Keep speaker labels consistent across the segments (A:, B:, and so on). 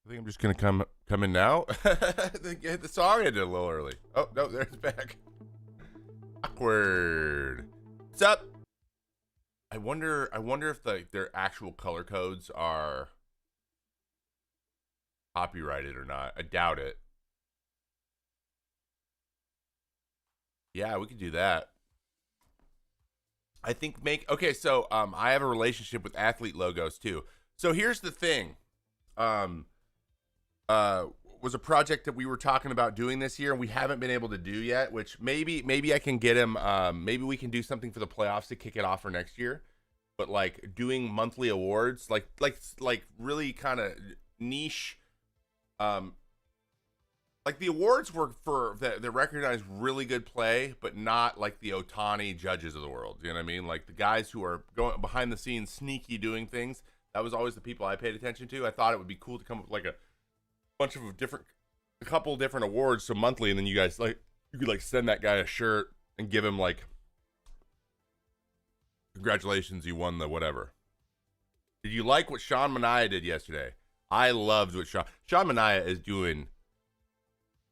A: I think I'm just gonna come in now. Hit the song I did a little early. Oh no, there's back. Awkward. What's up? I wonder if their actual color codes are copyrighted or not. I doubt it. Yeah, we could do that. I think so I have a relationship with athlete logos too. So here's the thing. Was a project that we were talking about doing this year and we haven't been able to do yet, which maybe I can get him maybe we can do something for the playoffs to kick it off for next year. But like doing monthly awards, like really kind of niche like the awards were for that recognize really good play, but not like the Ohtani judges of the world. You know what I mean? Like the guys who are going behind the scenes, sneaky doing things. That was always the people I paid attention to. I thought it would be cool to come up with like a couple different awards so monthly, and then you guys you could send that guy a shirt and give him like, congratulations, you won the whatever. Did you like what Sean Manaea did yesterday? I loved what Sean Manaea is doing.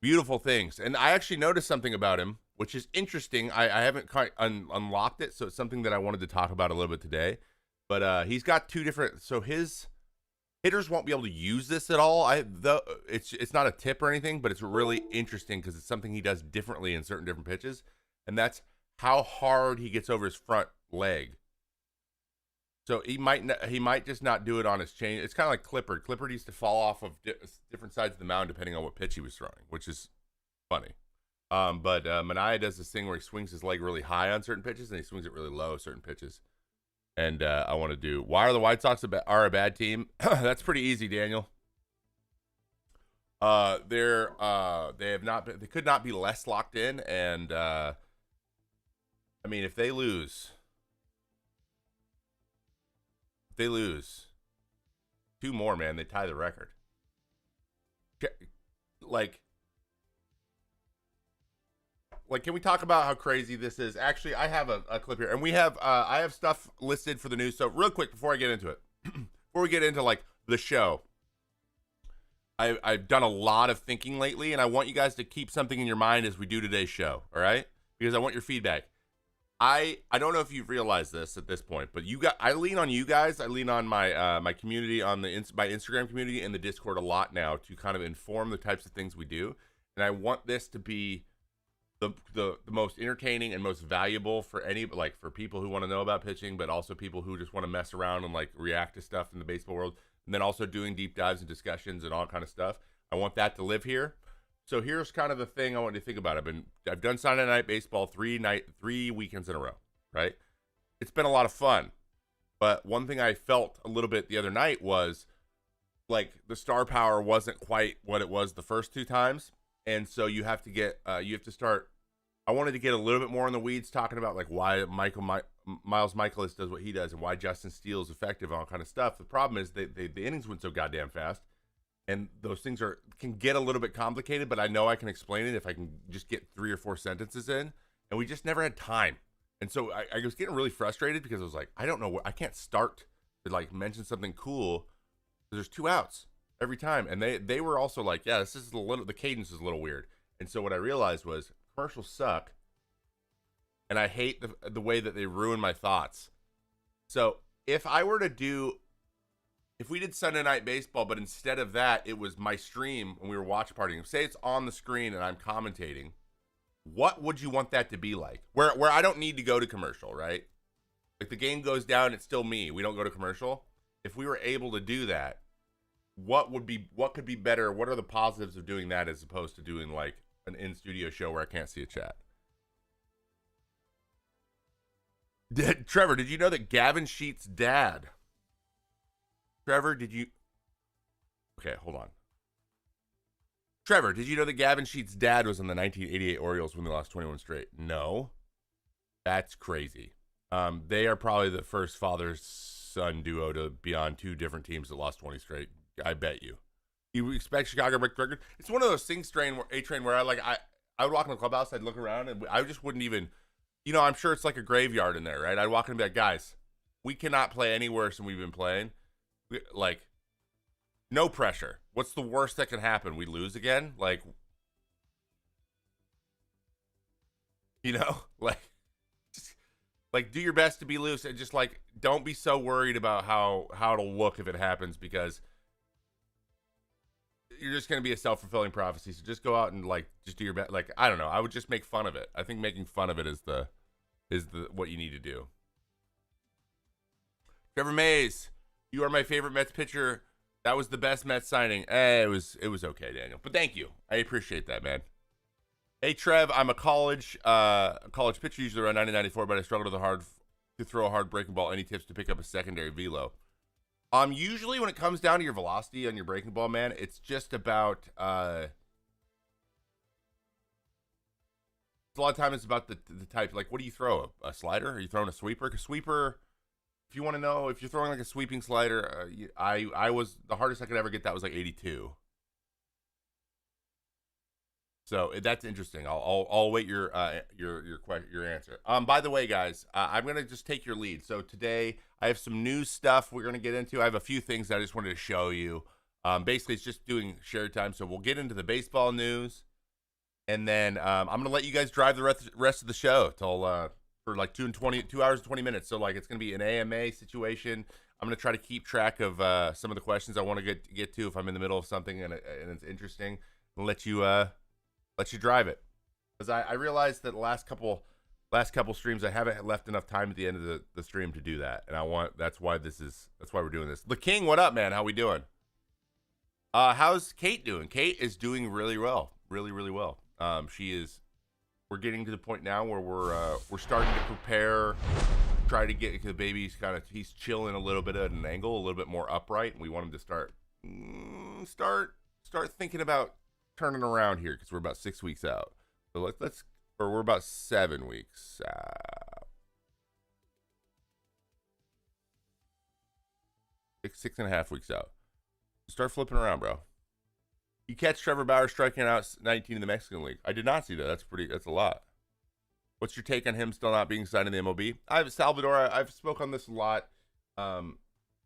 A: Beautiful things. And I actually noticed something about him, which is interesting. I haven't quite unlocked it, so it's something that I wanted to talk about a little bit today. But he's got two different, so his hitters won't be able to use this at all. It's not a tip or anything, but it's really interesting because it's something he does differently in certain different pitches, and that's how hard he gets over his front leg. So he might just not do it on his chain. It's kind of like Clippard. Clippard used to fall off of different sides of the mound depending on what pitch he was throwing, which is funny. But Manaea does this thing where he swings his leg really high on certain pitches and he swings it really low certain pitches. And I want to do, why are the White Sox are a bad team? That's pretty easy, Daniel. They could not be less locked in. And I mean, if they lose 2 more, man, they tie the record. Like, can we talk about how crazy this is? Actually, I have a clip here, and I have stuff listed for the news. So real quick, before I get into it, before we get into like the show, I've done a lot of thinking lately, and I want you guys to keep something in your mind as we do today's show. All right, because I want your feedback. I don't know if you've realized this at this point, but I lean on you guys. I lean on my my community on my Instagram community and the Discord a lot now to kind of inform the types of things we do. And I want this to be the most entertaining and most valuable for for people who want to know about pitching, but also people who just want to mess around and like react to stuff in the baseball world. And then also doing deep dives and discussions and all kind of stuff. I want that to live here. So here's kind of the thing I want you to think about. I've done Sunday Night Baseball 3 weekends in a row, right? It's been a lot of fun. But one thing I felt a little bit the other night was like the star power wasn't quite what it was the first 2 times. And so you have to start. I wanted to get a little bit more in the weeds talking about like why Miles Michaelis does what he does and why Justin Steele is effective and all kind of stuff. The problem is the innings went so goddamn fast. And those things can get a little bit complicated, but I know I can explain it if I can just get 3 or 4 sentences in. And we just never had time. And so I was getting really frustrated because I was like, I don't know I can't start to like mention something cool because there's 2 outs every time. And they were also like, yeah, this is the cadence is a little weird. And so what I realized was commercials suck. And I hate the way that they ruin my thoughts. So if we did Sunday Night Baseball, but instead of that, it was my stream when we were watch partying. Say it's on the screen and I'm commentating. What would you want that to be like? Where I don't need to go to commercial, right? Like the game goes down, it's still me. We don't go to commercial. If we were able to do that, what could be better? What are the positives of doing that as opposed to doing like an in-studio show where I can't see a chat? Trevor, did you know that Gavin Sheets' dad... Trevor, okay, hold on. Trevor, did you know that Gavin Sheets' dad was in the 1988 Orioles when they lost 21 straight? No. That's crazy. They are probably the first father-son duo to be on 2 different teams that lost 20 straight. I bet you. You expect Chicago to break the record? It's one of those things, A-Train, where I would walk in the clubhouse, I'd look around, and I just wouldn't even, I'm sure it's like a graveyard in there, right? I'd walk in and be like, guys, we cannot play any worse than we've been playing. Like, No pressure. What's the worst that can happen? We lose again? Like, you know, like do your best to be loose and just like don't be so worried about how it'll look if it happens, because you're just going to be a self-fulfilling prophecy. So just go out and like just do your best. Like, I don't know. I would just make fun of it. I think making fun of it is the what you need to do. Trevor Mays, you are my favorite Mets pitcher. That was the best Mets signing. It was okay, Daniel. But thank you. I appreciate that, man. Hey, Trev, I'm a college pitcher, usually around 90-94, but I struggle to throw a hard breaking ball. Any tips to pick up a secondary velo? Usually when it comes down to your velocity on your breaking ball, man, it's just about a lot of time it's about the type. Like, what do you throw? A slider? Are you throwing a sweeper? A sweeper, if you want to know, if you're throwing like a sweeping slider, I was, the hardest I could ever get that was like 82. So that's interesting. I'll await your answer. By the way, guys, I'm gonna just take your lead. So today I have some news stuff we're gonna get into. I have a few things that I just wanted to show you. Basically, it's just doing share time. So we'll get into the baseball news, and then I'm gonna let you guys drive the rest of the show till for like 2 hours and 20 minutes. So like it's gonna be an AMA situation. I'm gonna try to keep track of some of the questions I want to get to if I'm in the middle of something and it's interesting. I'll let you drive it, because I realized that the last couple streams I haven't left enough time at the end of the stream to do that, and that's why we're doing this. The King, what up, man? How we doing? How's Kate doing? Kate is doing really well, really well. We're getting to the point now where we're starting to prepare, try to get the baby's he's chilling a little bit at an angle, a little bit more upright, and we want him to start thinking about turning around here, because we're about 6 weeks out. So we're about 7 weeks out. 6.5 weeks out. Start flipping around, bro. You catch Trevor Bauer striking out 19 in the Mexican League. I did not see that. That's a lot. What's your take on him still not being signed in the MLB? I've spoke on this a lot.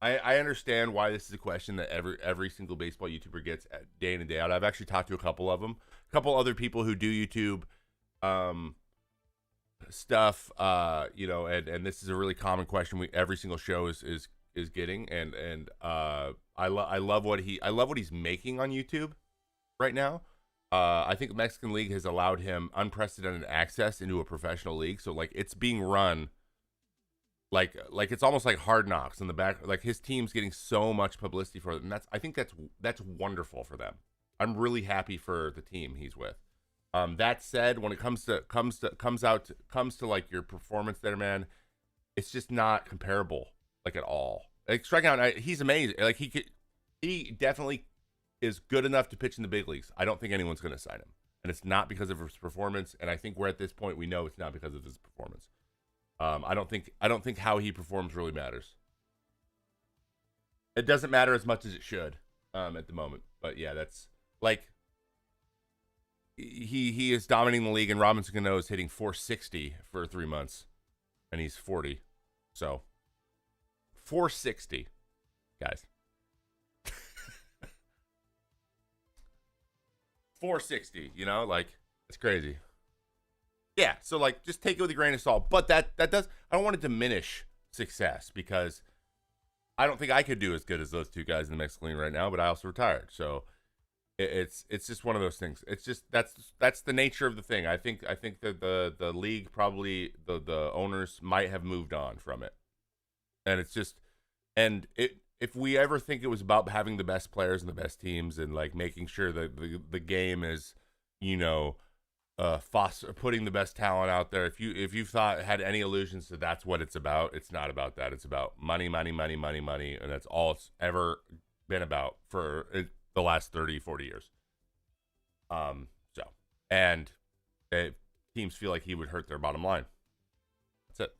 A: I understand why this is a question that every single baseball YouTuber gets day in and day out. I've actually talked to a couple of them, a couple other people who do YouTube stuff, and this is a really common question every single show is getting, and I love what he's making on YouTube right now. I think the Mexican League has allowed him unprecedented access into a professional league, so like it's being run like it's almost like Hard Knocks in the back. Like his team's getting so much publicity for it, and I think that's wonderful for them. I'm really happy for the team he's with. That said, when it comes to like your performance there, man, it's just not comparable, like at all. Like striking out, he's amazing. Like he definitely is good enough to pitch in the big leagues. I don't think anyone's going to sign him, and it's not because of his performance. And I think we're at this point, we know it's not because of his performance. I don't think how he performs really matters. It doesn't matter as much as it should at the moment. But yeah, that's like he is dominating the league, and Robinson Cano is hitting 460 for 3 months, and he's 40. So 460, guys. 460, like it's crazy. Yeah, so like just take it with a grain of salt. But that does, I don't want to diminish success, because I don't think I could do as good as those two guys in the Mexican League right now, but I also retired. So it's just one of those things. It's just that's the nature of the thing. I think that the league, probably the owners might have moved on from it. And it's just, and if we ever think it was about having the best players and the best teams and like making sure that the game is, putting the best talent out there. If you had any illusions that that's what it's about, it's not about that. It's about money, and that's all it's ever been about for the last 30, 40 years. Teams feel like he would hurt their bottom line. That's it.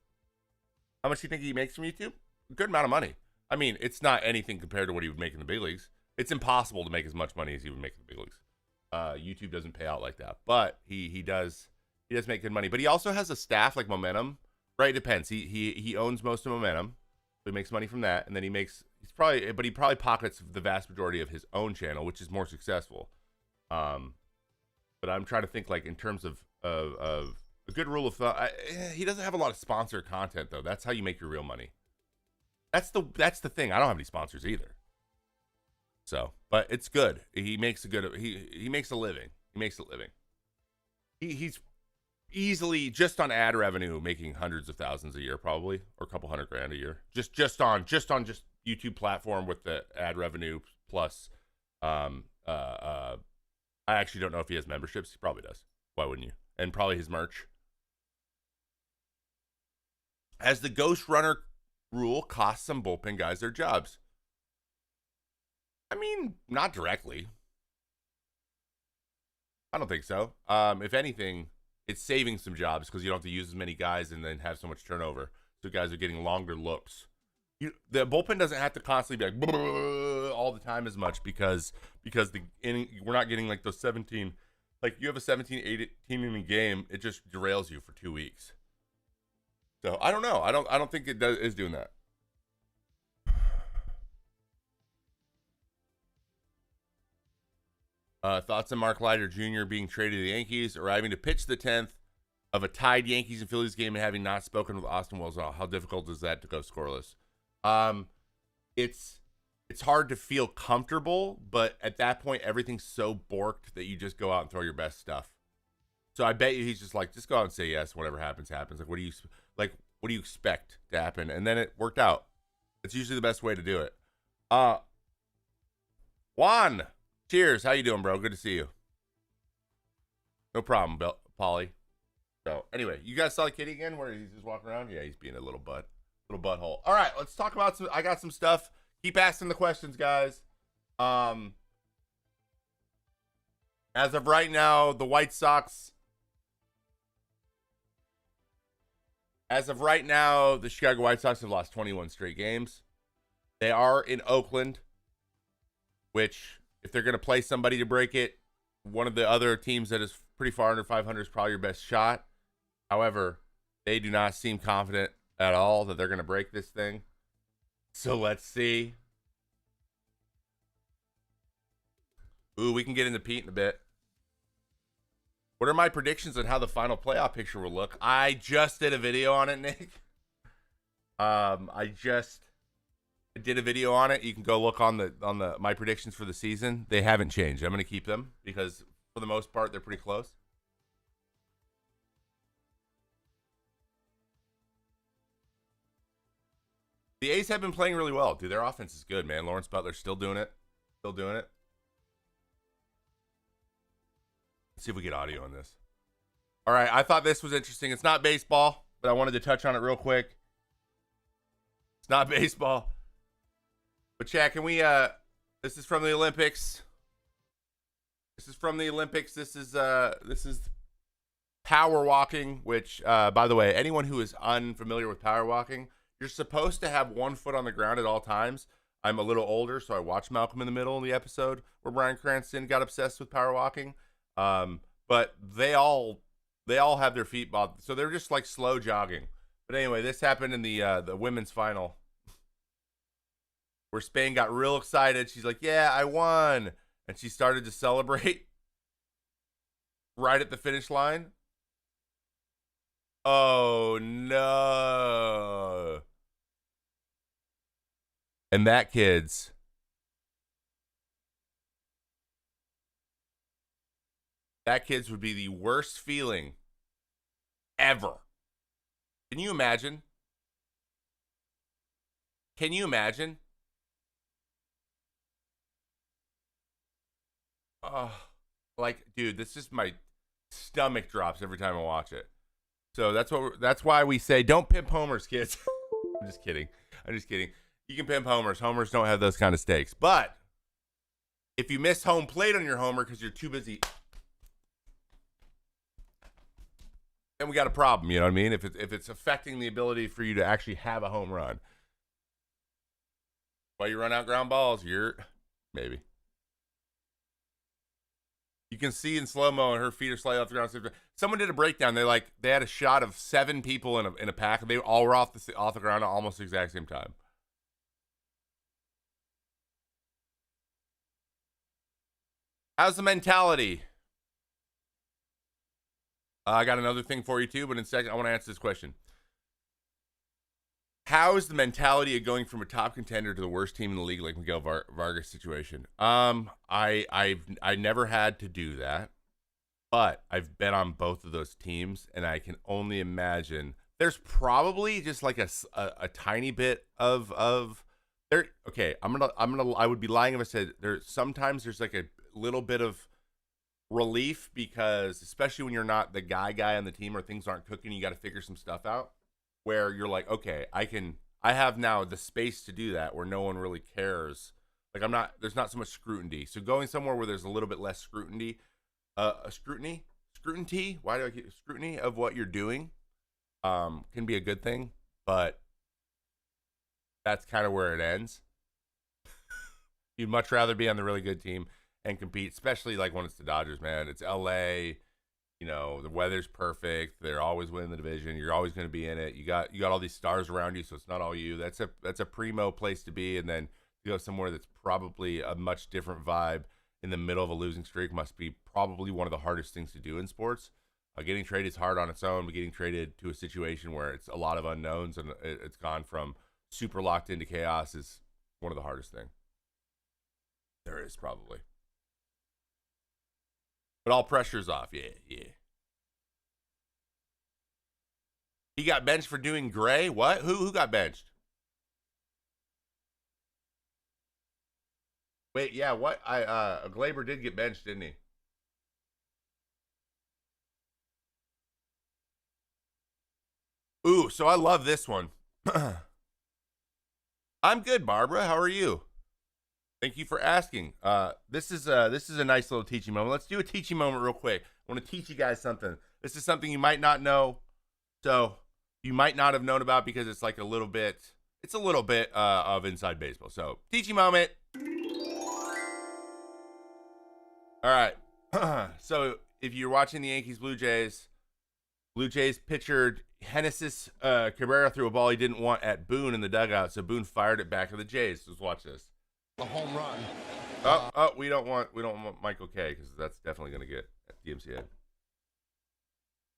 A: How much do you think he makes from YouTube? A good amount of money. I mean, it's not anything compared to what he would make in the big leagues. It's impossible to make as much money as he would make in the big leagues. YouTube doesn't pay out like that, but he does make good money. But he also has a staff like Momentum, right? It depends. He owns most of Momentum, so he makes money from that, and then he probably pockets the vast majority of his own channel, which is more successful. But I'm trying to think like in terms of a good rule of thumb. He doesn't have a lot of sponsor content though. That's how you make your real money. That's the thing. I don't have any sponsors either. So, but it's good. He makes a good. He makes a living. He makes a living. He's easily just on ad revenue making hundreds of thousands a year, probably, or a couple $100,000 a year. Just on YouTube platform with the ad revenue plus. I actually don't know if he has memberships. He probably does. Why wouldn't you? And probably his merch. Has the ghost runner rule cost some bullpen guys their jobs? I mean, not directly. I don't think so. If anything, it's saving some jobs because you don't have to use as many guys and then have so much turnover. So guys are getting longer looks. The bullpen doesn't have to constantly be like all the time as much because we're not getting like those 17. Like you have a 17, 18 inning game, it just derails you for 2 weeks. So I don't know. I don't think it is doing that. Thoughts on Mark Leiter Jr. being traded to the Yankees, arriving to pitch the 10th of a tied Yankees and Phillies game and having not spoken with Austin Wells. How difficult is that to go scoreless? It's hard to feel comfortable, but at that point, everything's so borked that you just go out and throw your best stuff. So I bet you he's just like, just go out and say yes. Whatever happens, happens. Like, what do you expect to happen? And then it worked out. It's usually the best way to do it. Juan. Cheers. How you doing, bro? Good to see you. No problem, Polly. So, anyway, you guys saw the kitty again where he's just walking around? Yeah, he's being a little butthole. All right, let's talk about I got some stuff. Keep asking the questions, guys. As of right now, the White Sox. As of right now, the Chicago White Sox have lost 21 straight games. They are in Oakland, which, if they're going to play somebody to break it, one of the other teams that is pretty far under 500 is probably your best shot. However, they do not seem confident at all that they're going to break this thing. So let's see. Ooh, we can get into Pete in a bit. What are my predictions on how the final playoff picture will look? I just did a video on it, Nick. I did a video on it. You can go look on my predictions for the season. They haven't changed. I'm going to keep them because for the most part they're pretty close. The A's have been playing really well, dude. Their offense is good, man. Lawrence Butler's still doing it. Let's see if we get audio on this. All right, I thought this was interesting. It's not baseball, but I wanted to touch on it real quick. It's not baseball. But Chad, can we this is from the Olympics. This is power walking, which by the way, anyone who is unfamiliar with power walking, you're supposed to have one foot on the ground at all times. I'm a little older, so I watched Malcolm in the Middle in the episode where Bryan Cranston got obsessed with power walking. But they all have their feet bobbed, so they're just like slow jogging. But anyway, this happened in the women's final, where Spain got real excited. She's like, "Yeah, I won," and she started to celebrate right at the finish line. Oh no! And that kid's would be the worst feeling ever. Can you imagine? Oh, like, dude, this is my stomach drops every time I watch it. So that's why we say don't pimp homers, kids. I'm just kidding. You can pimp homers. Homers don't have those kind of stakes. But if you miss home plate on your homer because you're too busy, then we got a problem. You know what I mean? If it's affecting the ability for you to actually have a home run, while you run out ground balls, maybe. You can see in slow-mo and her feet are slightly off the ground. Someone did a breakdown. They had a shot of 7 people in a pack. And they all were off the ground at almost the exact same time. How's the mentality? I got another thing for you too, but in a second, I want to answer this question. How is the mentality of going from a top contender to the worst team in the league, like Miguel Vargas situation? I never had to do that, but I've bet on both of those teams, and I can only imagine there's probably just like a tiny bit of there. Okay, I would be lying if I said there's like a little bit of relief, because especially when you're not the guy on the team or things aren't cooking, you got to figure some stuff out where you're like, okay, I have now the space to do that where no one really cares. Like there's not so much scrutiny. So going somewhere where there's a little bit less scrutiny, scrutiny of what you're doing, can be a good thing, but that's kind of where it ends. You'd much rather be on the really good team and compete, especially like when it's the Dodgers, man. It's LA. The weather's perfect. They're always winning the division. You're always going to be in it. You got all these stars around you, so it's not all you. That's a primo place to be. And then you go somewhere that's probably a much different vibe in the middle of a losing streak must be probably one of the hardest things to do in sports. Getting traded is hard on its own, but getting traded to a situation where it's a lot of unknowns and it's gone from super locked into chaos is one of the hardest things there is, probably. But all pressure's off. Yeah. He got benched for doing gray? What? Who got benched? Wait, yeah, what? Glaber did get benched, didn't he? Ooh, so I love this one. I'm good, Barbara. How are you? Thank you for asking. This is a nice little teaching moment. Let's do a teaching moment real quick. I want to teach you guys something. This is something you might not know, so you might not have known about because it's like a little bit of inside baseball. So teaching moment. All right. So if you're watching the Yankees Blue Jays pitcher Genesis Cabrera threw a ball he didn't want at Boone in the dugout, so Boone fired it back to the Jays. Let's watch this.
B: A home run.
A: We don't want Michael K, because that's definitely going to get DMCA.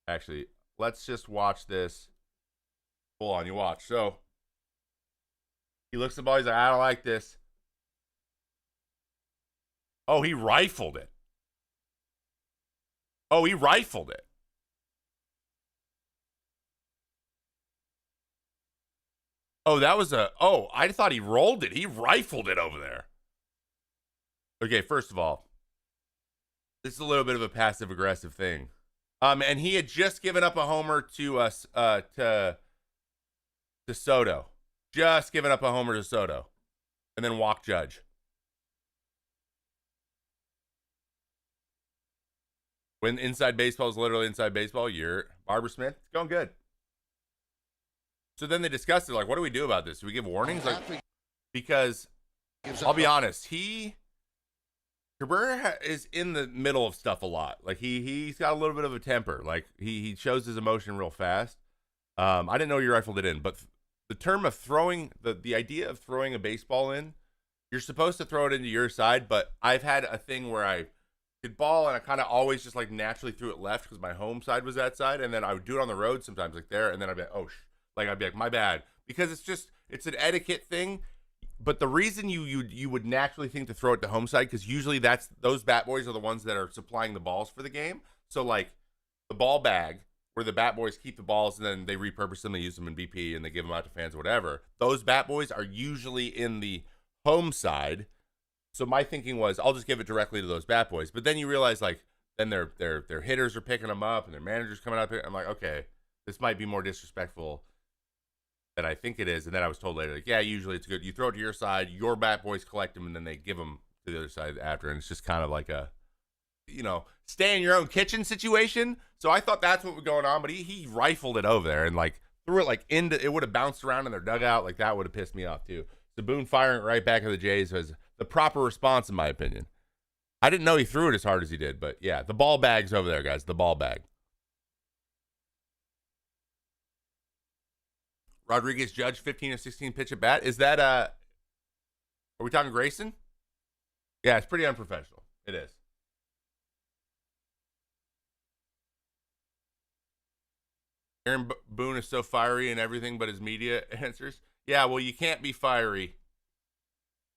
A: Actually, let's just watch this. Hold on, you watch. So he looks at the ball. He's like, I don't like this. Oh, he rifled it. Oh, that was I thought he rolled it. He rifled it over there. Okay, first of all, this is a little bit of a passive aggressive thing. And he had just given up a homer to us to Soto. Just given up a homer to Soto. And then walked Judge. When inside baseball is literally inside baseball, you're Barbara Smith. It's going good. So then they discussed it, like, what do we do about this? Do we give warnings? Like, because I'll be honest, Cabrera is in the middle of stuff a lot. Like he's got a little bit of a temper. Like he shows his emotion real fast. I didn't know you rifled it in, but the term of throwing, the idea of throwing a baseball in, you're supposed to throw it into your side, but I've had a thing where I could ball and I kind of always just like naturally threw it left because my home side was that side, and then I would do it on the road sometimes like there, and then I'd be like, I'd be like, my bad, because it's an etiquette thing. But the reason you would naturally think to throw it to home side, because usually those bat boys are the ones that are supplying the balls for the game. So like the ball bag where the bat boys keep the balls and then they repurpose them, they use them in BP and they give them out to fans or whatever. Those bat boys are usually in the home side. So my thinking was, I'll just give it directly to those bat boys. But then you realize, like, then their hitters are picking them up and their managers coming up. I'm like, okay, this might be more disrespectful than I think it is. And then I was told later, like, yeah, usually it's good. You throw it to your side, your bat boys collect them, and then they give them to the other side after. And it's just kind of like a, stay in your own kitchen situation. So I thought that's what was going on, but he rifled it over there and like threw it like into, it would have bounced around in their dugout. Like that would have pissed me off too. So Boone firing it right back at the Jays was the proper response in my opinion. I didn't know he threw it as hard as he did, but yeah, the ball bag's over there, guys. The ball bag. Rodriguez Judge 15 or 16 pitch at bat. Is that are we talking Grayson? Yeah, it's pretty unprofessional. It is. Aaron Boone is so fiery and everything but his media answers. Yeah, well, you can't be fiery.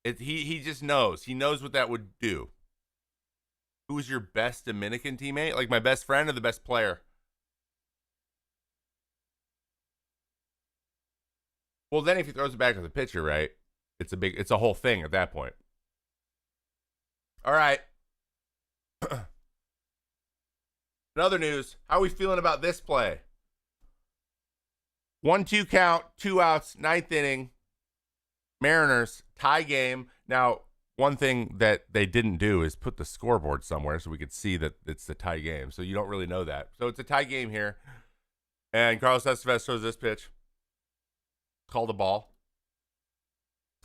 A: He just knows. He knows what that would do. Who was your best Dominican teammate? Like my best friend or the best player? Well, then if he throws it back to the pitcher, right? It's a whole thing at that point. All right. In other news, how are we feeling about this play? 1-2 count, 2 outs, 9th inning. Mariners tie game. Now, one thing that they didn't do is put the scoreboard somewhere so we could see that it's the tie game. So you don't really know that. So it's a tie game here. And Carlos Estevez throws this pitch. Called a ball.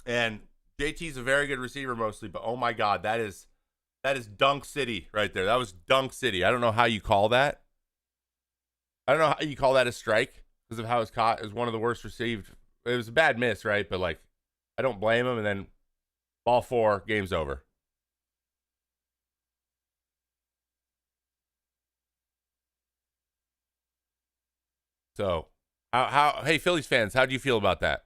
A: And JT's a very good receiver mostly, but oh my God, that is dunk city right there. That was dunk city. I don't know how you call that. I don't know how you call that a strike because of how it's caught. It was one of the worst received. It was a bad miss, right? But like, I don't blame him. And then ball 4, game's over. So, hey, Phillies fans, how do you feel about that?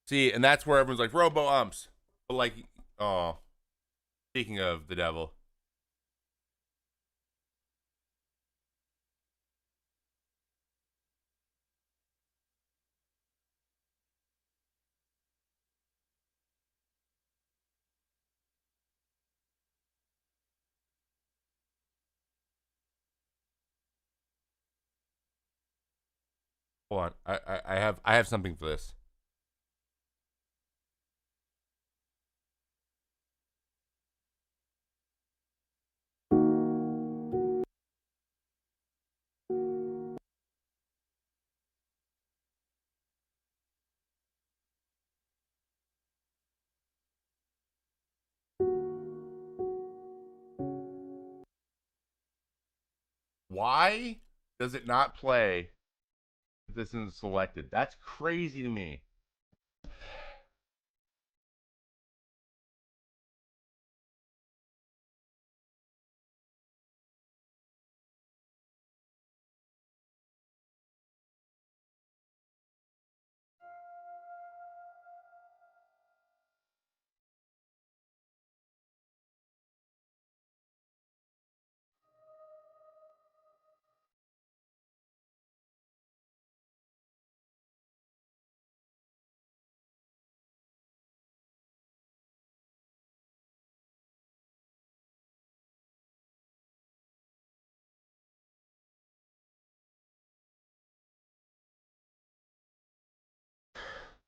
A: See, and that's where everyone's like, robo umps. But like, oh, speaking of the devil. Hold on. I have something for this. Why does it not play if this isn't selected? That's crazy to me.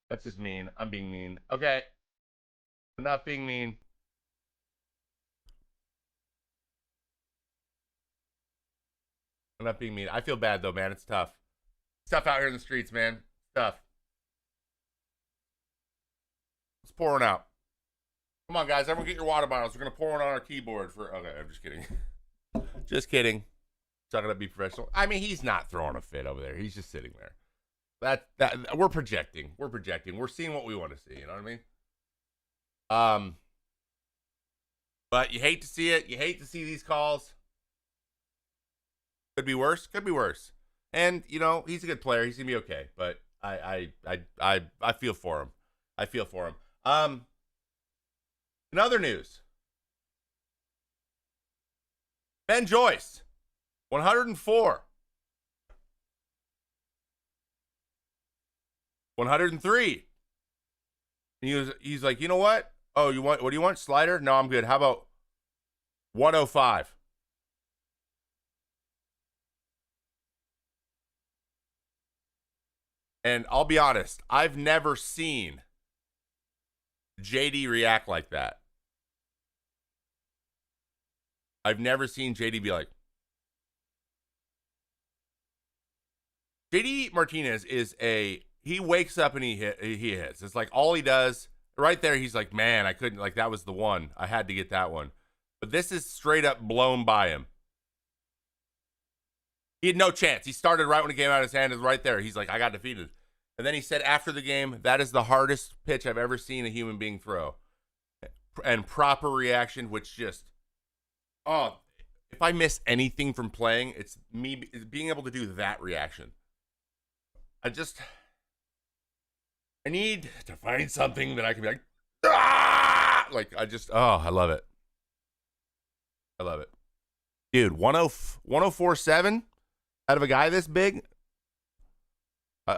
A: That's just mean. I'm being mean. Okay. I'm not being mean. I'm not being mean. I feel bad though, man. It's tough. It's tough out here in the streets, man. It's tough. Let's pour one out. Come on, guys. Everyone get your water bottles. We're going to pour one on our keyboard for. Okay, I'm just kidding. Just kidding. Talking to be professional. I mean, he's not throwing a fit over there. He's just sitting there. That we're projecting. We're projecting. We're seeing what we want to see. You know what I mean? But you hate to see it. You hate to see these calls. Could be worse. Could be worse. And you know, he's a good player. He's gonna be okay. But I feel for him. I feel for him. In other news, Ben Joyce, 104, 103. And he's like, you know what? Oh, what do you want? Slider? No, I'm good. How about 105? And I'll be honest, I've never seen JD react like that. I've never seen JD be like. JD Martinez is he wakes up and he hits. It's like all he does. Right there, he's like, man, I couldn't, like, that was the one. I had to get that one. But this is straight up blown by him. He had no chance. He started right when it came out of his hand. Is right there. He's like, I got defeated. And then he said after the game, that is the hardest pitch I've ever seen a human being throw. And proper reaction, which just, if I miss anything from playing, it's me being able to do that reaction. I need to find something that I can be like, ah! Like I love it. I love it. Dude, 104.7 out of a guy this big.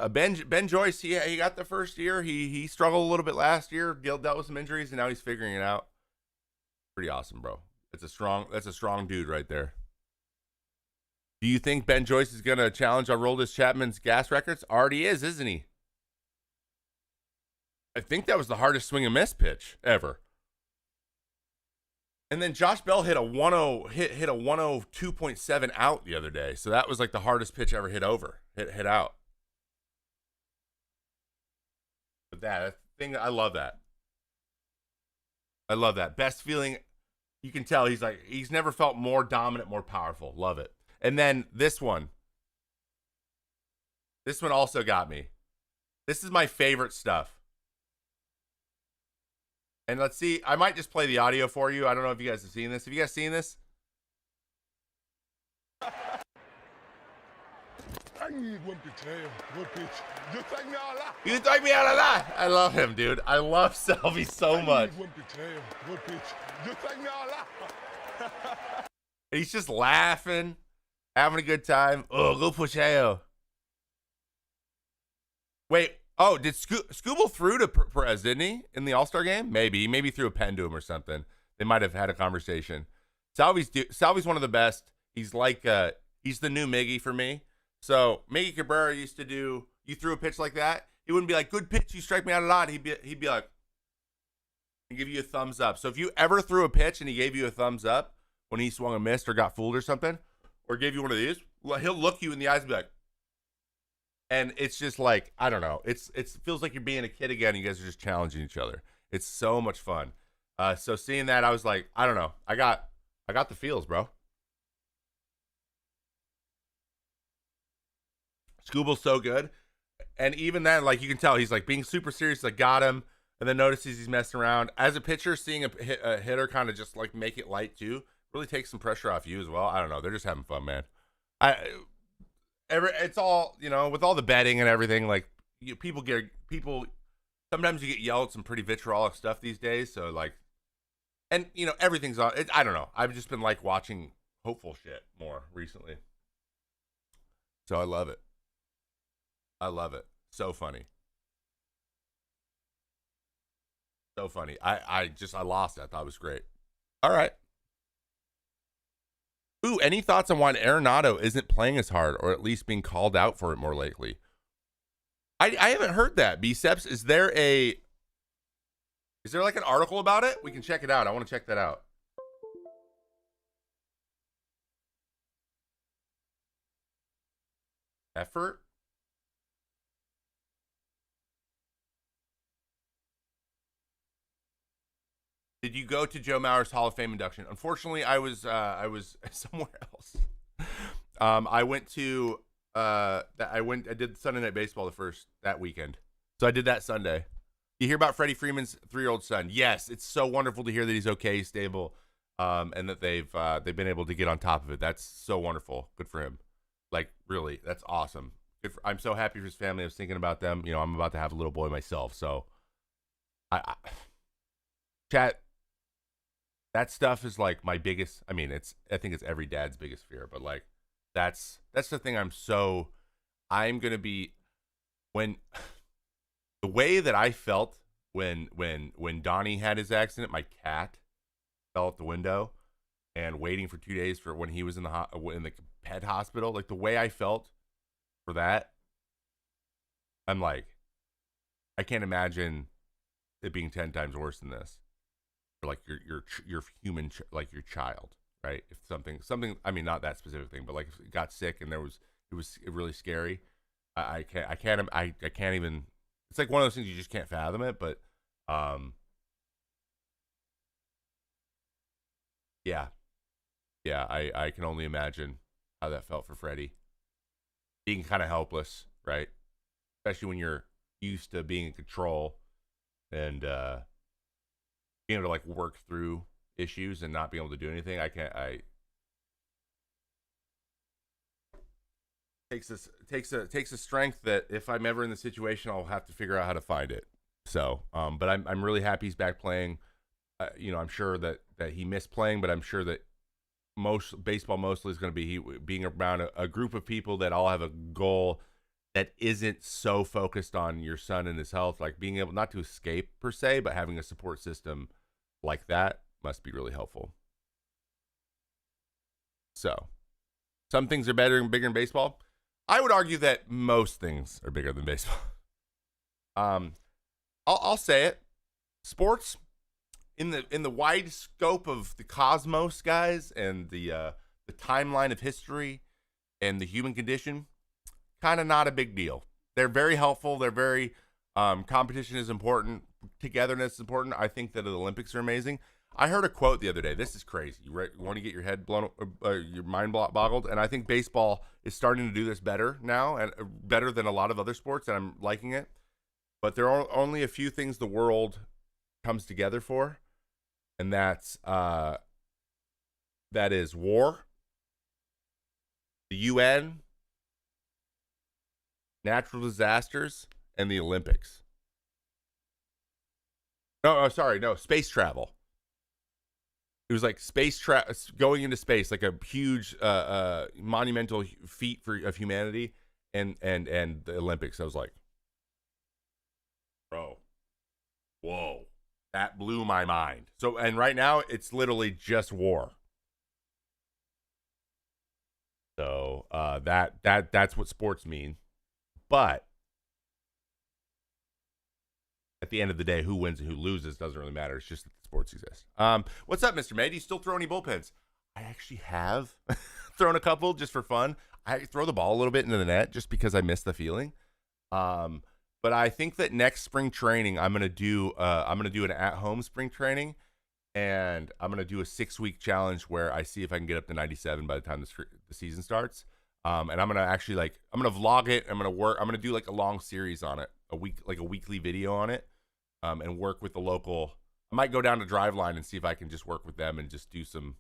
A: Ben Joyce, he got the first year. He struggled a little bit last year, dealt with some injuries, and now he's figuring it out. Pretty awesome, bro. That's a strong dude right there. Do you think Ben Joyce is gonna challenge Aroldis Chapman's gas records? Already is, isn't he? I think that was the hardest swing and miss pitch ever. And then Josh Bell hit a 102.7 out the other day. So that was like the hardest pitch ever hit out. But that thing, I love that. I love that. Best feeling, you can tell he's never felt more dominant, more powerful. Love it. And then this one also got me. This is my favorite stuff. And let's see, I might just play the audio for you. I don't know if you guys have seen this. Have you guys seen this?
B: I need one pitch. You take me out of that.
A: You take me out of that. I love him, dude. I love Salvy so much.
B: One pitch. You take me out of that.
A: He's just laughing, having a good time. Oh, go Pucheo. Wait. Oh, did Scooble threw to Perez, didn't he, in the All-Star game? Maybe. Maybe threw a pen to him or something. They might have had a conversation. Salvy's one of the best. He's like, he's the new Miggy for me. So Miggy Cabrera used to do, you threw a pitch like that, he wouldn't be like, good pitch, you strike me out a lot. He'd be like, and give you a thumbs up. So if you ever threw a pitch and he gave you a thumbs up when he swung a missed or got fooled or something, or gave you one of these, well, he'll look you in the eyes and be like, and it's just like, I don't know. It feels like you're being a kid again. You guys are just challenging each other. It's so much fun. So seeing that, I was like, I don't know. I got the feels, bro. Scooble's so good. And even then, like, you can tell he's like being super serious. Like, got him. And then notices he's messing around. As a pitcher, seeing a hitter kind of just like make it light too, really takes some pressure off you as well. I don't know. They're just having fun, man. It's all, you know, with all the betting and everything, like people sometimes you get yelled at some pretty vitriolic stuff these days. So like, and you know, everything's on it. I don't know. I've just been like watching hopeful shit more recently. So I love it. So funny. So funny. I lost it. I thought it was great. All right. Ooh, any thoughts on why Arenado isn't playing as hard, or at least being called out for it more lately? I haven't heard that. B-Seps, is there like an article about it? We can check it out. I want to check that out. Effort? Did you go to Joe Mauer's Hall of Fame induction? Unfortunately, I was somewhere else. I did Sunday Night Baseball that weekend. So I did that Sunday. You hear about Freddy Freeman's 3-year-old son? Yes, it's so wonderful to hear that he's okay, he's stable, and that they've been able to get on top of it. That's so wonderful. Good for him. Like, really, that's awesome. I'm so happy for his family. I was thinking about them. You know, I'm about to have a little boy myself, so chat. That stuff is like my biggest. I mean, I think it's every dad's biggest fear. But like, that's the thing. I'm gonna be when the way that I felt when Donnie had his accident. My cat fell out the window, and waiting for 2 days for when he was in the pet hospital. Like the way I felt for that, I'm like, I can't imagine it being 10 times worse than this. Like your human, like your child, right? If something, I mean, not that specific thing, but like if it got sick and it was really scary. I can't even. It's like one of those things you just can't fathom it. But yeah, I can only imagine how that felt for Freddie, being kind of helpless, right? Especially when you're used to being in control and being able to like work through issues and not being able to do anything. takes a strength that if I'm ever in the situation, I'll have to figure out how to find it. So, but I'm really happy he's back playing. I'm sure that he missed playing, but I'm sure that baseball mostly is going to be being around a group of people that all have a goal that isn't so focused on your son and his health, like being able not to escape per se, but having a support system like that must be really helpful. So, some things are better and bigger in baseball. I would argue that most things are bigger than baseball. I'll say it. Sports, in the wide scope of the cosmos, guys, and the timeline of history and the human condition, kind of not a big deal. They're very helpful. They're very competition is important. Togetherness is important. I think that the Olympics are amazing. I heard a quote the other day. This is crazy. You want to get your head blown, your mind boggled, and I think baseball is starting to do this better now, and better than a lot of other sports, and I'm liking it. But there are only a few things the world comes together for, and that is war, the UN, natural disasters, and the Olympics. No, space travel. It was like going into space, like a huge, monumental feat of humanity, and the Olympics. I was like, bro, whoa, that blew my mind. So, and right now it's literally just war. So that's what sports mean. But at the end of the day, who wins and who loses doesn't really matter. It's just that the sports exist. What's up, Mr. May? Do you still throw any bullpens? I actually have thrown a couple just for fun. I throw the ball a little bit into the net just because I miss the feeling. But I think that next spring training, I'm gonna do an at-home spring training, and I'm gonna do a 6-week challenge where I see if I can get up to 97 by the time the season starts. And I'm gonna actually I'm gonna vlog it. I'm gonna do like a long series on it, a weekly video on it, and work with the local. I might go down to Driveline and see if I can just work with them and just do some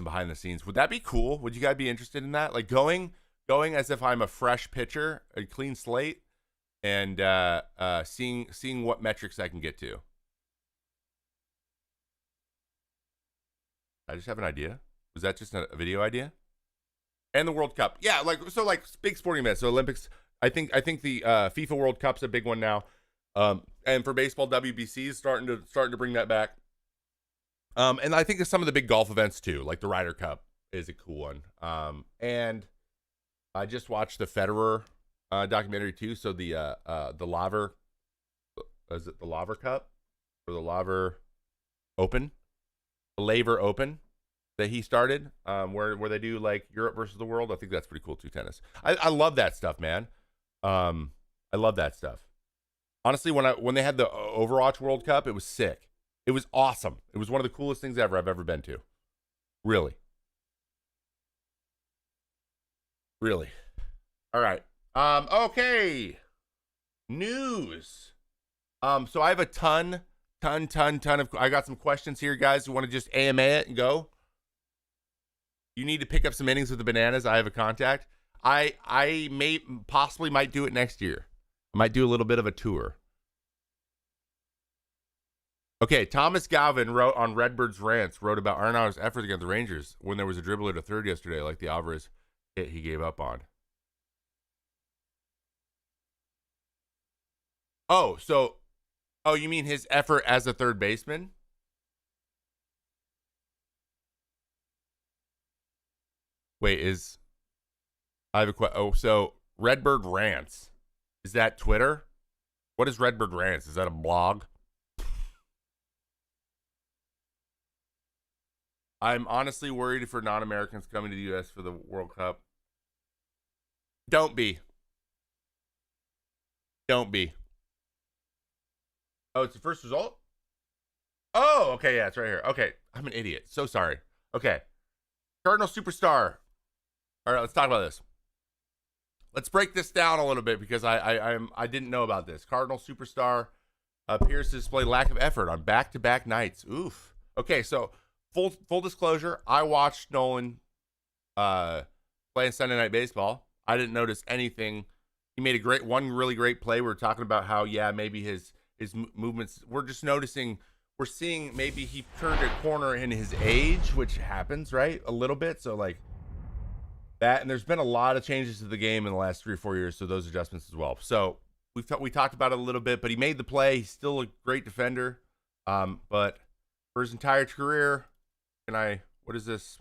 A: behind the scenes. Would that be cool? Would you guys be interested in that? Like going as if I'm a fresh pitcher, a clean slate, and seeing what metrics I can get to. I just have an idea. Was that just a video idea? And the World Cup. Yeah, like big sporting events. So Olympics, I think the FIFA World Cup's a big one now. And for baseball, WBC is starting to bring that back. And I think of some of the big golf events too, like the Ryder Cup is a cool one. And I just watched the Federer documentary too. So the Laver, is it the Laver Cup or the Laver Open? The Laver Open that he started, where they do like Europe versus the world. I think that's pretty cool too, tennis. I love that stuff, man. I love that stuff. Honestly, when they had the Overwatch World Cup, it was sick. It was awesome. It was one of the coolest things I've ever been to. Really. Really. All right. Okay. News. So I have a ton of, I got some questions here, guys. You want to just AMA it and go? You need to pick up some innings with the bananas. I have a contact. I might do it next year. I might do a little bit of a tour. Okay, Thomas Galvin wrote on Redbird's Rants, wrote about Arenado's effort against the Rangers when there was a dribbler to third yesterday, like the Alvarez hit he gave up on. Oh, you mean his effort as a third baseman? Wait, I have a question. Oh, so Redbird Rants. Is that Twitter? What is Redbird Rants? Is that a blog? I'm honestly worried for non-Americans coming to the U.S. for the World Cup. Don't be. Don't be. Oh, it's the first result? Oh, okay, yeah, it's right here. Okay, I'm an idiot. So sorry. Okay. Cardinal Superstar. All right, let's talk about this. Let's break this down a little bit because I didn't know about this. Cardinal Superstar appears to display lack of effort on back-to-back nights. Oof. Okay, so full disclosure, I watched Nolan playing Sunday Night Baseball. I didn't notice anything. He made one really great play. We were talking about how, maybe his movements, we're just noticing, we're seeing maybe he turned a corner in his age, which happens, right? A little bit. So like that, and there's been a lot of changes to the game in the last 3 or 4 years. So those adjustments as well. So we talked about it a little bit, but he made the play. He's still a great defender. But for his entire career, what is this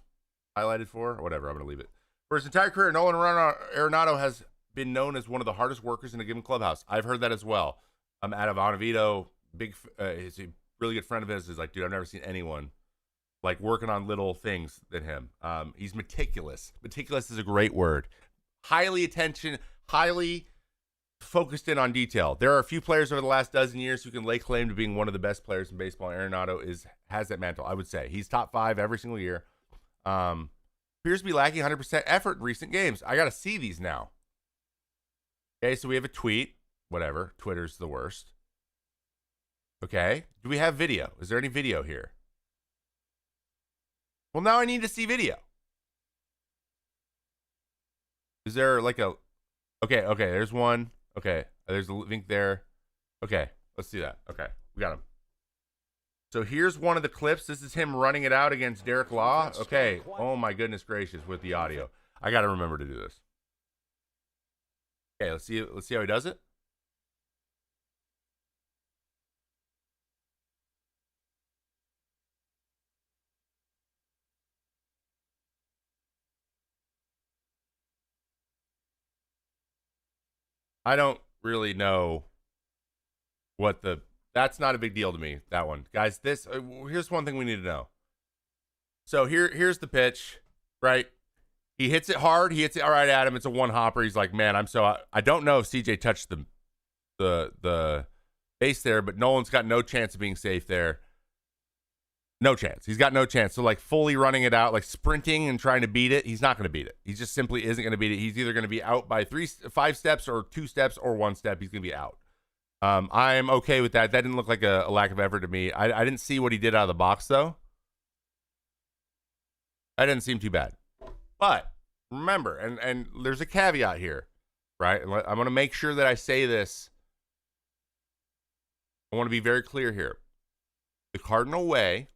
A: highlighted for? Or whatever, I'm going to leave it. For his entire career, Nolan Arenado has been known as one of the hardest workers in a given clubhouse. I've heard that as well. Out of Arenado, he's a really good friend of his. Is like, dude, I've never seen anyone like working on little things than him. He's meticulous. Meticulous is a great word. Highly focused in on detail. There are a few players over the last dozen years who can lay claim to being one of the best players in baseball. Arenado has that mantle. I would say he's top 5 every single year. Appears to be lacking 100% effort in recent games. I got to see these now. Okay, so we have a tweet. Whatever. Twitter's the worst. Okay. Do we have video? Is there any video here? Well, now I need to see video. Is there like a... Okay, there's one. Okay, there's a link there. Okay, let's see that. Okay, we got him. So here's one of the clips. This is him running it out against Derek Law. Okay, oh my goodness gracious with the audio. I got to remember to do this. Okay, let's see how he does it. I don't really know that's not a big deal to me, that one. Guys, here's one thing we need to know. So here's the pitch, right? He hits it hard. He hits it all right at him. It's a one hopper. He's like, man, I don't know if CJ touched the base there, but Nolan's got no chance of being safe there. No chance. He's got no chance. So like fully running it out, like sprinting and trying to beat it, he's not going to beat it. He just simply isn't going to beat it. He's either going to be out by 5 steps or 2 steps or 1 step. He's going to be out. I'm okay with that. That didn't look like a lack of effort to me. I didn't see what he did out of the box though. That didn't seem too bad. But remember, and there's a caveat here, right? I'm going to make sure that I say this. I want to be very clear here. The Cardinal way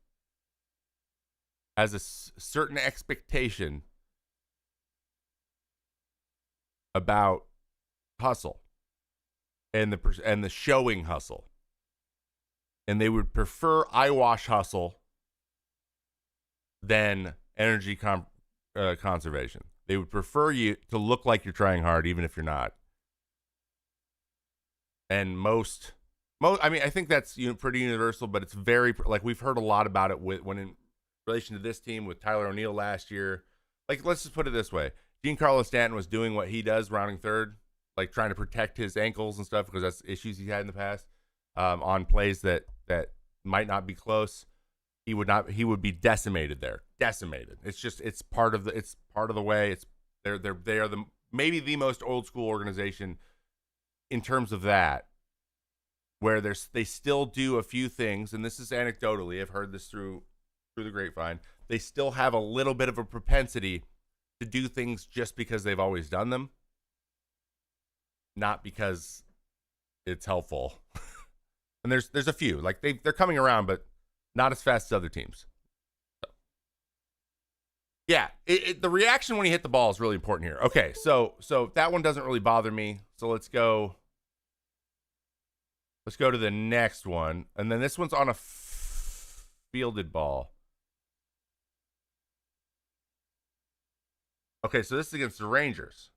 A: has a certain expectation about hustle and the showing hustle, and they would prefer eyewash hustle than energy conservation. They would prefer you to look like you're trying hard, even if you're not. And most, I mean, I think that's pretty universal, but it's very like we've heard a lot about it when in relation to this team with Tyler O'Neill last year. Like, let's just put it this way: Giancarlo Stanton was doing what he does, rounding third, like trying to protect his ankles and stuff because that's issues he had in the past on plays that might not be close. He would be decimated there. Decimated. It's part of the way. They are maybe the most old school organization in terms of that, where they still do a few things, and this is anecdotally, I've heard this through the grapevine. They still have a little bit of a propensity to do things just because they've always done them, not because it's helpful. And there's a few, like they're coming around, but not as fast as other teams. So. Yeah, the reaction when he hit the ball is really important here. Okay, so that one doesn't really bother me. So let's go to the next one, and then this one's on a fielded ball. Okay, so this is against the Rangers.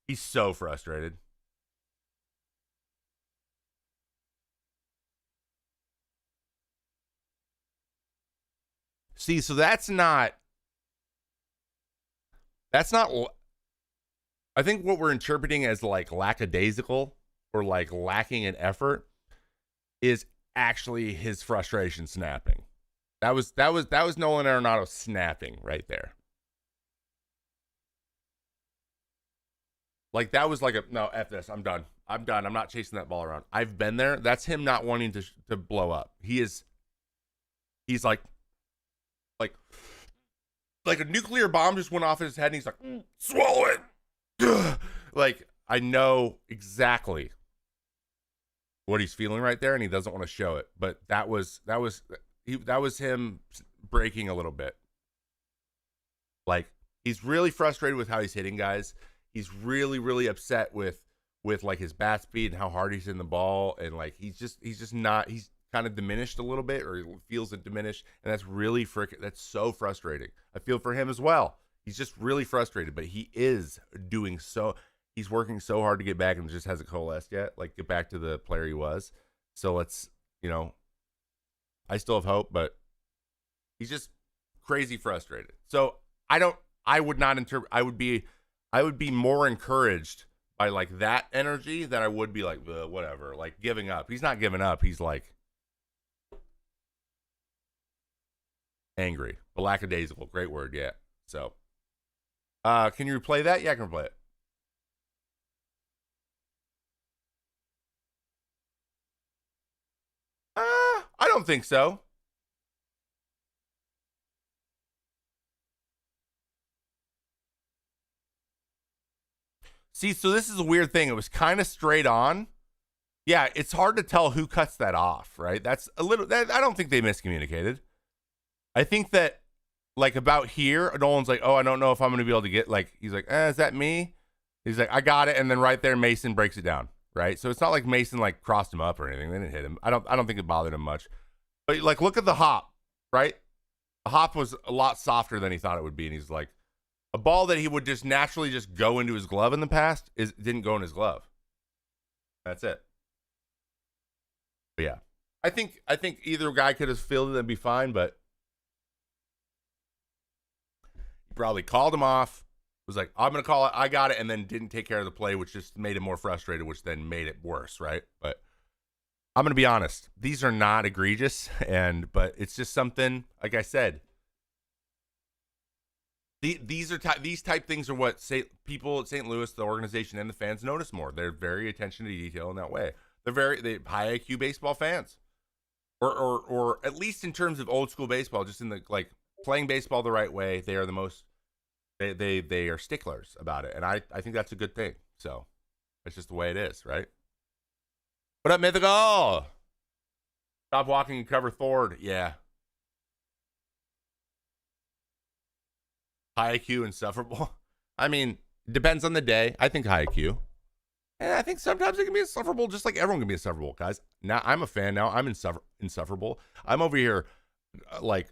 A: He's so frustrated. See, so that's not I think what we're interpreting as like lackadaisical or like lacking in effort is actually his frustration snapping. That was Nolan Arenado snapping right there. Like that was like no, F this, I'm done. I'm done. I'm not chasing that ball around. I've been there. That's him not wanting to blow up. He's like a nuclear bomb just went off in his head, and he's like, swallow it. Like, I know exactly what he's feeling right there, and he doesn't want to show it. But that was him breaking a little bit. Like, he's really frustrated with how he's hitting guys. He's really, really upset with like his bat speed and how hard he's in the ball, and like he's just not. He's kind of diminished a little bit, or he feels it diminished, and that's really that's so frustrating. I feel for him as well. He's just really frustrated, but he is doing so. He's working so hard to get back, and just hasn't coalesced yet. Like, get back to the player he was. So let's, I still have hope, but he's just crazy frustrated. So I would be more encouraged by like that energy than I would be like, whatever, like giving up. He's not giving up. He's like angry, but lackadaisical. Great word. Yeah. So, can you replay that? Yeah, I can replay it. I don't think so. See, so this is a weird thing. It was kind of straight on. Yeah, it's hard to tell who cuts that off, right? That's a little. I don't think they miscommunicated. I think that, like, about here, Nolan's like, oh, I don't know if I'm going to be able to get, like, he's like, is that me? He's like, I got it, and then right there, Mason breaks it down, right? So it's not like Mason, like, crossed him up or anything. They didn't hit him. I don't think it bothered him much. But, like, look at the hop, right? The hop was a lot softer than he thought it would be, and he's like, a ball that he would just naturally just go into his glove in the past didn't go in his glove. That's it. But yeah, I think either guy could have fielded it and be fine, but he probably called him off. Was like, I'm gonna call it. I got it, and then didn't take care of the play, which just made him more frustrated, which then made it worse, right? But I'm gonna be honest; these are not egregious, but it's just something. Like I said. These type things are what people at St. Louis, the organization, and the fans notice more. They're very attention to detail in that way. They're high IQ baseball fans, or at least in terms of old school baseball, just in the like playing baseball the right way. They are the most. They are sticklers about it, and I think that's a good thing. So that's just the way it is, right? What up, Mythical? Stop walking and cover Thord. Yeah. High IQ, insufferable. I mean, depends on the day. I think high IQ. And I think sometimes it can be insufferable, just like everyone can be insufferable, guys. Now, I'm a fan now. I'm insufferable. I'm over here, like,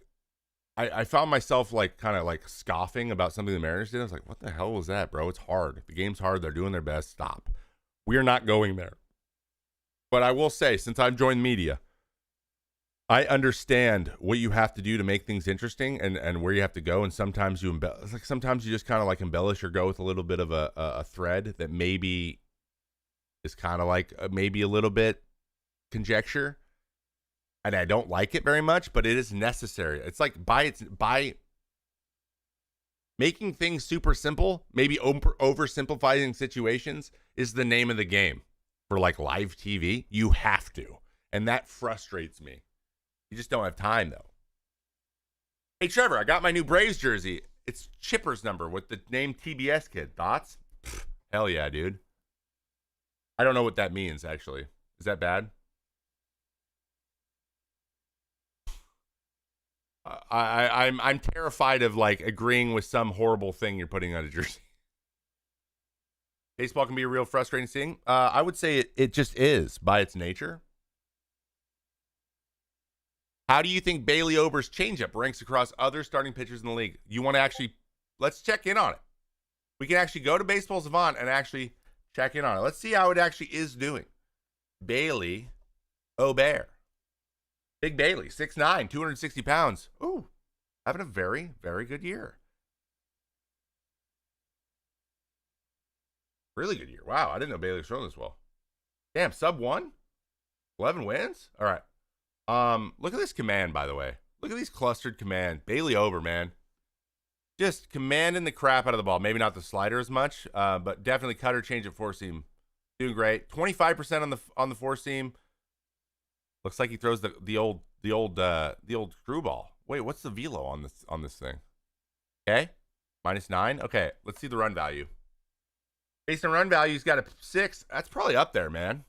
A: I found myself, like, kind of, like, scoffing about something the Mariners did. I was like, what the hell was that, bro? It's hard. The game's hard. They're doing their best. Stop. We are not going there. But I will say, since I've joined media, I understand what you have to do to make things interesting and where you have to go. And sometimes sometimes you just kind of like embellish or go with a little bit of a thread that maybe is kind of like maybe a little bit conjecture. And I don't like it very much, but it is necessary. It's like by making things super simple, maybe oversimplifying situations is the name of the game for like live TV. You have to. And that frustrates me. You just don't have time, though. Hey, Trevor, I got my new Braves jersey. It's Chipper's number with the name TBS Kid. Thoughts? Pfft, hell yeah, dude. I don't know what that means, actually. Is that bad? I'm terrified of, like, agreeing with some horrible thing you're putting on a jersey. Baseball can be a real frustrating thing. I would say it just is by its nature. How do you think Bailey Ober's changeup ranks across other starting pitchers in the league? You want to actually, let's check in on it. We can actually go to Baseball Savant and actually check in on it. Let's see how it actually is doing. Bailey Ober. Big Bailey, 6'9", 260 pounds. Ooh, having a very, very good year. Really good year. Wow, I didn't know Bailey was throwing this well. Damn, sub 1? 11 wins? All right. Look at this command, by the way. Look at these clustered command. Bailey Ober, man. Just commanding the crap out of the ball. Maybe not the slider as much, but definitely cutter, change it, four seam. Doing great. 25% on the four seam. Looks like he throws the old screwball. Wait, what's the velo on this thing? Okay, -9. Okay, let's see the run value. Based on run value, he's got a 6. That's probably up there, man.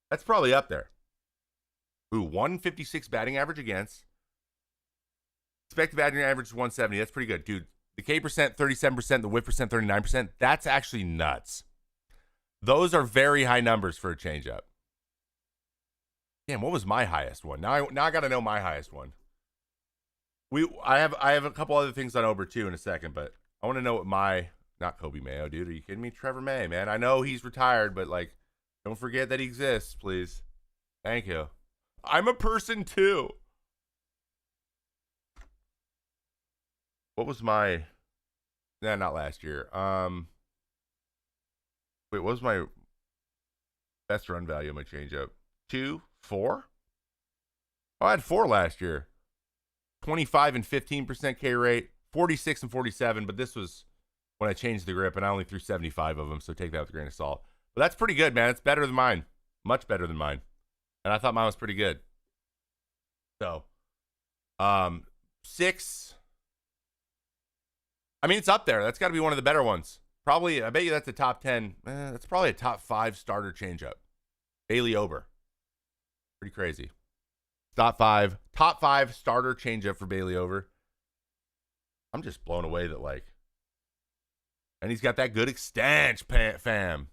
A: That's probably up there. Ooh, 156 batting average against. Expected batting average is 170. That's pretty good, dude. The K percent 37%, the whip percent 39%. That's actually nuts. Those are very high numbers for a changeup. Damn, what was my highest one? Now I got to know my highest one. I have a couple other things on Ober too in a second, but I want to know what my not Kobe Mayo, dude. Are you kidding me? Trevor May, man. I know he's retired, but like, don't forget that he exists, please. Thank you. I'm a person too. What was my? Nah, not last year. Wait, what was my best run value on my changeup? 2, 4. Oh, I had 4 last year. 25 and 15% K rate, 46 and 47. But this was when I changed the grip, and I only threw 75 of them. So take that with a grain of salt. But that's pretty good, man. It's better than mine, much better than mine. And I thought mine was pretty good. So, 6. I mean, it's up there. That's got to be one of the better ones. Probably, I bet you that's a top 10. That's probably a top 5 starter changeup. Bailey Ober. Pretty crazy. Top five starter changeup for Bailey Ober. I'm just blown away that, like, and he's got that good extension, fam.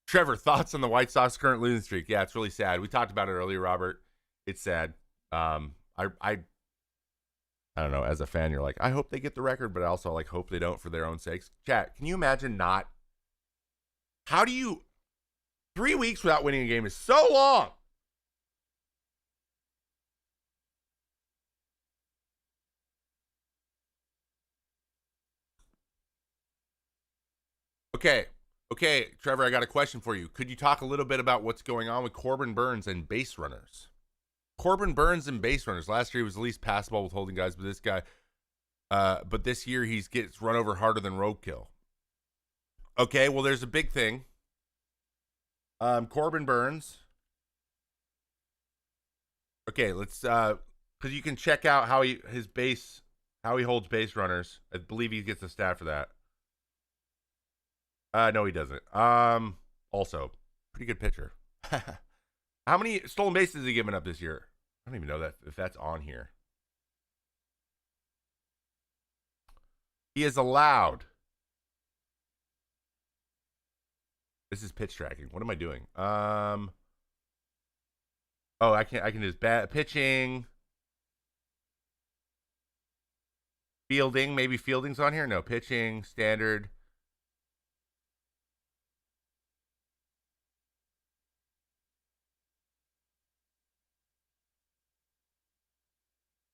A: Trevor, thoughts on the White Sox current losing streak? Yeah, it's really sad. We talked about it earlier, Robert. It's sad. I don't know. As a fan, you're like, I hope they get the record, but I also like hope they don't for their own sakes. Chat, can you imagine not? How do you? 3 weeks without winning a game is so long. Okay, Trevor, I got a question for you. Could you talk a little bit about what's going on with Corbin Burnes and base runners? Corbin Burnes and base runners. Last year he was the least passable with holding guys, but this year he gets run over harder than roadkill. Okay, well there's a big thing. Corbin Burnes. Okay, let's because you can check out how he holds base runners. I believe he gets a stat for that. No, he doesn't. Also, pretty good pitcher. How many stolen bases has he given up this year? I don't even know if that's on here. He is allowed. This is pitch tracking. What am I doing? Oh, I can just pitching. Fielding. Maybe fielding's on here. No, pitching, standard.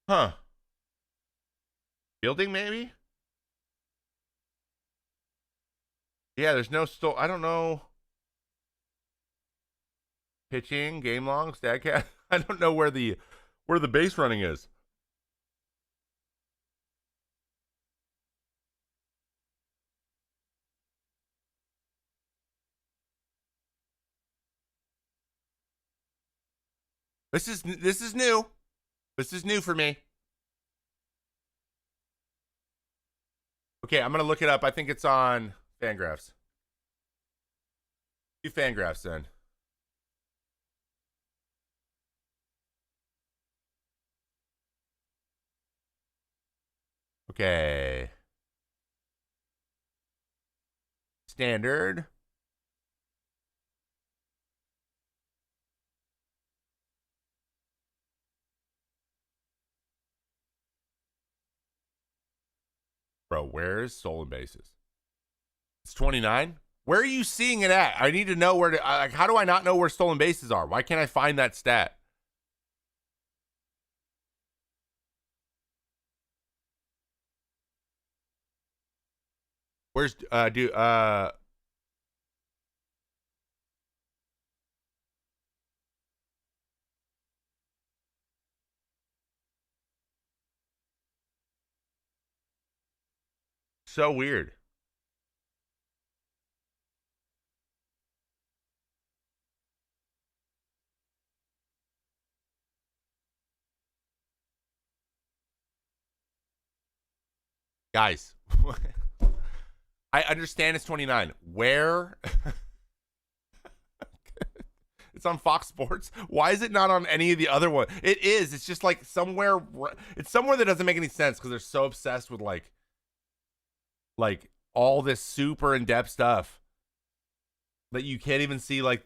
A: Huh. Fielding, maybe? Yeah, there's no I don't know. Pitching, game long, Statcat. I don't know where the base running is. This is new. This is new for me. Okay, I'm gonna look it up. I think it's on Fangraphs. Do Fangraphs then. Okay. Standard. Bro, where is stolen bases? It's 29. Where are you seeing it at? I need to know where to. How do I not know where stolen bases are? Why can't I find that stat? Where's So weird. Guys, I understand it's 29. Where? It's on Fox Sports. Why is it not on any of the other ones? It is. It's just like somewhere. It's somewhere that doesn't make any sense because they're so obsessed with like all this super in-depth stuff that you can't even see like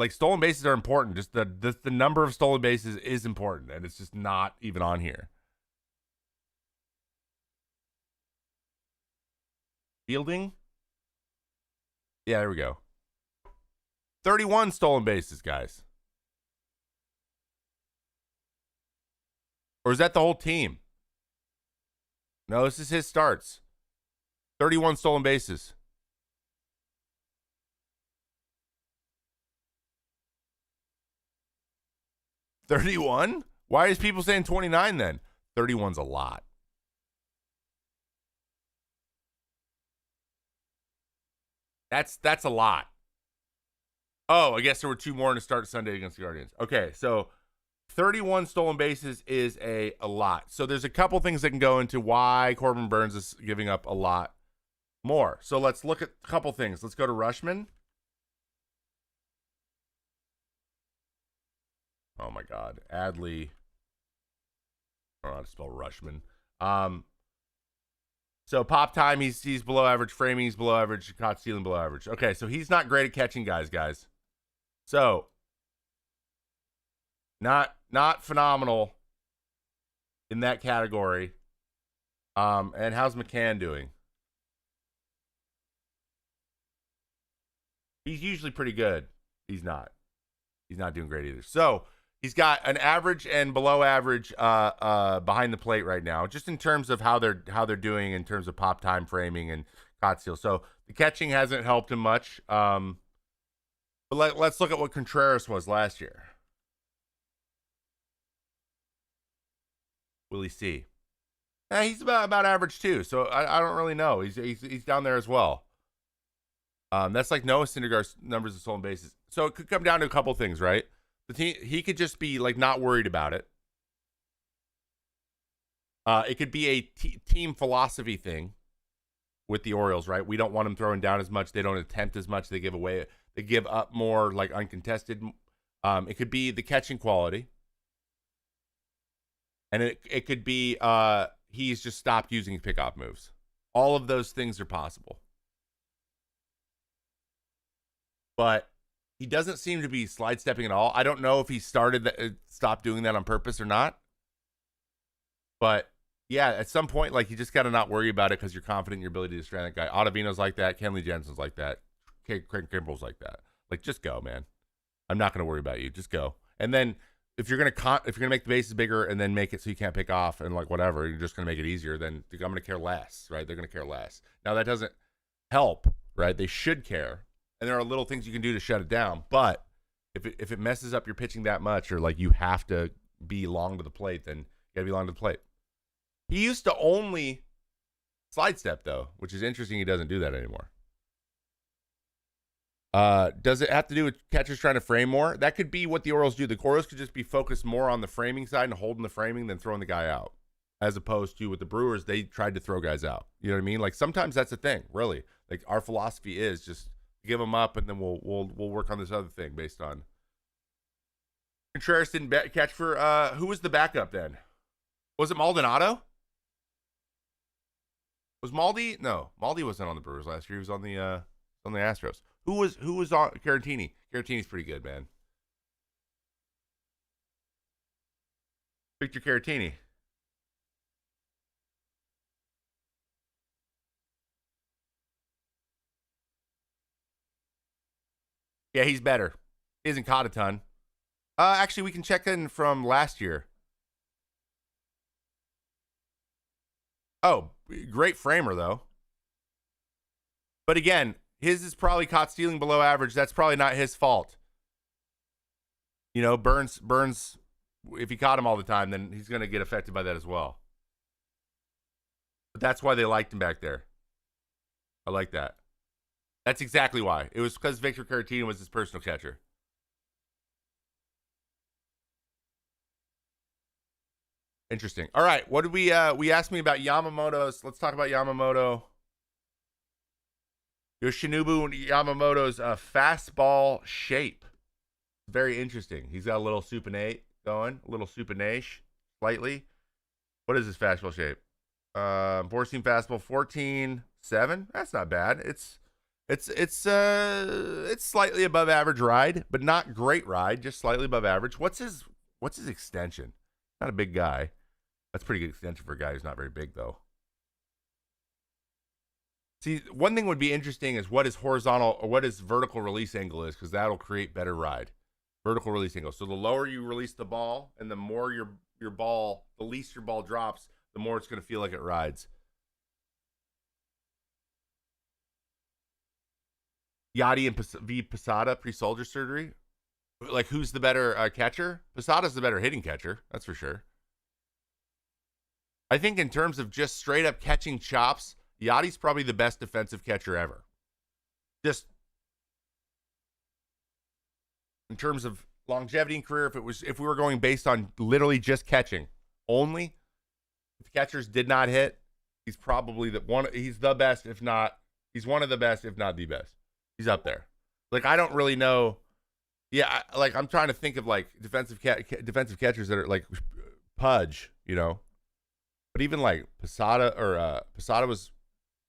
A: stolen bases are important. Just the number of stolen bases is important, and it's just not even on here. Fielding? Yeah, there we go. 31 stolen bases, guys. Or is that the whole team? No, this is his starts. 31 stolen bases. $31? Why is people saying 29 then? 31's a lot. That's a lot. Oh, I guess there were 2 more in the start Sunday against the Guardians. Okay, so 31 stolen bases is a lot. So there's a couple things that can go into why Corbin Burnes is giving up a lot more. So let's look at a couple things. Let's go to Rutschman. Oh my God, Adley. I don't know how to spell Rutschman. So pop time, he's below average. Framing, he's below average. Caught stealing, below average. Okay, so he's not great at catching guys. So not phenomenal in that category. And how's McCann doing? He's usually pretty good. He's not doing great either. So he's got an average and below average behind the plate right now, just in terms of how they're doing in terms of pop time, framing, and caught steal. So the catching hasn't helped him much. But let's look at what Contreras was last year. Will he see? He's about average too. So I don't really know. He's down there as well. That's like Noah Syndergaard's numbers of stolen bases. So it could come down to a couple things, right? The team, he could just be like not worried about it. It could be a team philosophy thing with the Orioles, right? We don't want them throwing down as much. They don't attempt as much. They give up more like uncontested. It could be the catching quality. And it could be he's just stopped using pickoff moves. All of those things are possible. But he doesn't seem to be slide stepping at all. I don't know if he stopped doing that on purpose or not. But yeah, at some point, like you just got to not worry about it because you're confident in your ability to strand that guy. Ottavino's like that. Kenley Jensen's like that. Craig Kimball's like that. Like, just go, man. I'm not going to worry about you. Just go. And then if you're gonna make the bases bigger and then make it so you can't pick off and like whatever, you're just gonna make it easier. Then I'm gonna care less, right? They're gonna care less. Now that doesn't help, right? They should care. And there are little things you can do to shut it down. But if it messes up your pitching that much, or like you have to be long to the plate, then you gotta be long to the plate. He used to only slide step though, which is interesting. He doesn't do that anymore. Does it have to do with catchers trying to frame more? That could be what the Orioles do. The Orioles could just be focused more on the framing side and holding the framing than throwing the guy out. As opposed to with the Brewers, they tried to throw guys out. You know what I mean? Like sometimes that's a thing, really. Like our philosophy is just give them up, and then we'll work on this other thing based on. Contreras didn't catch for who was the backup then? Was it Maldonado? Was Maldi? No, Maldi wasn't on the Brewers last year. He was on the Astros. Who was on Caratini? Caratini's pretty good, man. Victor Caratini. Yeah, he's better. He hasn't caught a ton. Actually, we can check in from last year. Oh, great framer, though. But again, his is probably caught stealing below average. That's probably not his fault. You know, Burnes, if he caught him all the time, then he's going to get affected by that as well. But that's why they liked him back there. I like that. That's exactly why. It was because Victor Caratini was his personal catcher. Interesting. All right. What did we asked me about Yamamoto's. Let's talk about Yamamoto. Yoshinobu Yamamoto's fastball shape. Very interesting. He's got a little supinate going, a little supination, slightly. What is his fastball shape? 4-seam fastball, 14.7. That's not bad. It's slightly above average ride, but not great ride, just slightly above average. What's his extension? Not a big guy. That's pretty good extension for a guy who's not very big, though. See, one thing would be interesting is what his horizontal or what his vertical release angle is, because that'll create better ride. Vertical release angle. So the lower you release the ball and the more your ball, the least your ball drops, the more it's going to feel like it rides. Yadi and Posada pre-soldier surgery. Like, who's the better catcher? Posada's the better hitting catcher. That's for sure. I think in terms of just straight up catching chops, Yadi's probably the best defensive catcher ever. Just in terms of longevity in career, if we were going based on literally just catching only, if catchers did not hit, he's probably he's the best, if not, he's one of the best, if not the best. He's up there. Like, I don't really know. Yeah, I'm trying to think of like defensive catchers that are like Pudge, you know. But even like Posada was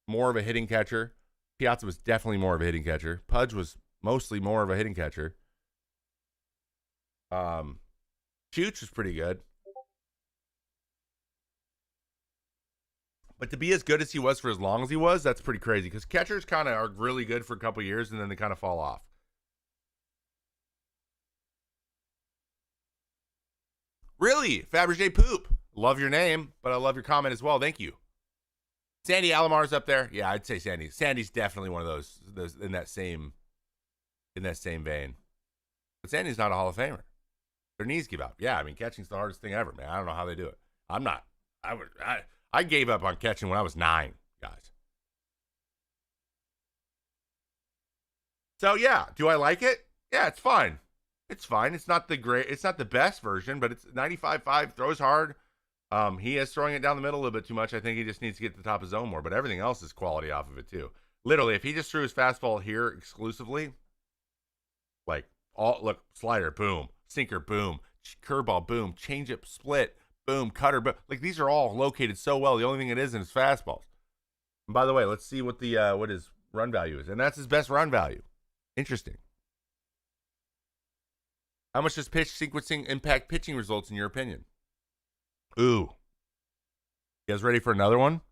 A: more of a hitting catcher. Piazza was definitely more of a hitting catcher. Pudge was mostly more of a hitting catcher. Chooch was pretty good. But to be as good as he was for as long as he was, that's pretty crazy. Because catchers kind of are really good for a couple years and then they kind of fall off. Really? Fabergé Poop. Love your name, but I love your comment as well. Thank you. Sandy Alamar's up there. Yeah, I'd say Sandy. Sandy's definitely one of those in that same vein. But Sandy's not a Hall of Famer. Their knees give out. Yeah, I mean, catching's the hardest thing ever, man. I don't know how they do it. I'm not. I gave up on catching when I was 9, guys. So yeah, do I like it? Yeah, it's fine. It's fine. It's not the best version, but it's 95.5, throws hard. He is throwing it down the middle a little bit too much. I think he just needs to get to the top of his zone more, but everything else is quality off of it too. Literally, if he just threw his fastball here exclusively, like look, slider, boom, sinker, boom, curveball, boom, changeup, split, boom, cutter, but like these are all located so well. The only thing it isn't is fastballs. And by the way, let's see what what his run value is, and that's his best run value. Interesting. How much does pitch sequencing impact pitching results in your opinion? Ooh. You guys ready for another one?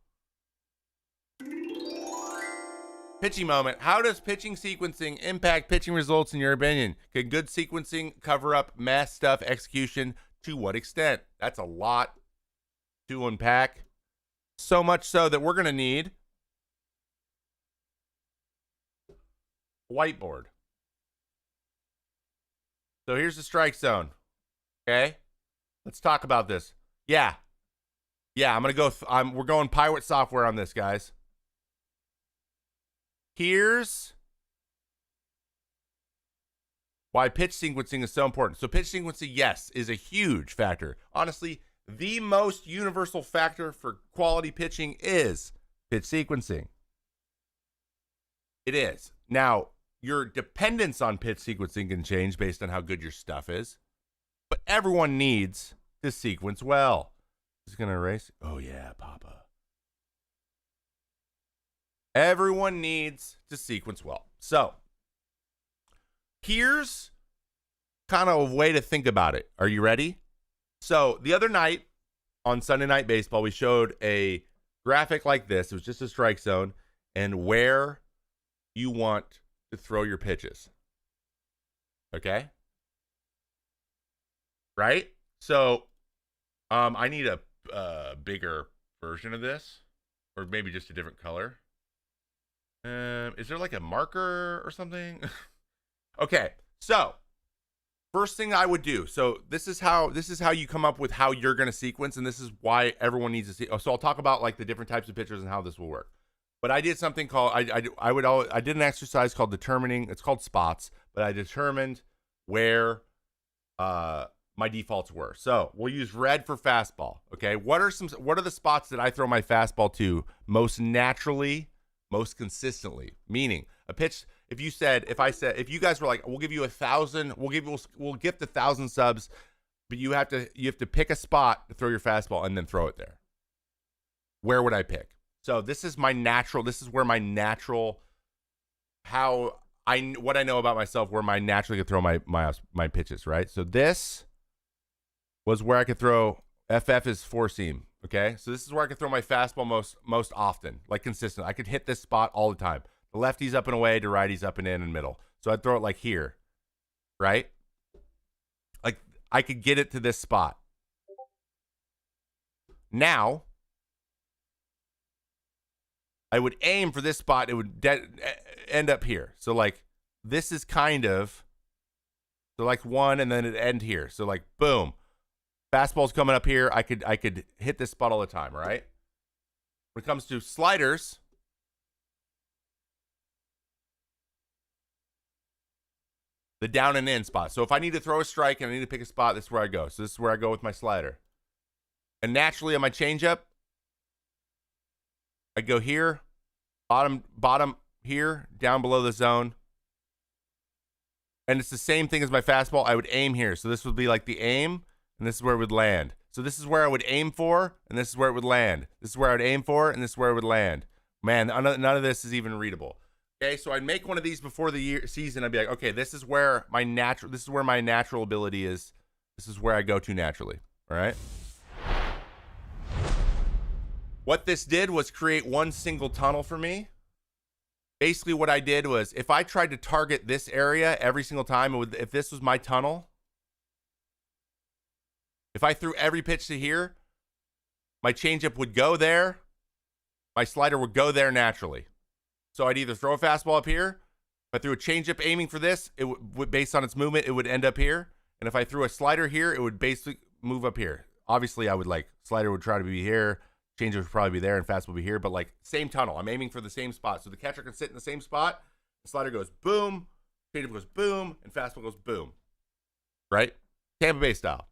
A: Pitching moment. How does pitching sequencing impact pitching results in your opinion? Can good sequencing cover up mass stuff execution? To what extent? That's a lot to unpack. So much so that we're going to need a whiteboard. So here's the strike zone. Okay? Let's talk about this. Yeah, I'm going to go. We're going Pirate software on this, guys. Here's why pitch sequencing is so important. So pitch sequencing, yes, is a huge factor. Honestly, the most universal factor for quality pitching is pitch sequencing. It is. Now, your dependence on pitch sequencing can change based on how good your stuff is, but everyone needs to sequence well. Is it going to erase? Oh, yeah, Papa. Everyone needs to sequence well. So, here's kind of a way to think about it. Are you ready? So, the other night on Sunday Night Baseball, we showed a graphic like this. It was just a strike zone and where you want to throw your pitches. Okay? Right? So, I need a bigger version of this, or maybe just a different color. Is there like a marker or something? Okay, so first thing I would do. So this is how you come up with how you're going to sequence, and this is why everyone needs to see. So I'll talk about like the different types of pitchers and how this will work. But I did something called I did an exercise called determining. It's called spots, but I determined where my defaults were. So we'll use red for fastball. Okay, what are the spots that I throw my fastball to most naturally, most consistently? Meaning a pitch. If you guys were like, we'll give you 1,000, we'll gift 1,000 subs, but you have to pick a spot to throw your fastball and then throw it there. Where would I pick? So this is where my natural, what I know about myself, where I naturally could throw my pitches, right? So this was where I could throw. FF is four seam. Okay, so this is where I could throw my fastball most often, like consistent. I could hit this spot all the time. The lefty's up and away, the righty's up and in and middle. So I'd throw it like here, right? Like I could get it to this spot. Now, I would aim for this spot. It would end up here. So like this is kind of, so like one and then it end here. So like boom, fastball's coming up here. I could hit this spot all the time, right? When it comes to sliders, the down and in spot. So if I need to throw a strike and I need to pick a spot, this is where I go. So this is where I go with my slider. And naturally on my changeup, I go here, bottom here, down below the zone. And it's the same thing as my fastball. I would aim here. So this would be like the aim, and this is where it would land. So this is where I would aim for, and this is where it would land. This is where I would aim for, and this is where it would land. Man, none of this is even readable. Okay, so I'd make one of these before the season. I'd be like, okay, this is where my natural ability is. This is where I go to naturally. All right. What this did was create one single tunnel for me. Basically, what I did was, if I tried to target this area every single time, if this was my tunnel, if I threw every pitch to here, my changeup would go there, my slider would go there naturally. So I'd either throw a fastball up here. If I threw a changeup aiming for this, it would, based on its movement, it would end up here. And if I threw a slider here, it would basically move up here. Obviously, I would slider would try to be here, changeup would probably be there, and fastball would be here. But same tunnel. I'm aiming for the same spot. So the catcher can sit in the same spot. The slider goes boom, changeup goes boom, and fastball goes boom. Right? Tampa Bay style.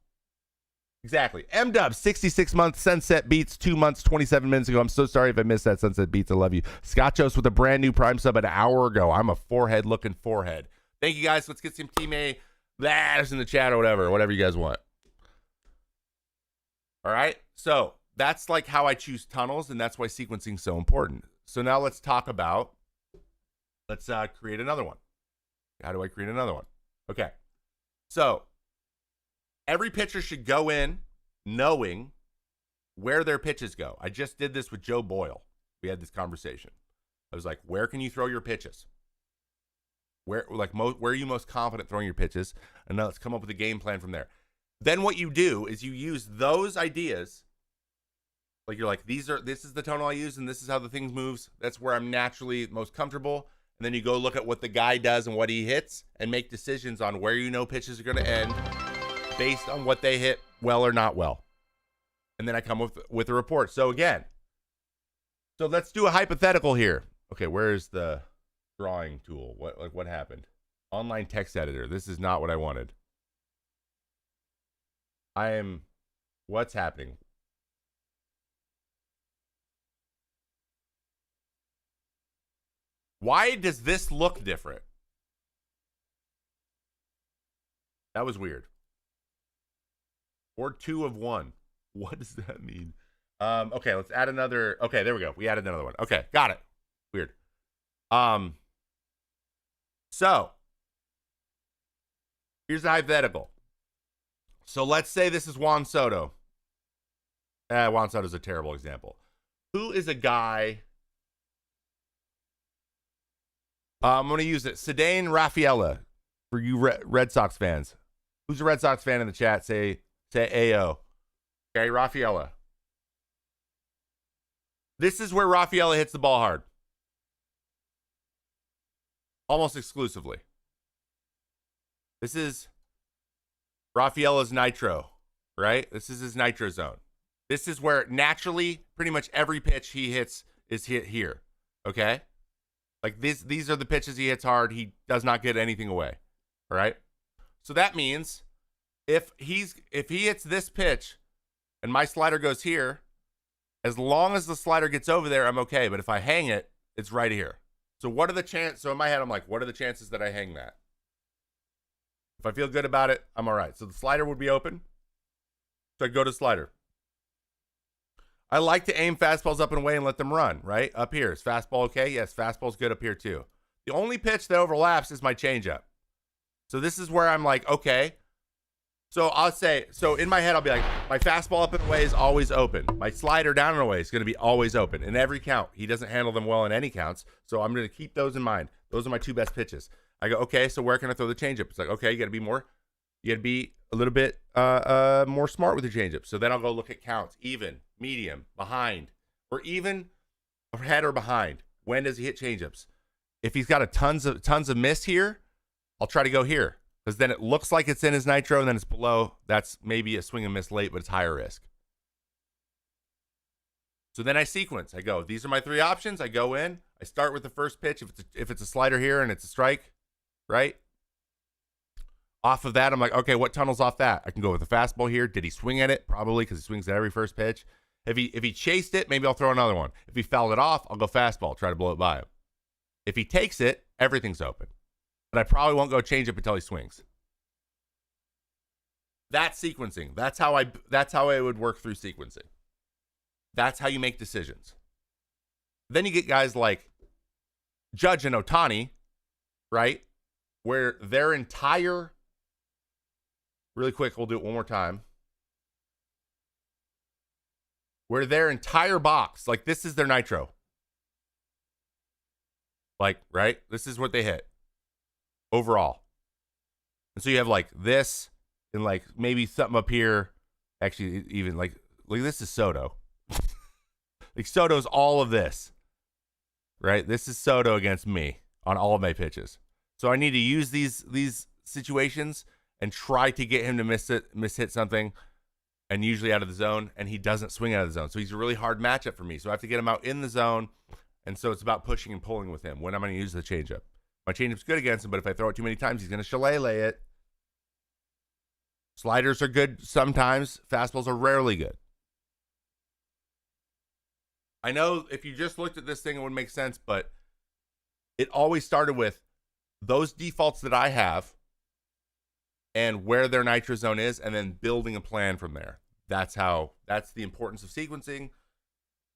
A: Exactly. M-Dub, 66 months, Sunset Beats, 2 months, 27 minutes ago. I'm so sorry if I missed that, Sunset Beats. I love you. Scotchos with a brand new Prime sub an hour ago. I'm a forehead-looking forehead. Thank you, guys. Let's get some Team A in the chat or whatever you guys want. All right? So that's how I choose tunnels, and that's why sequencing is so important. So now let's talk about, create another one. How do I create another one? Okay. So every pitcher should go in knowing where their pitches go. I just did this with Joe Boyle. We had this conversation. I was like, where can you throw your pitches? Where are you most confident throwing your pitches? And now let's come up with a game plan from there. Then what you do is you use those ideas. You're like, this is the tonal I use, and this is how the thing moves. That's where I'm naturally most comfortable. And then you go look at what the guy does and what he hits and make decisions on where pitches are going to end based on what they hit well or not well. And then I come with a report. So let's do a hypothetical here. Okay, where's the drawing tool? What happened? Online text editor. This is not what I wanted. What's happening? Why does this look different? That was weird. Or 2 of 1. What does that mean? Okay, let's add another. Okay, there we go. We added another one. Okay, got it. Weird. So here's the hypothetical. So let's say this is Juan Soto. Juan Soto's a terrible example. Who is a guy? I'm going to use it. Cedane Rafaela for you Red Sox fans. Who's a Red Sox fan in the chat? Say AO. Okay, Rafaela. This is where Rafaela hits the ball hard. Almost exclusively. This is Rafaela's nitro, right? This is his nitro zone. This is where naturally pretty much every pitch he hits is hit here. Okay? Like these are the pitches he hits hard. He does not get anything away. All right? So that means if he hits this pitch and my slider goes here, as long as the slider gets over there, I'm okay. But if I hang it, it's right here. So what are the chances? So in my head, I'm like, what are the chances that I hang that? If I feel good about it, I'm all right. So the slider would be open. So I'd go to slider. I like to aim fastballs up and away and let them run, right? Up here. Is fastball okay? Yes, fastball's good up here too. The only pitch that overlaps is my changeup. So this is where I'm like, okay. So I'll say, so in my head, I'll be like, my fastball up and away is always open. My slider down and away is going to be always open in every count. He doesn't handle them well in any counts. So I'm going to keep those in mind. Those are my two best pitches. I go, okay, so where can I throw the changeup? It's like, okay, you got to be a little bit more smart with your changeup. So then I'll go look at counts, even, medium, behind, or even ahead or behind. When does he hit changeups? If he's got tons of miss here, I'll try to go here because then it looks like it's in his nitro and then it's below. That's maybe a swing and miss late, but it's higher risk. So then I sequence. I go, these are my three options. I go in. I start with the first pitch. If it's a slider here and it's a strike, right? Off of that, I'm like, okay, what tunnels off that? I can go with the fastball here. Did he swing at it? Probably, because he swings at every first pitch. If he chased it, maybe I'll throw another one. If he fouled it off, I'll go fastball, try to blow it by him. If he takes it, everything's open. But I probably won't go change up until he swings. That's sequencing. That's how I would work through sequencing. That's how you make decisions. Then you get guys like Judge and Ohtani, right? Where their entire, really quick, we'll do it one more time. Where their entire box, like this is their nitro. Like, right? This is what they hit overall. And so you have like this and like maybe something up here. Actually, even like this is Soto. Like Soto's all of this, right? This is Soto against me on all of my pitches. So I need to use these situations and try to get him to mishit something, and usually out of the zone, and he doesn't swing out of the zone. So he's a really hard matchup for me. So I have to get him out in the zone, and so it's about pushing and pulling with him when I'm going to use the changeup. My changeup's good against him, but if I throw it too many times, he's going to shillelagh it. Sliders are good sometimes. Fastballs are rarely good. I know if you just looked at this thing, it wouldn't make sense, but it always started with those defaults that I have and where their nitro zone is, and then building a plan from there. That's the importance of sequencing.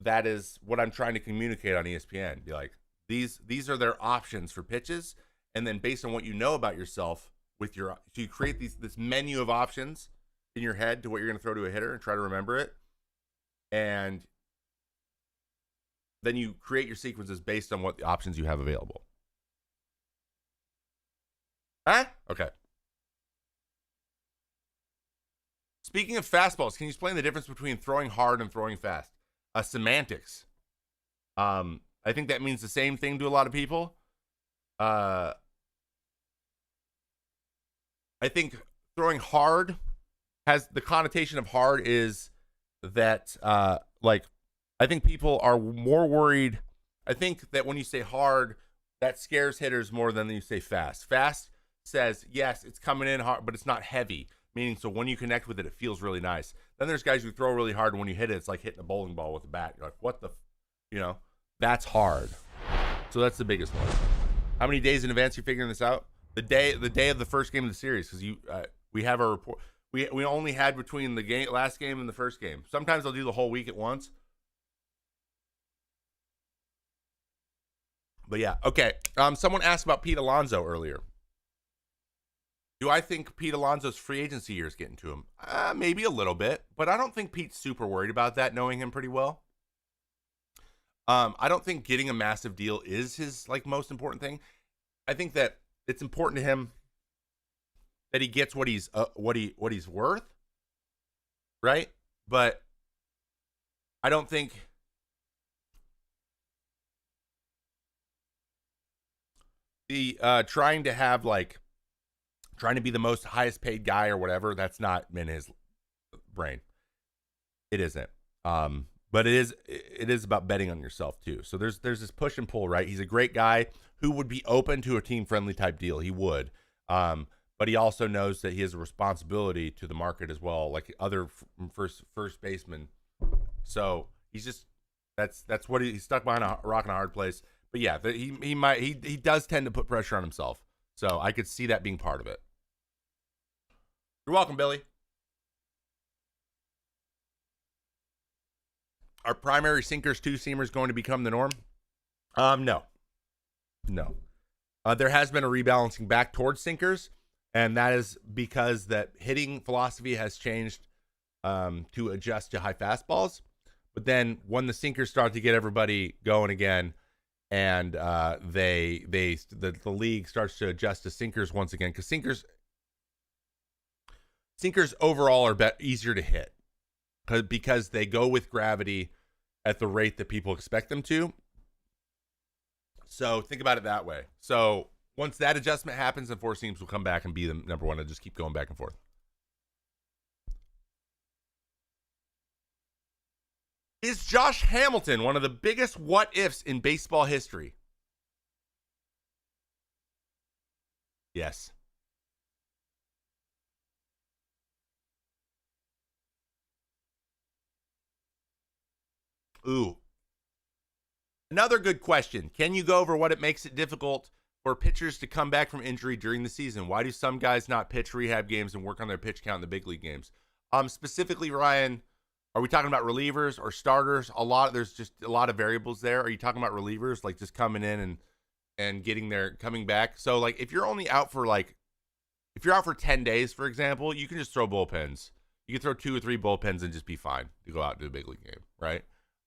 A: That is what I'm trying to communicate on ESPN. Be like, these are their options for pitches, and then based on what you know about yourself, so you create this menu of options in your head to what you're going to throw to a hitter and try to remember it, and then you create your sequences based on what the options you have available. Huh? Okay. Speaking of fastballs, can you explain the difference between throwing hard and throwing fast? Semantics. I think that means the same thing to a lot of people. I think throwing hard has the connotation of hard is that, I think people are more worried. I think that when you say hard, that scares hitters more than you say fast. Fast says, yes, it's coming in hard, but it's not heavy. Meaning, so when you connect with it, it feels really nice. Then there's guys who throw really hard, and when you hit it, it's like hitting a bowling ball with a bat. You're like, what the, that's hard. So that's the biggest one. How many days in advance are you figuring this out? The day of the first game of the series, because we have our report. We only had between the last game and the first game. Sometimes I'll do the whole week at once. But yeah, okay. Someone asked about Pete Alonso earlier. Do I think Pete Alonso's free agency year is getting to him? Maybe a little bit, but I don't think Pete's super worried about that, knowing him pretty well. I don't think getting a massive deal is his most important thing. I think that it's important to him that he gets what he's worth, right? But I don't think the trying to be the most highest paid guy or whatever, that's not in his brain. It isn't. But it is about betting on yourself too. So there's this push and pull, right? He's a great guy who would be open to a team friendly type deal. He would, but he also knows that he has a responsibility to the market as well, like other first basemen. So he's just that's what he's stuck behind a rock and a hard place. But yeah, he does tend to put pressure on himself. So I could see that being part of it. You're welcome, Billy. Are primary sinkers, two-seamers going to become the norm? No. There has been a rebalancing back towards sinkers, and that is because that hitting philosophy has changed to adjust to high fastballs. But then when the sinkers start to get everybody going again, and the league starts to adjust to sinkers once again, because sinkers overall are easier to hit. Because they go with gravity at the rate that people expect them to. So think about it that way. So once that adjustment happens, then four seams will come back and be the number one and just keep going back and forth. Is Josh Hamilton one of the biggest what-ifs in baseball history? Yes. Ooh. Another good question. Can you go over what it makes it difficult for pitchers to come back from injury during the season? Why do some guys not pitch rehab games and work on their pitch count in the big league games? Specifically, Ryan, are we talking about relievers or starters? There's just a lot of variables there. Are you talking about relievers, like just coming in and coming back? So like if you're out for 10 days, for example, you can just throw bullpens. You can throw 2 or 3 bullpens and just be fine to go out to a big league game, right?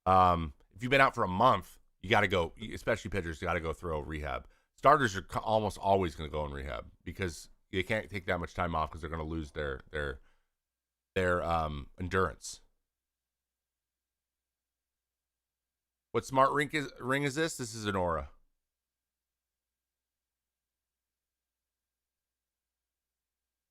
A: If you've been out for a month, you got to go, especially pitchers, you got to go throw rehab. Starters are almost always going to go in rehab because they can't take that much time off because they're going to lose their endurance. What smart ring is this? This is an Aura.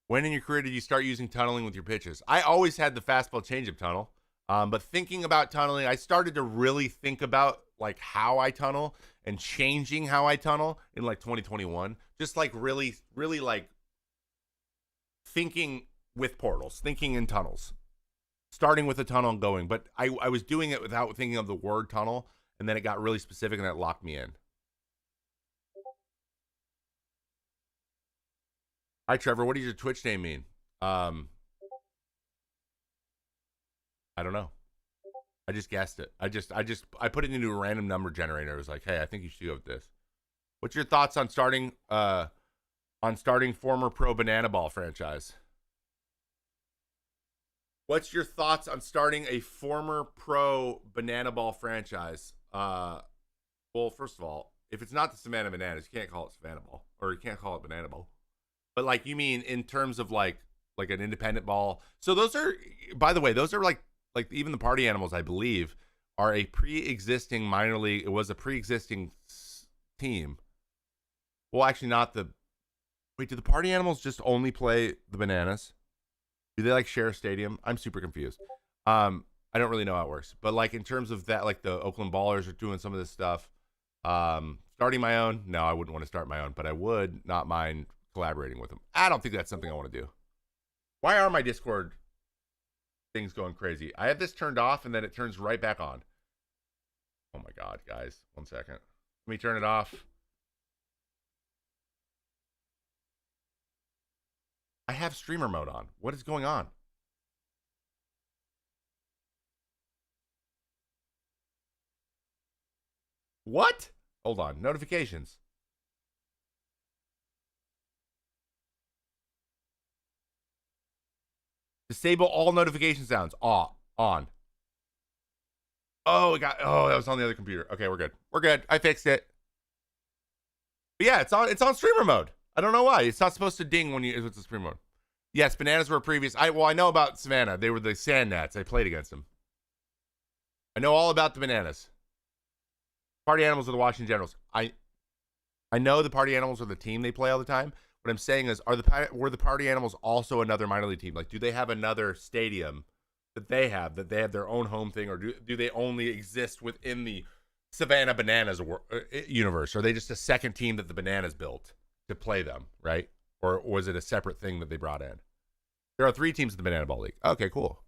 A: When in your career did you start using tunneling with your pitches? I always had the fastball changeup tunnel. But thinking about tunneling, I started to really think about like how I tunnel and changing how I tunnel in like 2021. Just like really, really like thinking with portals, thinking in tunnels, starting with a tunnel and going. But I was doing it without thinking of the word tunnel, and then it got really specific and that locked me in. Hi, Trevor. What does your Twitch name mean? I don't know. I just guessed it. I put it into a random number generator. I was like, hey, I think you should go with this. What's your thoughts on starting former pro banana ball franchise? What's your thoughts on starting a former pro banana ball franchise? Well, first of all, if it's not the Savannah Bananas, you can't call it Savannah Ball, or you can't call it Banana Ball. But like, you mean in terms of like an independent ball? So those are, by the way, those are like even the Party Animals, I believe, are a pre-existing minor league. It was a pre-existing team. Well, actually, not the. Wait, do the Party Animals just only play the Bananas? Do they like share a stadium? I'm super confused. I don't really know how it works, but like in terms of that, like the Oakland Ballers are doing some of this stuff. Starting my own? No, I wouldn't want to start my own, but I would not mind collaborating with them. I don't think that's something I want to do. Why are my Discord things going crazy? I have this turned off and then it turns right back on. Oh my God, guys. 1 second. Let me turn it off. I have streamer mode on. What is going on? What? Hold on. Notifications. Disable all notification sounds. On. Oh, that was on the other computer. Okay, we're good. We're good. I fixed it. But yeah, it's on streamer mode. I don't know why. It's not supposed to ding when it's the streamer mode. Yes, Bananas were previous. I know about Savannah. They were the Sand Gnats. I played against them. I know all about the Bananas. Party Animals are the Washington Generals. I know the Party Animals are the team they play all the time. What I'm saying is, were the Party Animals also another minor league team? Like, do they have another stadium that they have their own home thing, or do they only exist within the Savannah Bananas universe? Or are they just a second team that the Bananas built to play them, right? Or was it a separate thing that they brought in? There are 3 teams in the Banana Ball League. Okay, cool.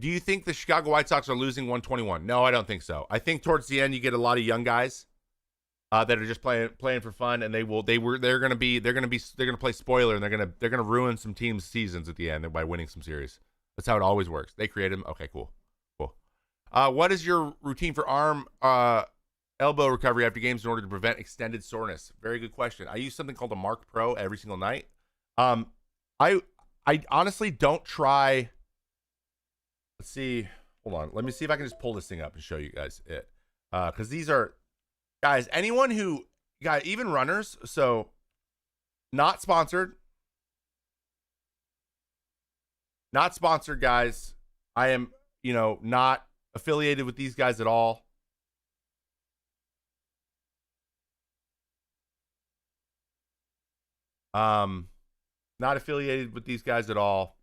A: Do you think the Chicago White Sox are losing 121? No, I don't think so. I think towards the end you get a lot of young guys that are just playing for fun, and they're gonna play spoiler, and they're gonna ruin some teams' seasons at the end by winning some series. That's how it always works. They create them. Okay, cool. What is your routine for arm elbow recovery after games in order to prevent extended soreness? Very good question. I use something called a Mark Pro every single night. I honestly don't try. Let's see. Hold on. Let me see if I can just pull this thing up and show you guys it. Because these are, guys, anyone who, even runners, so not sponsored. Not sponsored, guys. I am, not affiliated with these guys at all. Not affiliated with these guys at all.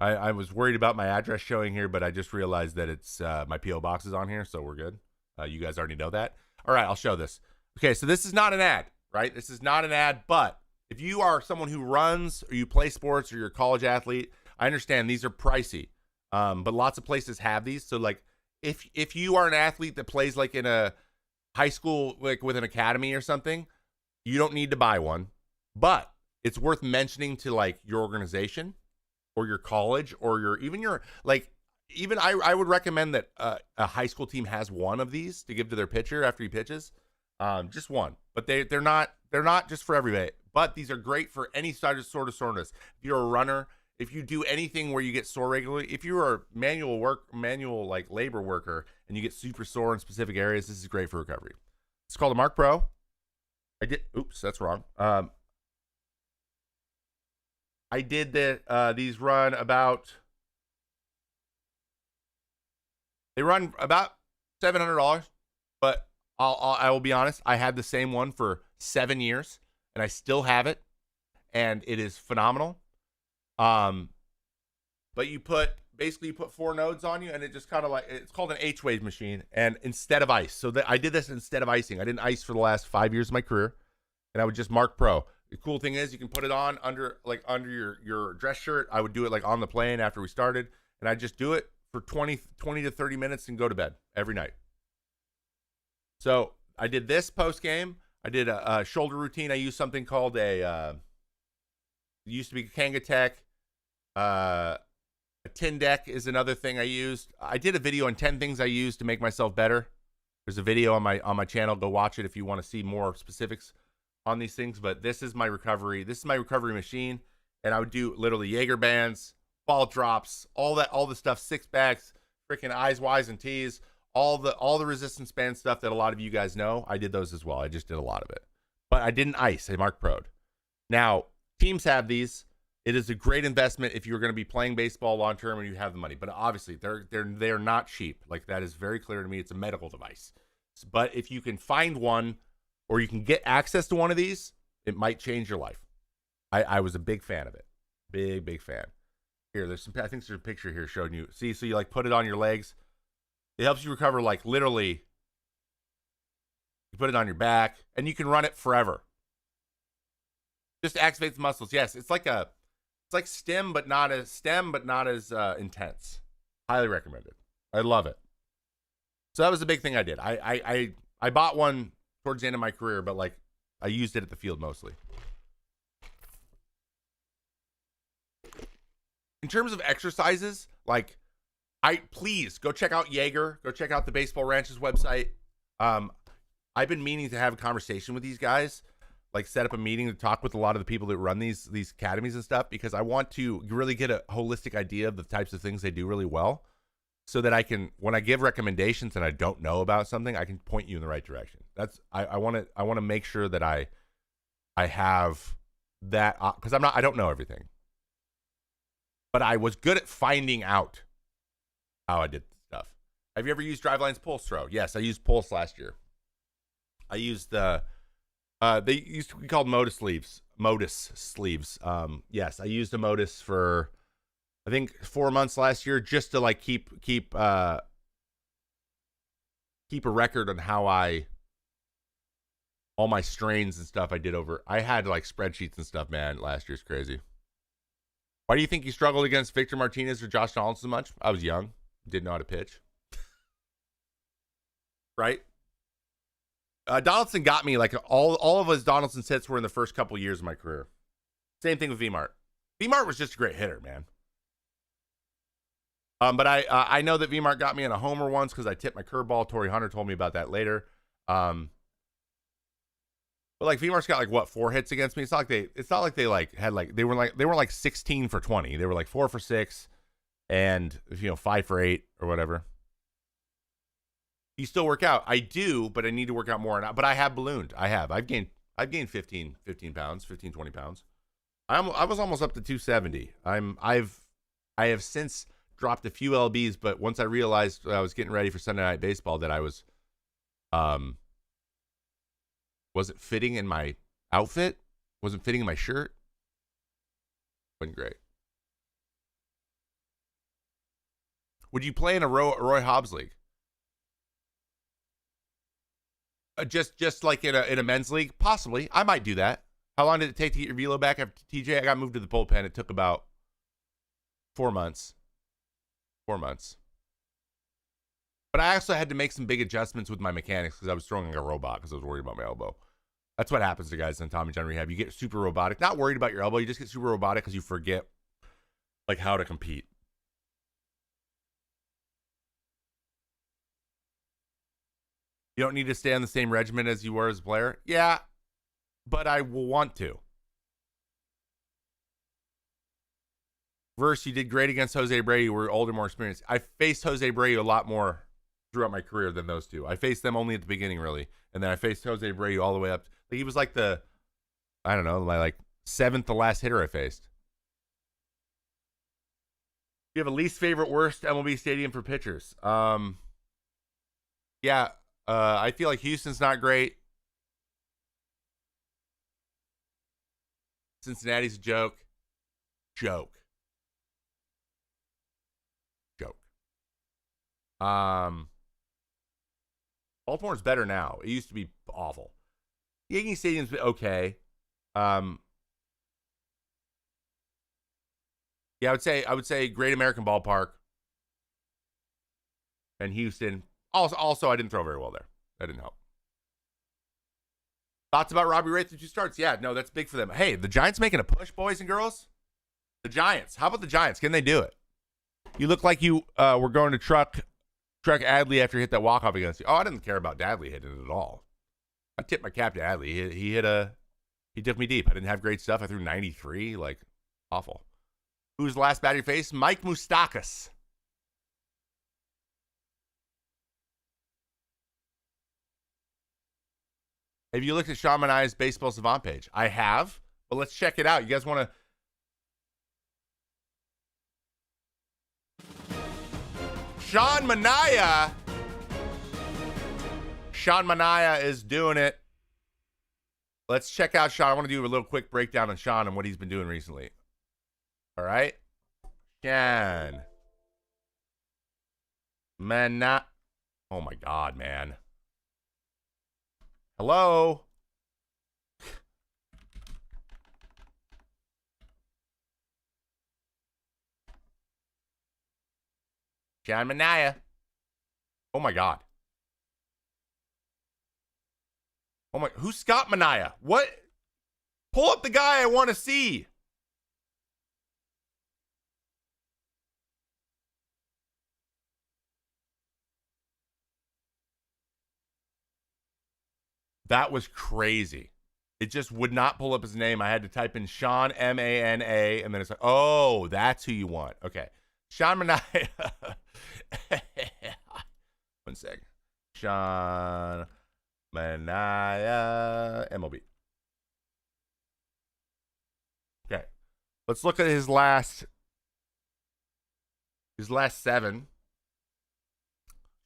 A: I was worried about my address showing here, but I just realized that it's my P.O. box is on here, so we're good. You guys already know that. All right, I'll show this. Okay, so this is not an ad, right? This is not an ad, but if you are someone who runs or you play sports or you're a college athlete, I understand these are pricey, but lots of places have these. So, like, if you are an athlete that plays, like, in a high school, like, with an academy or something, you don't need to buy one, but it's worth mentioning to, like, your organization or your college or I would recommend that a high school team has one of these to give to their pitcher after he pitches, just one. But they're not just for everybody. But these are great for any sort of soreness. If you're a runner, if you do anything where you get sore regularly, if you are manual like labor worker and you get super sore in specific areas, this is great for recovery. It's called a Mark Pro. Oops, that's wrong. I did these run about. They run about $700, but I will be honest. I had the same one for 7 years, and I still have it, and it is phenomenal. But you put 4 nodes on you, and it just kind of it's called an H-wave machine, and instead of ice. So I did this instead of icing. I didn't ice for the last 5 years of my career, and I would just Mark Pro. The cool thing is you can put it on under your dress shirt. I would do it like on the plane after we started, and I just do it for 20 to 30 minutes and go to bed every night. So I did this post game. I did a shoulder routine. I used something called it used to be Kanga Tech. A tin deck is another thing I used. I did a video on 10 things I used to make myself better. There's a video on my channel. Go watch it if you want to see more specifics on these things. But this is my recovery. This is my recovery machine, and I would do literally Jaeger bands, ball drops, all the stuff, 6 packs, freaking I's, Y's, and T's, all the resistance band stuff that a lot of you guys know. I did those as well. I just did a lot of it, but I didn't ice. I Mark Pro'd. Now teams have these. It is a great investment if you're going to be playing baseball long term and you have the money. But obviously they're not cheap. Like, that is very clear to me. It's a medical device. But if you can find one, or you can get access to one of these, it might change your life. I was a big fan of it. Big fan. Here, I think there's a picture here showing you. See, so you like put it on your legs. It helps you recover, like, literally. You put it on your back, and you can run it forever. Just activates the muscles. Yes, it's like stem, but not as intense. Highly recommended. I love it. So that was the big thing I did. I bought one towards the end of my career, but like I used it at the field mostly. In terms of exercises, like, please go check out Jaeger. Go check out the Baseball Ranch's website. I've been meaning to have a conversation with these guys, like set up a meeting to talk with a lot of the people that run these academies and stuff, because I want to really get a holistic idea of the types of things they do really well, so that I can, when I give recommendations and I don't know about something, I can point you in the right direction. I want to make sure that I have that, because I don't know everything, but I was good at finding out how I did stuff. Have you ever used Driveline's Pulse Throw? Yes, I used Pulse last year. I used They used to be called Modus sleeves. Modus sleeves. Yes, I used a Modus for I think 4 months last year just to like keep a record on how all my strains and stuff I did over. I had like spreadsheets and stuff, man. Last year's crazy. Why do you think you struggled against Victor Martinez or Josh Donaldson so much? I was young, didn't know how to pitch. Right? Donaldson got me like all of his Donaldson hits were in the first couple years of my career. Same thing with V-Mart. V-Mart was just a great hitter, man. But I know that V-Mart got me in a homer once because I tipped my curveball. Torrey Hunter told me about that later. But like V-Mart's got like what 4 hits against me. It's not like they like had like they were like 16 for 20. They were like 4 for 6 and 5 for 8 or whatever. You still work out. I do, but I need to work out more. But I have ballooned. I've gained 15 pounds, 15, 20 pounds. I was almost up to 270. I have since dropped a few lbs, but once I realized I was getting ready for Sunday Night Baseball that I was wasn't fitting in my outfit, wasn't fitting in my shirt. Wasn't great. Would you play in a Roy Hobbs league? Just like in a men's league? Possibly. I might do that. How long did it take to get your velo back after TJ? I got moved to the bullpen. It took about 4 months. 4 months. But I also had to make some big adjustments with my mechanics because I was throwing like a robot because I was worried about my elbow. That's what happens to guys in Tommy John rehab. You get super robotic. Not worried about your elbow. You just get super robotic because you forget like how to compete. You don't need to stay on the same regimen as you were as a player. Yeah, but I will want to. Verse, you did great against Jose Abreu. You were older, more experienced. I faced Jose Abreu a lot more throughout my career than those two. I faced them only at the beginning, really. And then I faced Jose Abreu all the way up. He was like my like 7th to last hitter I faced. You have a least favorite worst MLB stadium for pitchers. Yeah, I feel like Houston's not great. Cincinnati's a joke. Baltimore's better now. It used to be awful. Yankee Stadium's okay. Yeah, I would say Great American Ballpark and Houston. Also, I didn't throw very well there. That didn't help. Thoughts about Robbie Ray through 2 starts? Yeah, no, that's big for them. Hey, the Giants making a push, boys and girls? The Giants. How about the Giants? Can they do it? You look like you were going to truck Adley after he hit that walk-off against you. Oh, I didn't care about Adley hitting it at all. I tipped my cap to Adley. He took me deep. I didn't have great stuff. I threw 93. Like, awful. Who's the last batter you faced? Mike Moustakas. Have you looked at Sean Manaea's Baseball Savant page? I have, but let's check it out. You guys want to... Sean Manaea is doing it. Let's check out Sean. I want to do a little quick breakdown on Sean and what he's been doing recently. All right. Sean Manaea. Oh my God, man. Hello. Sean Manaea. Oh my God. Oh my, who's Scott Manaea? What? Pull up the guy I want to see. That was crazy. It just would not pull up his name. I had to type in Sean, M-A-N-A, and then it's like, oh, that's who you want. Okay. Sean Manaea. 1 sec. Sean Manaea, MLB. Okay. Let's look at his last 7.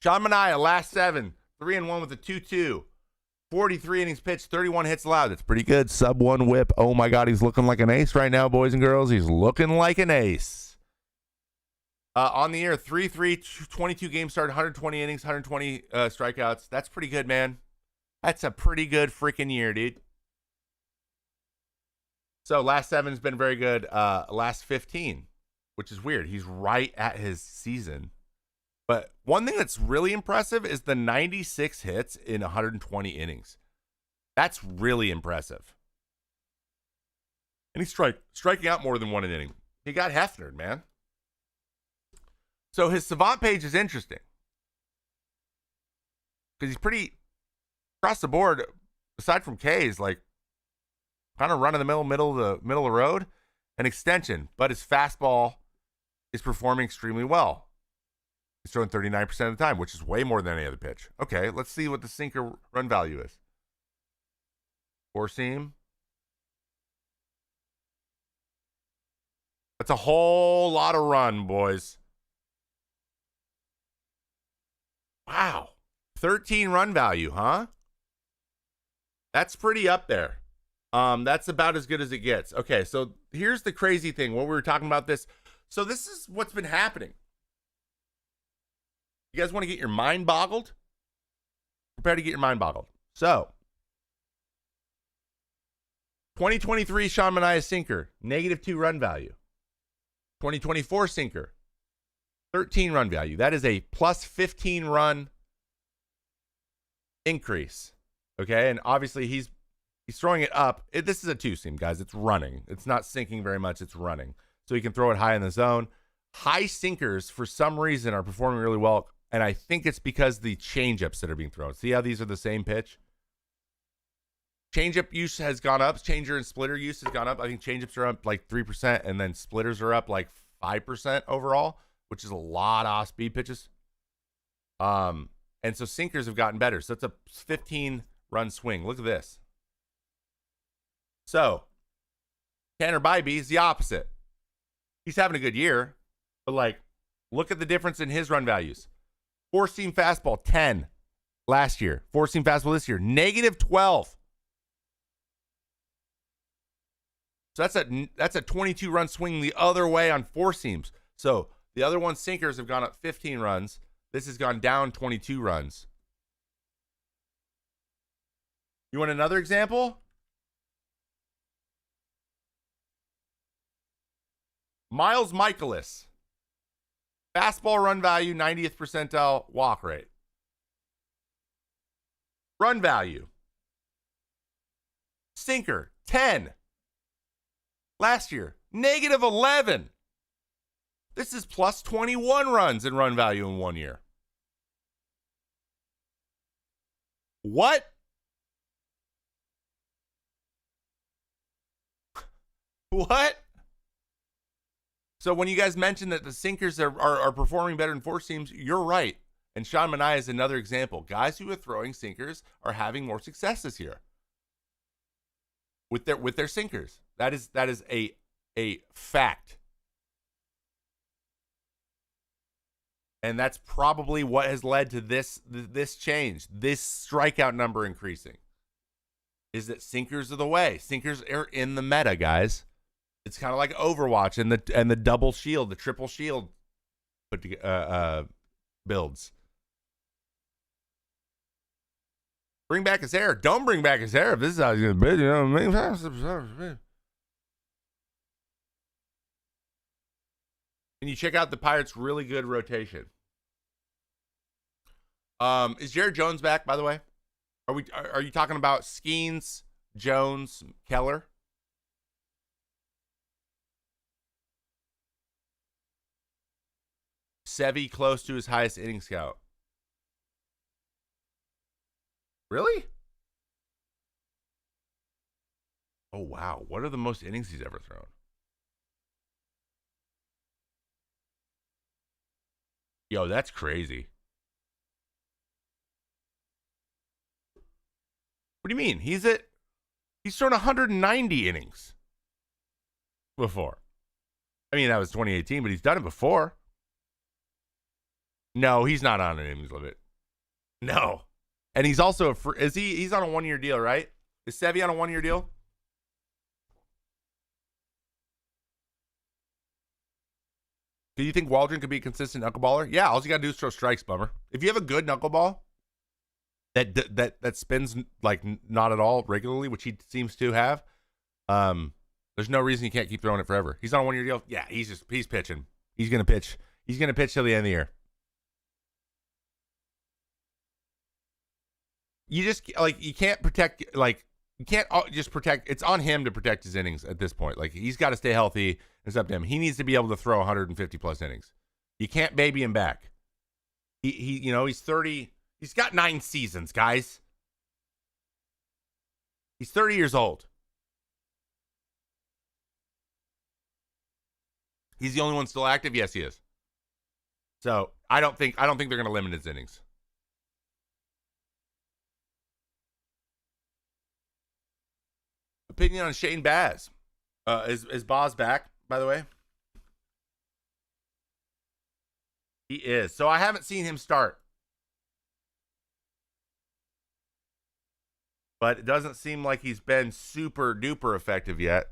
A: Sean Manaea, last 7. 3-1 with a 2-2. 43 innings pitched, 31 hits allowed. That's pretty good. Sub 1 whip. Oh my God, he's looking like an ace right now, boys and girls. He's looking like an ace. On the year, 3-3, 22 games started, 120 innings, 120 strikeouts. That's pretty good, man. That's a pretty good freaking year, dude. So last 7's been very good. Last 15, which is weird. He's right at his season. But one thing that's really impressive is the 96 hits in 120 innings. That's really impressive. And he's striking out more than 1 inning. He got Hefnered, man. So his Savant page is interesting. Because he's pretty, across the board, aside from K's, like, kind of run in the middle of the road, an extension, but his fastball is performing extremely well. He's throwing 39% of the time, which is way more than any other pitch. Okay, let's see what the sinker run value is. Four seam. That's a whole lot of run, boys. Wow. 13 run value, huh? That's pretty up there. That's about as good as it gets. Okay, so here's the crazy thing. When we were talking about this, so this is what's been happening. You guys want to get your mind boggled? Prepare to get your mind boggled. So, 2023 Sean Manaea sinker, -2 run value. 2024 sinker, 13 run value. That is a plus 15 run increase. Okay, and obviously he's throwing it up. This is a 2-seam, guys. It's running. It's not sinking very much. It's running. So he can throw it high in the zone. High sinkers, for some reason, are performing really well. And I think it's because the changeups that are being thrown. See how these are the same pitch? Changeup use has gone up. Changer and splitter use has gone up. I think changeups are up like 3%, and then splitters are up like 5% overall, which is a lot of off-speed pitches. And so sinkers have gotten better. So it's a 15-run swing. Look at this. So Tanner Bybee is the opposite. He's having a good year, but like, look at the difference in his run values. 4-seam fastball, 10 last year. 4-seam fastball this year, -12. So that's a 22-run swing the other way on 4-seams. So the other one, sinkers, have gone up 15 runs. This has gone down 22 runs. You want another example? Miles Michaelis. Fastball run value, 90th percentile walk rate. Run value. Sinker, 10. Last year, -11. This is plus 21 runs in run value in 1 year. What? What? So when you guys mentioned that the sinkers are performing better than 4-seams, you're right. And Sean Manaea is another example. Guys who are throwing sinkers are having more success this year with their sinkers. That is a fact. And that's probably what has led to this change, this strikeout number increasing. Is that sinkers are the way. Sinkers are in the meta, guys. It's kind of like Overwatch and the double shield, the triple shield builds. Bring back his hair. Don't bring back his hair if this is how he's going to be. You know what I mean? And you check out the Pirates' really good rotation. Is Jared Jones back, by the way? Are you talking about Skeens, Jones, Keller? Sevy close to his highest innings count. Really? Oh, wow. What are the most innings he's ever thrown? Yo, that's crazy. What do you mean? He's thrown 190 innings before. I mean, that was 2018, but he's done it before. No, he's not on an innings limit. No. And he's also he's on a 1-year deal, right? Is Sevy on a 1-year deal? Do you think Waldron could be a consistent knuckleballer? Yeah, all you gotta do is throw strikes, Bummer. If you have a good knuckleball that spins like not at all regularly, which he seems to have, there's no reason you can't keep throwing it forever. He's on a 1-year deal. Yeah, he's pitching. He's gonna pitch. He's gonna pitch till the end of the year. You just you can't protect you can't just protect. It's on him to protect his innings at this point. Like he's got to stay healthy. It's up to him. He needs to be able to throw 150 plus innings. You can't baby him back. He's 30. He's got 9 seasons, guys. He's 30 years old. He's the only one still active. Yes, he is. So I don't think they're going to limit his innings. Opinion on Shane Baz. Is Baz back, by the way? He is. So I haven't seen him start. But it doesn't seem like he's been super duper effective yet.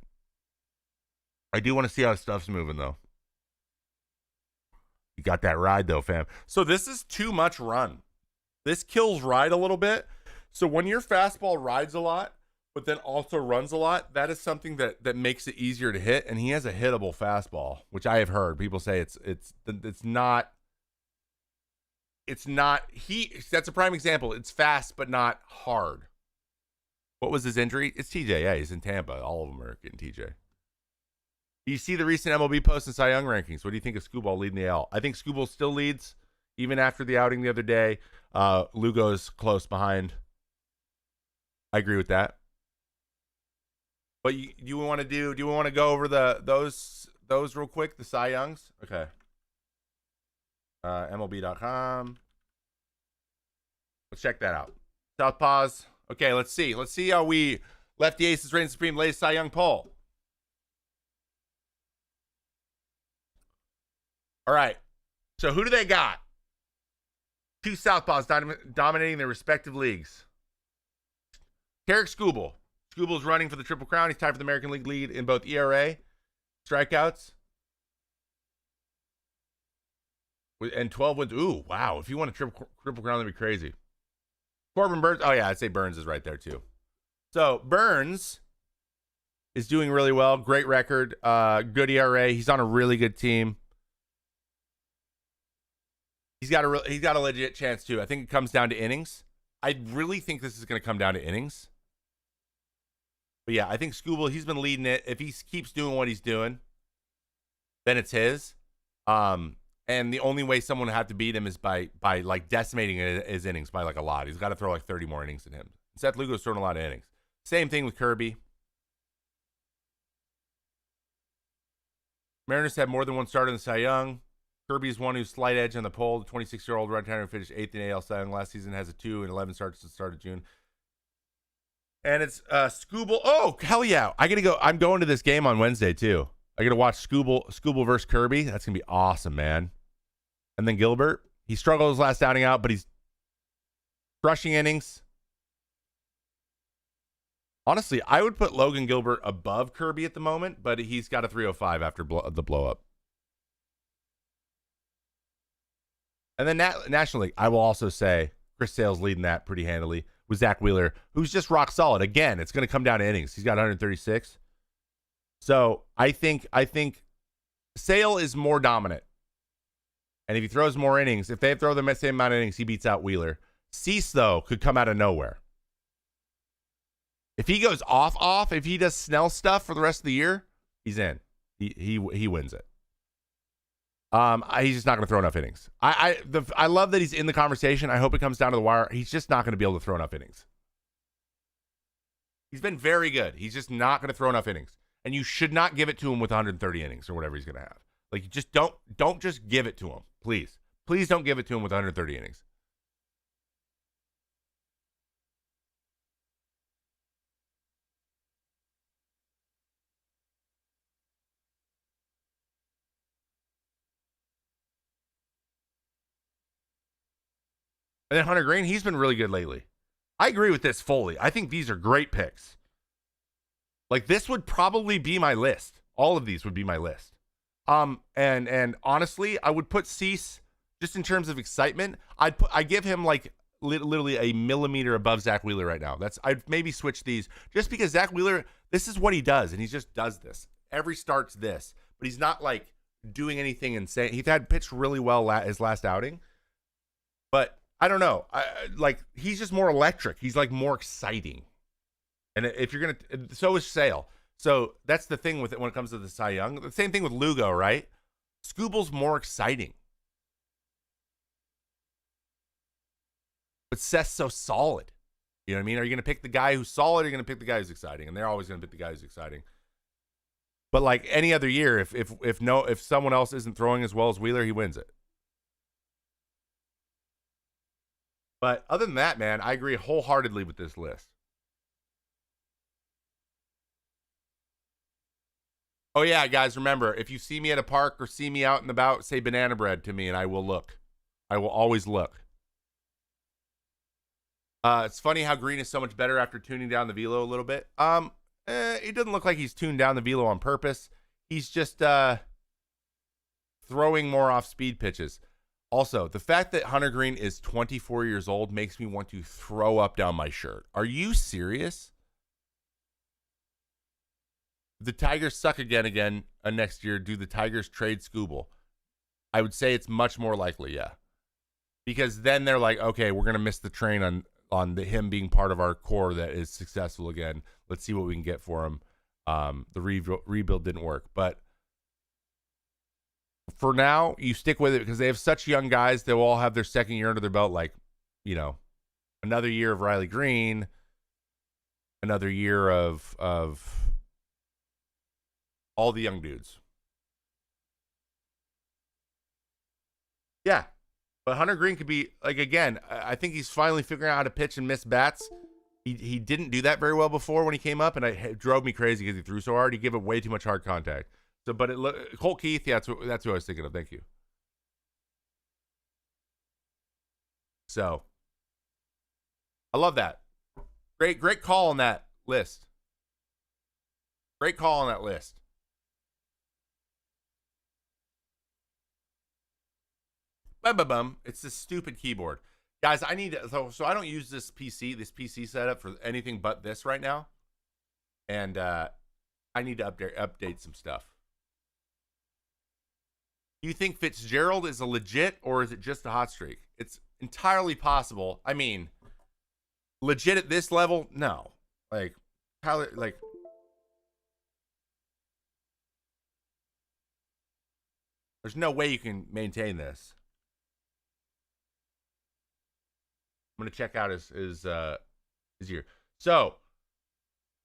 A: I do want to see how stuff's moving, though. You got that ride, though, fam. So this is too much run. This kills ride a little bit. So when your fastball rides a lot, but then also runs a lot, that is something that makes it easier to hit. And he has a hittable fastball, which I have heard people say it's not. It's not. That's a prime example. It's fast, but not hard. What was his injury? It's TJ. Yeah, he's in Tampa. All of them are getting TJ. Do you see the recent MLB post and Cy Young rankings? What do you think of Scooble leading the AL? I think Scooble still leads, even after the outing the other day. Lugo's close behind. I agree with that. But do you want to go over those real quick, the Cy Youngs? Okay. MLB.com. Let's check that out. Southpaws. Okay, let's see. Let's see how we left the Aces reign supreme latest Cy Young poll. All right. So who do they got? 2 Southpaws dominating their respective leagues. Tarek Scooble. Scooble's running for the Triple Crown. He's tied for the American League lead in both ERA, strikeouts, and 12 wins. Ooh, wow. If you want a Triple Crown, that'd be crazy. Corbin Burnes. Oh, yeah, I'd say Burnes is right there, too. So, Burnes is doing really well. Great record. Good ERA. He's on a really good team. He's got a legit chance, too. I think it comes down to innings. I really think this is going to come down to innings. But yeah, I think Scooble, he's been leading it. If he keeps doing what he's doing, then it's his. And the only way someone would have to beat him is by like decimating his innings by like a lot. He's got to throw like 30 more innings than him. Seth Lugo's throwing a lot of innings. Same thing with Kirby. Mariners have more than one starter in the Cy Young. Kirby's one who's slight edge on the poll. The 26-year-old right-hander who finished 8th in AL Cy Young last season has a 2 and 11 starts since the start of June. And it's Scooble. Oh, hell yeah. I got to go. I'm going to this game on Wednesday, too. I got to watch Scooble versus Kirby. That's going to be awesome, man. And then Gilbert. He struggled his last outing out, but he's crushing innings. Honestly, I would put Logan Gilbert above Kirby at the moment, but he's got a 305 after the blow-up. And then National League, I will also say Chris Sale's leading that pretty handily with Zach Wheeler, who's just rock solid. Again, it's going to come down to innings. He's got 136. So I think Sale is more dominant. And if he throws more innings, if they throw the same amount of innings, he beats out Wheeler. Cease, though, could come out of nowhere. If he goes off, if he does Snell stuff for the rest of the year, he's in. He wins it. He's just not going to throw enough innings. I love that he's in the conversation. I hope it comes down to the wire. He's just not going to be able to throw enough innings. He's been very good. He's just not going to throw enough innings. And you should not give it to him with 130 innings or whatever he's going to have. Like, just don't just give it to him. Please. Please don't give it to him with 130 innings. And then Hunter Green, he's been really good lately. I agree with this fully. I think these are great picks. Like, this would probably be my list. All of these would be my list. And honestly, I would put Cease, just in terms of excitement, I give him like literally a millimeter above Zach Wheeler right now. I'd maybe switch these just because Zach Wheeler, this is what he does, and he just does this. Every start's this, but he's not like doing anything insane. He's had pitched really well his last outing, but I don't know. He's just more electric. He's like more exciting. And if you're gonna, so is Sale. So that's the thing with it when it comes to the Cy Young. The same thing with Lugo, right? Scooble's more exciting. But Seth's so solid. You know what I mean? Are you going to pick the guy who's solid, or are you going to pick the guy who's exciting? And they're always going to pick the guy who's exciting. But like any other year, if someone else isn't throwing as well as Wheeler, he wins it. But other than that, man, I agree wholeheartedly with this list. Oh, yeah, guys, remember, if you see me at a park or see me out and about, say banana bread to me, and I will look. I will always look. It's funny how Green is so much better after tuning down the velo a little bit. It doesn't look like he's tuned down the velo on purpose. He's just throwing more off-speed pitches. Also, the fact that Hunter Green is 24 years old makes me want to throw up down my shirt. Are you serious? The Tigers suck again next year. Do the Tigers trade Scooble? I would say it's much more likely, yeah. Because then they're like, okay, we're going to miss the train on him being part of our core that is successful again. Let's see what we can get for him. The rebuild didn't work. But for now, you stick with it because they have such young guys. They'll all have their second year under their belt. Like, you know, another year of Riley Green, another year of all the young dudes. Yeah. But Hunter Green could be, like, again, I think he's finally figuring out how to pitch and miss bats. He didn't do that very well before when he came up, and it drove me crazy because he threw so hard. He gave it way too much hard contact. So, but Colt Keith, yeah, that's who I was thinking of. Thank you. So, I love that. Great call on that list. Great call on that list. Bum. It's this stupid keyboard. Guys, I need to, so I don't use this PC setup for anything but this right now. And I need to update some stuff. Do you think Fitzgerald is a legit, or is it just a hot streak? It's entirely possible. I mean, legit at this level? No. Like, there's no way you can maintain this. I'm going to check out his year. So,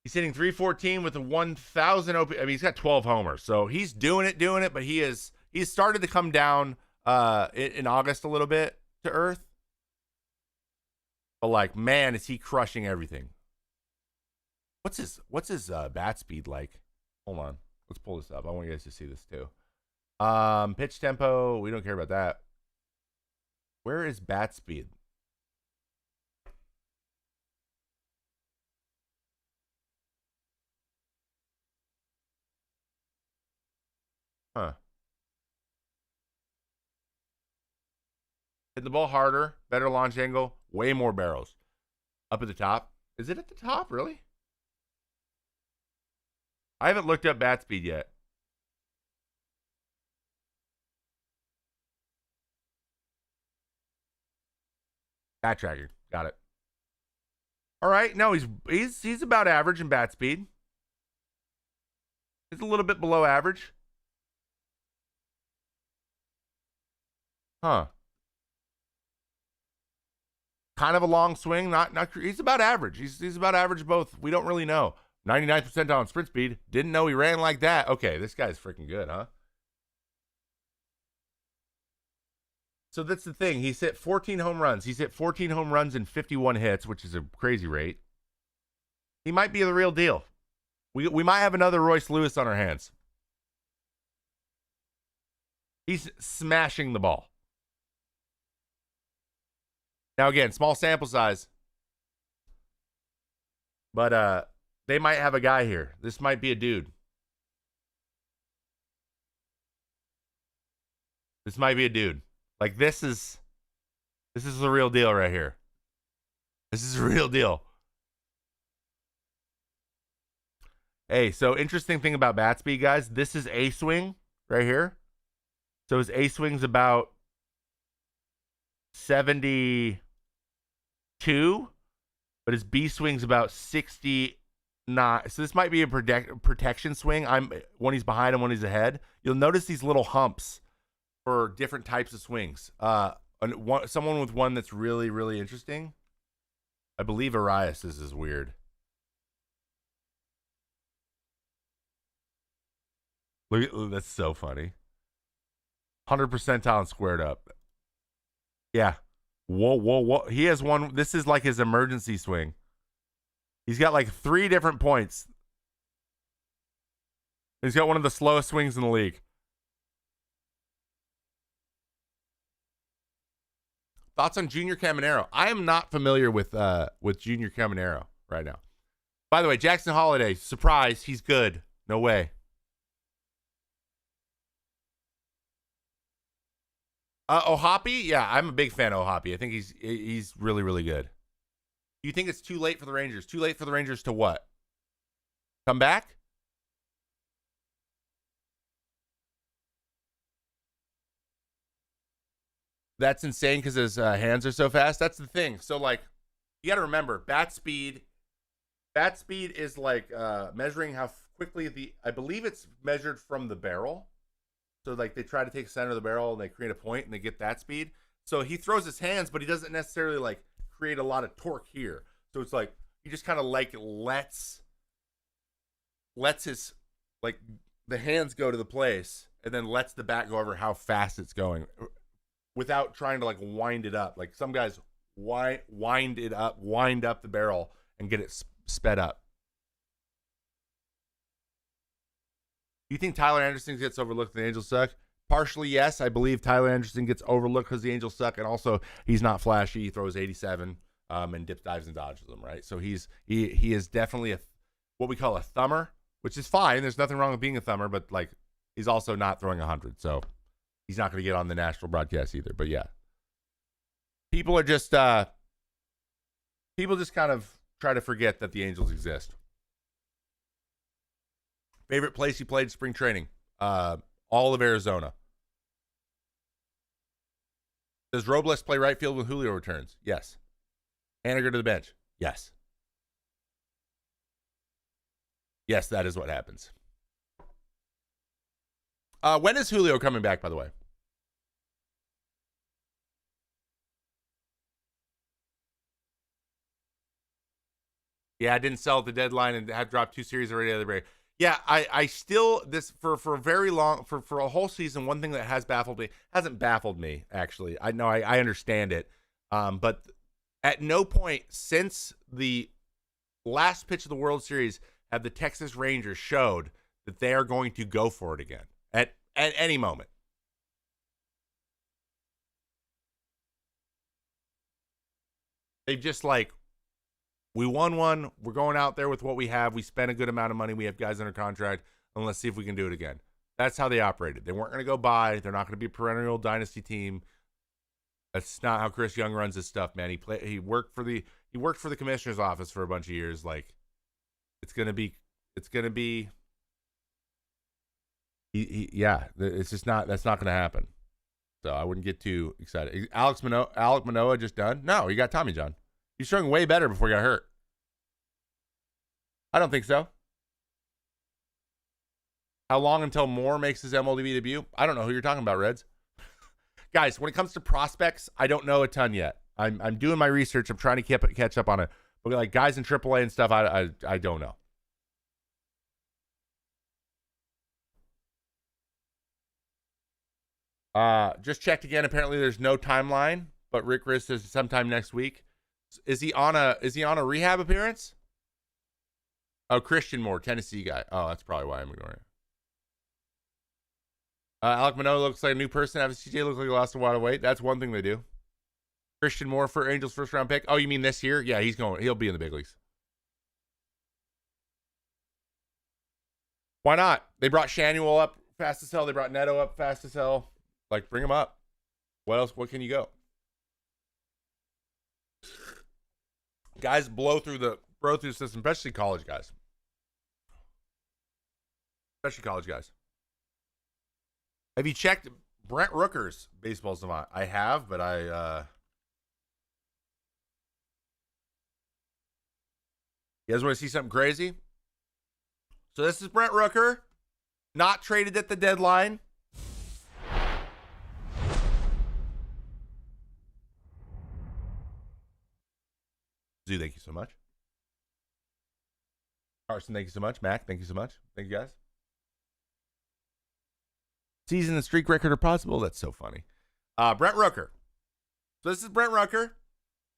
A: he's hitting 314 with a 1,000 OP. I mean, he's got 12 homers. So, he's doing it, but he's started to come down in August a little bit to earth. But, like, man, is he crushing everything. What's his bat speed like? Hold on. Let's pull this up. I want you guys to see this too. Pitch tempo. We don't care about that. Where is bat speed? Huh. Hit the ball harder, better launch angle, way more barrels. Up at the top. Is it at the top, really? I haven't looked up bat speed yet. Bat tracking. Got it. All right. No, he's about average in bat speed. He's a little bit below average. Huh. Kind of a long swing. Not. He's about average. He's about average both. We don't really know. 99% on sprint speed. Didn't know he ran like that. Okay, this guy's freaking good, huh? So that's the thing. He's hit 14 home runs. He's hit 14 home runs and 51 hits, which is a crazy rate. He might be the real deal. We might have another Royce Lewis on our hands. He's smashing the ball. Now again, small sample size, but they might have a guy here. This might be a dude. This might be a dude. Like this is the real deal right here. This is a real deal. Hey, so interesting thing about bat speed, guys. This is A swing right here. So his A swing's about 72, but his B swing's about 69. So this might be a protection swing. I'm when he's behind and when he's ahead. You'll notice these little humps for different types of swings. Someone with one that's really, really interesting. I believe Arias's is weird. Look, that's so funny. 100 percentile and squared up. Yeah. Whoa. He has one. This is like his emergency swing. He's got like 3 different points. He's got one of the slowest swings in the league. Thoughts on Junior Caminero? I am not familiar with Junior Caminero right now. By the way, Jackson Holiday, surprise, he's good. No way. Ohapi? Yeah, I'm a big fan of Ohapi. I think he's really, really good. Do you think it's too late for the Rangers? Too late for the Rangers to what? Come back? That's insane because his hands are so fast. That's the thing. So, like, you got to remember, bat speed is like measuring how quickly I believe it's measured from the barrel. So, like, they try to take the center of the barrel and they create a point and they get that speed. So he throws his hands, but he doesn't necessarily, like, create a lot of torque here. So it's like he just kind of, like, lets his, like, the hands go to the place and then lets the bat go over how fast it's going without trying to, like, wind it up. Like, some guys wind up the barrel and get it sped up. Do you think Tyler Anderson gets overlooked and the Angels suck? Partially, yes. I believe Tyler Anderson gets overlooked because the Angels suck, and also he's not flashy. He throws 87 and dips, dives, and dodges them, right? So he is definitely what we call a thumber, which is fine. There's nothing wrong with being a thumber, but, like, he's also not throwing 100, so he's not going to get on the national broadcast either. But, yeah. People just kind of try to forget that the Angels exist. Favorite place he played spring training? All of Arizona. Does Robles play right field when Julio returns? Yes. Haniger to the bench? Yes. Yes, that is what happens. When is Julio coming back, by the way? Yeah, I didn't sell at the deadline and had dropped 2 series already the other day. Yeah, I still, this for a very long, for a whole season, one thing that hasn't baffled me, actually. I know I understand it. But at no point since the last pitch of the World Series have the Texas Rangers showed that they are going to go for it again at any moment. They've just, like, we won one. We're going out there with what we have. We spent a good amount of money. We have guys under contract. And let's see if we can do it again. That's how they operated. They weren't going to go buy. They're not going to be a perennial dynasty team. That's not how Chris Young runs his stuff, man. He worked for the commissioner's office for a bunch of years. Like, it's going to be yeah, it's just not, that's not going to happen. So I wouldn't get too excited. Alek Manoah just done? No, he got Tommy John. He's showing way better before he got hurt. I don't think so. How long until Moore makes his MLB debut? I don't know who you're talking about, Reds. Guys, when it comes to prospects, I don't know a ton yet. I'm doing my research. I'm trying to catch up on it. But, like, guys in AAA and stuff, I don't know. Just checked again. Apparently, there's no timeline, but Rick Riss says sometime next week. Is he on a rehab appearance? Oh, Christian Moore, Tennessee guy. Oh, that's probably why I'm ignoring it. Alek Manoah looks like a new person. CJ looks like he lost a lot of weight. That's one thing they do. Christian Moore for Angels first round pick. Oh, you mean this year? Yeah, he'll be in the big leagues. Why not? They brought Shanuel up fast as hell. They brought Neto up fast as hell. Like, bring him up. What else? What can you go? Guys blow through the system, especially college guys. Have you checked Brent Rooker's Baseball Savant? I have, but you guys want to see something crazy? So this is Brent Rooker, not traded at the deadline. Zoo, thank you so much. Carson, thank you so much. Mac, thank you so much. Thank you, guys. Season and streak record are possible. That's so funny. Brent Rooker. So this is Brent Rooker.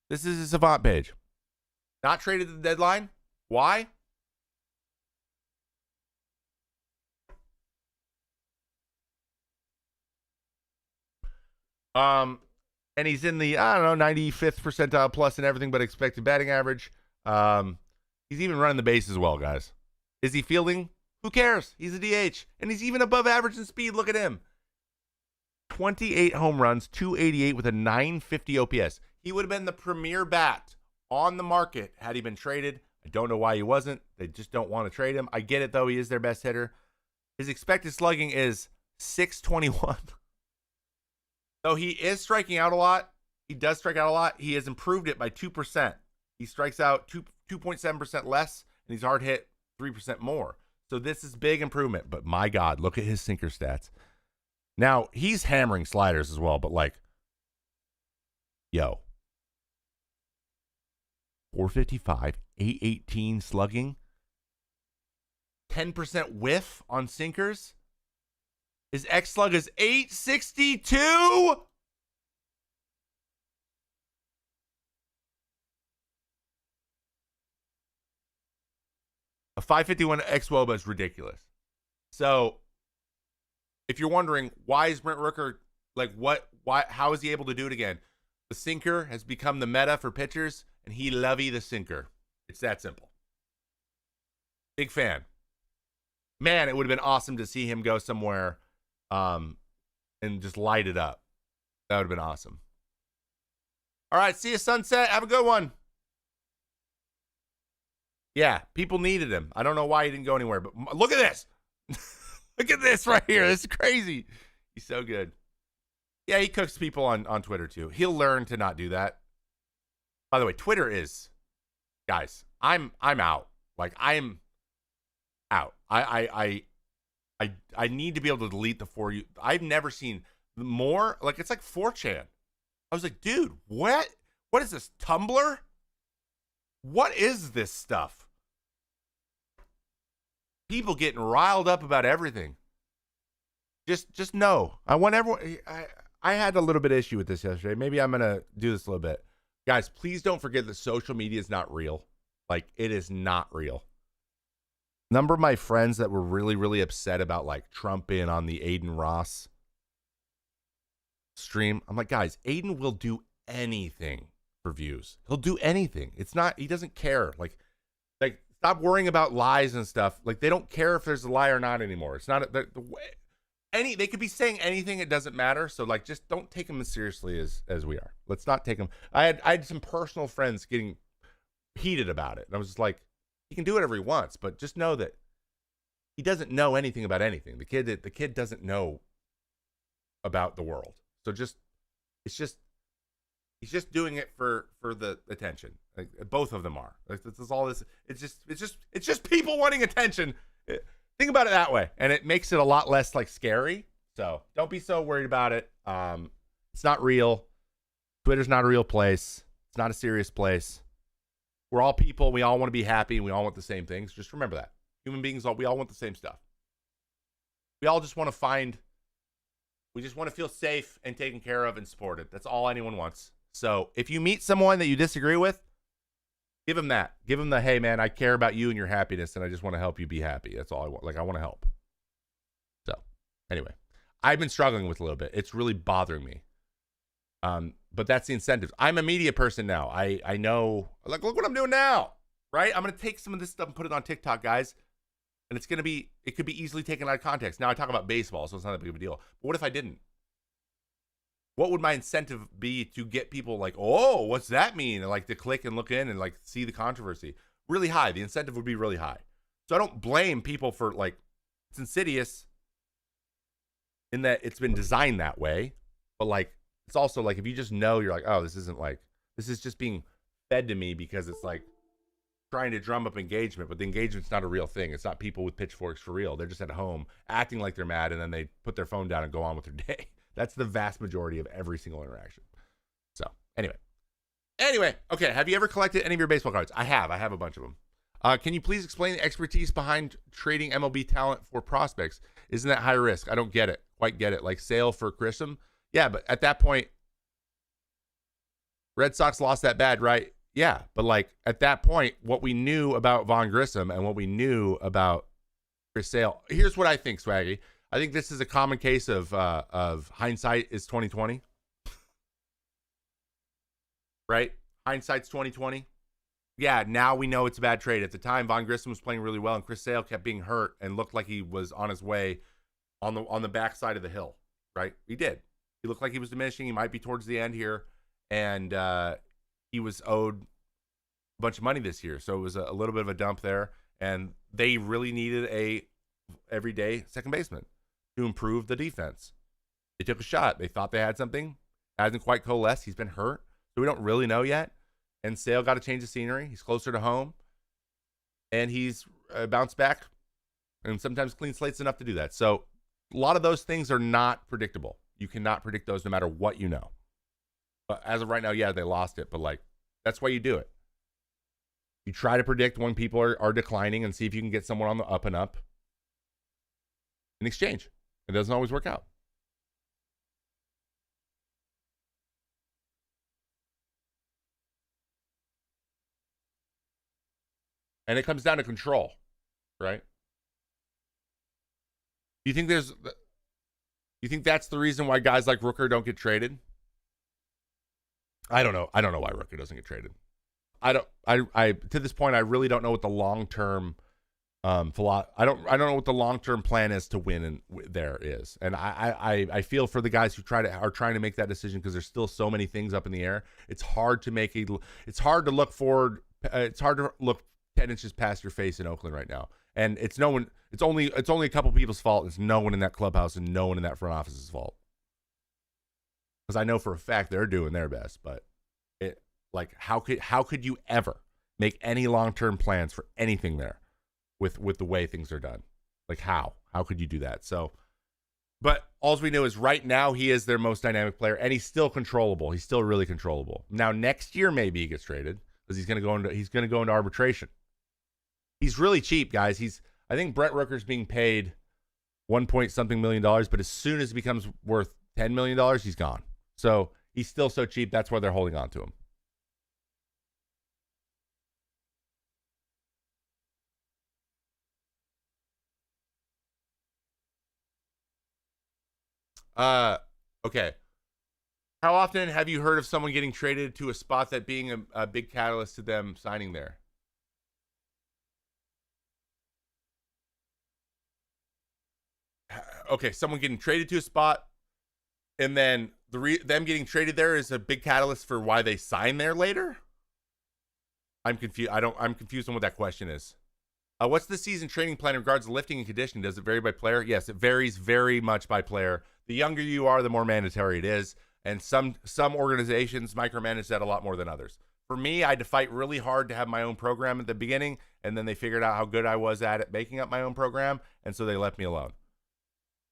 A: This is his Savant page. Not traded at the deadline. Why? And he's in the, 95th percentile plus in everything but expected batting average. He's even running the bases well, guys. Is he fielding? Who cares? He's a DH. And he's even above average in speed. Look at him. 28 home runs, 288 with a 950 OPS. He would have been the premier bat on the market had he been traded. I don't know why he wasn't. They just don't want to trade him. I get it, though. He is their best hitter. His expected slugging is 621. So he is striking out a lot. He does strike out a lot. He has improved it by 2%. He strikes out 2.7% less, and he's hard hit 3% more. So this is big improvement. But my God, look at his sinker stats. Now, he's hammering sliders as well, but 455, 818 slugging, 10% whiff on sinkers. His X slug is 862. A 551 X Woba is ridiculous. So, if you're wondering why is Brent Rooker how is he able to do it again? The sinker has become the meta for pitchers, and he lovey the sinker. It's that simple. Big fan. Man, it would have been awesome to see him go somewhere and just light it up. That would have been awesome. All right, see you, Sunset. Have a good one. Yeah, people needed him. I don't know why he didn't go anywhere, but look at this. Look at this right here. This is crazy. He's so good. Yeah, he cooks people on Twitter too. He'll learn to not do that. By the way, Twitter is, guys, I'm out. I'm out. I need to be able to delete the For You. I've never seen more. It's like 4chan. I was like, dude, what is this, Tumblr? What is this stuff? People getting riled up about everything. Just know. I want everyone. I had a little bit of issue with this yesterday. Maybe I'm gonna do this a little bit, guys. Please don't forget that social media is not real. It is not real. Number of my friends that were really, really upset about Trump in on the Aiden Ross stream. I'm like, guys, Aiden will do anything for views. He'll do anything. It's not. He doesn't care. Stop worrying about lies and stuff. They don't care if there's a lie or not anymore. It's not the way. They could be saying anything. It doesn't matter. So just don't take them as seriously as we are. Let's not take them. I had some personal friends getting heated about it, and I was just like, he can do whatever he wants, but just know that he doesn't know anything about anything. The kid doesn't know about the world. So he's just doing it for the attention. Both of them are. This is all this. It's just people wanting attention. Think about it that way, and it makes it a lot less scary. So don't be so worried about it. It's not real. Twitter's not a real place. It's not a serious place. We're all people. We all want to be happy, and we all want the same things. Just remember that. Human beings, we all want the same stuff. We all just want to we just want to feel safe and taken care of and supported. That's all anyone wants. So if you meet someone that you disagree with, give them that. Give them the, hey, man, I care about you and your happiness, and I just want to help you be happy. That's all I want. I want to help. So anyway, I've been struggling with a little bit. It's really bothering me. but that's the incentive. I'm a media person now. I know, like, look what I'm doing now, right? I'm going to take some of this stuff and put it on TikTok, guys. And it could be easily taken out of context. Now I talk about baseball, so it's not that big of a deal. But what if I didn't? What would my incentive be to get people like, oh, what's that mean? And like to click and look in and like see the controversy. Really high. The incentive would be really high. So I don't blame people for, like, it's insidious in that it's been designed that way. But like, it's also like, if you just know, you're like, oh, this is just being fed to me because it's like trying to drum up engagement, but the engagement's not a real thing. It's not people with pitchforks for real. They're just at home acting like they're mad, and then they put their phone down and go on with their day. That's the vast majority of every single interaction. So anyway, okay. Have you ever collected any of your baseball cards? I have a bunch of them. Can you please explain the expertise behind trading MLB talent for prospects? Isn't that high risk? I don't quite get it. Like Sale for Grissom? Yeah, but at that point, Red Sox lost that bad, right? Yeah, but like at that point, what we knew about Von Grissom and what we knew about Chris Sale. Here's what I think, Swaggy. I think this is a common case of hindsight is 2020. Right? Hindsight's 2020. Yeah, now we know it's a bad trade. At the time, Von Grissom was playing really well, and Chris Sale kept being hurt and looked like he was on his way on the backside of the hill. Right? He did. He looked like he was diminishing. He might be towards the end here, and he was owed a bunch of money this year, so it was a little bit of a dump there. And they really needed a everyday second baseman to improve the defense. They took a shot. They thought they had something. Hasn't quite coalesced. He's been hurt, so we don't really know yet. And Sale got to change the scenery. He's closer to home, and he's bounced back. And sometimes clean slate's enough to do that. So a lot of those things are not predictable. You cannot predict those no matter what you know. But as of right now, yeah, they lost it. But like, that's why you do it. You try to predict when people are declining and see if you can get someone on the up and up in exchange. It doesn't always work out. And it comes down to control, right? You think that's the reason why guys like Rooker don't get traded? I don't know. I don't know why Rooker doesn't get traded. I to this point, I really don't know what the long-term I don't know what the long-term plan is to win and there is. And I feel for the guys who are trying to make that decision, because there's still so many things up in the air. It's hard to look forward. It's hard to look 10 inches past your face in Oakland right now. And it's only a couple people's fault. It's no one in that clubhouse and no one in that front office's fault. Because I know for a fact they're doing their best, but how could you ever make any long-term plans for anything there with the way things are done? Like how could you do that? So, but all we know is right now he is their most dynamic player, and he's still controllable. He's still really controllable. Now next year maybe he gets traded because he's going to go into arbitration. He's really cheap, guys. I think Brent Rooker's being paid $1 million, but as soon as he becomes worth $10 million, he's gone. So he's still so cheap. That's why they're holding on to him. Okay. How often have you heard of someone getting traded to a spot that being a big catalyst to them signing there? Okay, someone getting traded to a spot, and then them getting traded there is a big catalyst for why they sign there later? I'm confused. I'm confused on what that question is. What's the season training plan in regards to lifting and conditioning? Does it vary by player? Yes, it varies very much by player. The younger you are, the more mandatory it is. And some organizations micromanage that a lot more than others. For me, I had to fight really hard to have my own program at the beginning, and then they figured out how good I was at it making up my own program, and so they left me alone.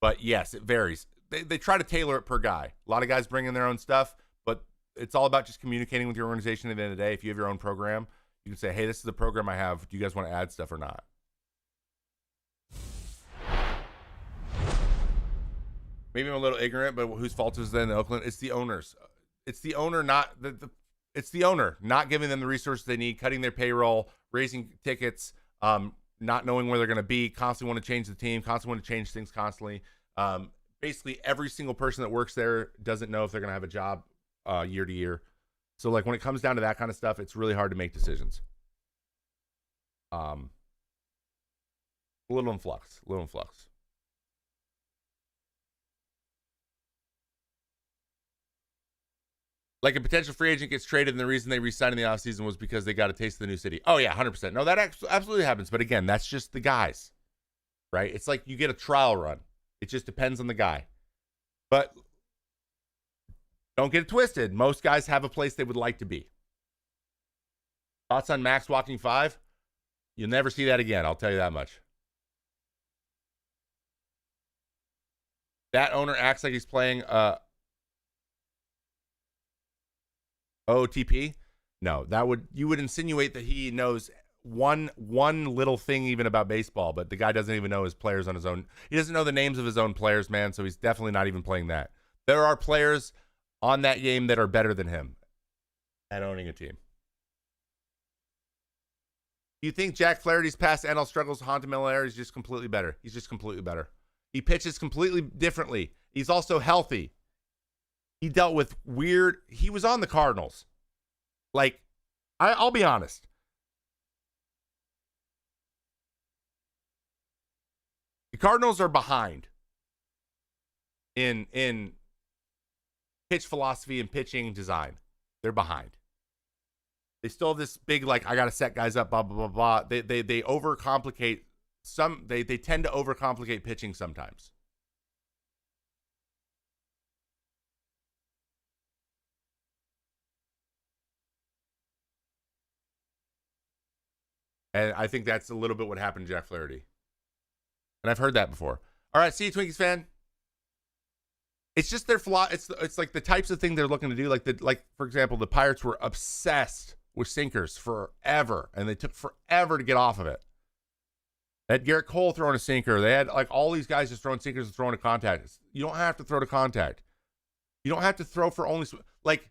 A: But yes, it varies. They try to tailor it per guy. A lot of guys bring in their own stuff, but it's all about just communicating with your organization at the end of the day. If you have your own program, you can say, hey, this is the program I have. Do you guys want to add stuff or not? Maybe I'm a little ignorant, but whose fault is it in Oakland? It's the owners. It's the owner, it's the owner not giving them the resources they need, cutting their payroll, raising tickets, not knowing where they're going to be, constantly want to change the team, constantly want to change things constantly. Basically, every single person that works there doesn't know if they're going to have a job year to year. So like when it comes down to that kind of stuff, it's really hard to make decisions. A little in flux. Like a potential free agent gets traded, and the reason they re-signed in the offseason was because they got a taste of the new city. Oh, yeah, 100%. No, that absolutely happens. But again, that's just the guys, right? It's like you get a trial run. It just depends on the guy. But don't get it twisted. Most guys have a place they would like to be. Thoughts on Max walking 5? You'll never see that again. I'll tell you that much. That owner acts like he's playing OTP? No, you would insinuate that he knows one little thing even about baseball, but the guy doesn't even know his players on his own. He doesn't know the names of his own players, man, so he's definitely not even playing that. There are players on that game that are better than him at owning a team. Do you think Jack Flaherty's past NL struggles haunt him is just completely better? He's just completely better. He pitches completely differently. He's also healthy. He dealt with he was on the Cardinals. Like, I'll be honest. The Cardinals are behind in pitch philosophy and pitching design. They're behind. They still have this big, like, I got to set guys up, blah, blah, blah, blah. They overcomplicate they tend to overcomplicate pitching sometimes. And I think that's a little bit what happened to Jack Flaherty. And I've heard that before. All right, see you, Twinkies fan. It's just their flaw. It's like the types of thing they're looking to do. Like for example, the Pirates were obsessed with sinkers forever, and they took forever to get off of it. They had Garrett Cole throwing a sinker. They had like all these guys just throwing sinkers and throwing to contact. You don't have to throw to contact. You don't have to throw for only like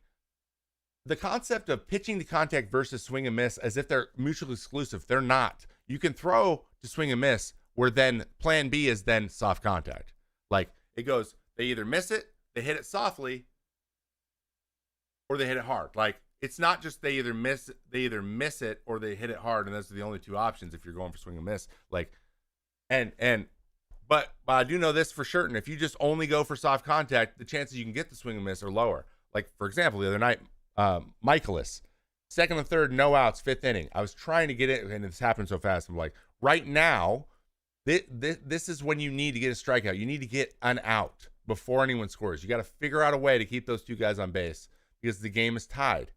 A: the concept of pitching to contact versus swing and miss as if they're mutually exclusive. They're not. You can throw to swing and miss, where then plan B is then soft contact. Like it goes, they either miss it, they hit it softly, or they hit it hard. Like it's not just they either miss it or they hit it hard, and those are the only two options if you're going for swing and miss. Like but I do know this for certain. If you just only go for soft contact, the chances you can get the swing and miss are lower. Like for example, the other night, Michaelis, second and third, no outs, fifth inning. I was trying to get it, and it's happened so fast. I'm like, right now, this is when you need to get a strikeout. You need to get an out before anyone scores. You got to figure out a way to keep those two guys on base because the game is tied.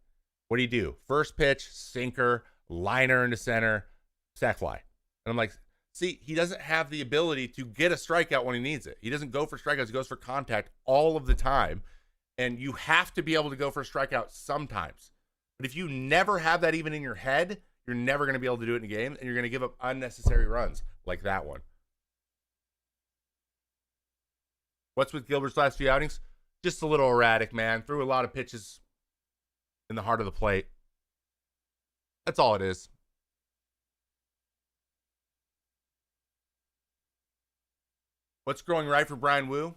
A: What do? First pitch, sinker, liner into center, sac fly. And I'm like, see, he doesn't have the ability to get a strikeout when he needs it. He doesn't go for strikeouts. He goes for contact all of the time. And you have to be able to go for a strikeout sometimes. But if you never have that even in your head, you're never going to be able to do it in a game, and you're going to give up unnecessary runs like that one. What's with Gilbert's last few outings? Just a little erratic, man. Threw a lot of pitches in the heart of the plate. That's all it is. What's growing right for Brian Wu?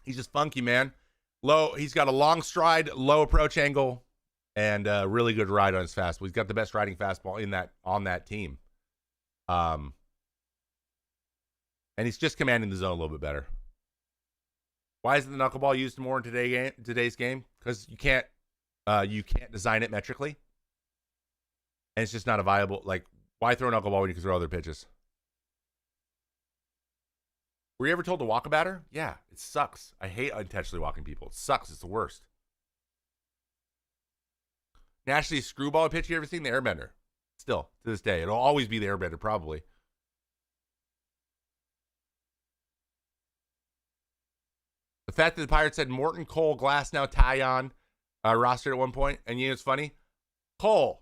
A: He's just funky, man. Low. He's got a long stride, low approach angle, and a really good ride on his fastball. He's got the best riding fastball on that team. And he's just commanding the zone a little bit better. Why isn't the knuckleball used more in today's game? Because you can't design it metrically, and it's just not a viable. Like, why throw a knuckleball when you can throw other pitches? Were you ever told to walk a batter? Yeah, it sucks. I hate intentionally walking people. It sucks. It's the worst. Nationally screwball pitch you ever seen? The Airbender. Still, to this day. It'll always be the Airbender, probably. The fact that the Pirates had Morton, Cole, Glass, now Taillon rostered at one point. And you know what's funny? Cole,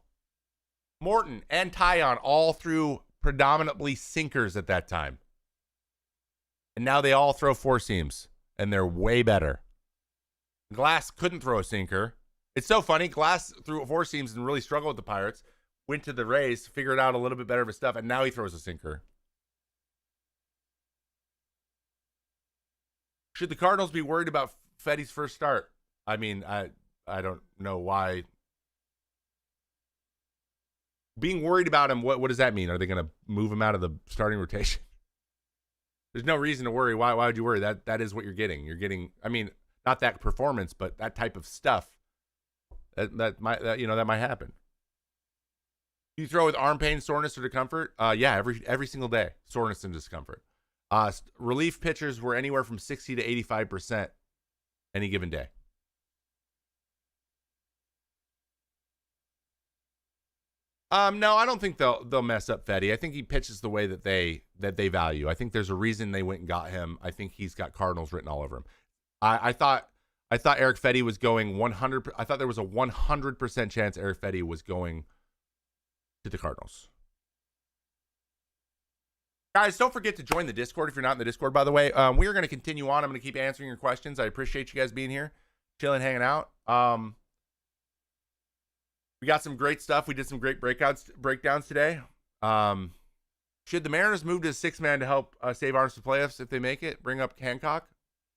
A: Morton, and Taillon all threw predominantly sinkers at that time. And now they all throw four seams, and they're way better. Glass couldn't throw a sinker. It's so funny. Glass threw four seams and really struggled with the Pirates. Went to the Rays, figured out a little bit better of his stuff, and now he throws a sinker. Should the Cardinals be worried about Feddy's first start. I mean, I don't know why. Being worried about him, what does that mean? Are they going to move him out of the starting rotation? There's no reason to worry. Why would you worry? That is what you're getting. You're getting, I mean, not that performance, but that type of stuff. That might happen. You throw with arm pain, soreness, or discomfort? Yeah, every single day, soreness and discomfort. Relief pitchers were anywhere from 60 to 85% any given day. No, I don't think they'll mess up Feddy. I think he pitches the way that they value. I think there's a reason they went and got him. I think he's got Cardinals written all over him. I thought Eric Feddy was going 100. I thought there was a 100% chance Eric Feddy was going to the Cardinals. Guys, don't forget to join the Discord if you're not in the Discord, by the way. We are going to continue on. I'm going to keep answering your questions. I appreciate you guys being here, chilling, hanging out. We got some great stuff. We did some great breakdowns today. Should the Mariners move to a 6-man to help save Arms to playoffs if they make it? Bring up Hancock.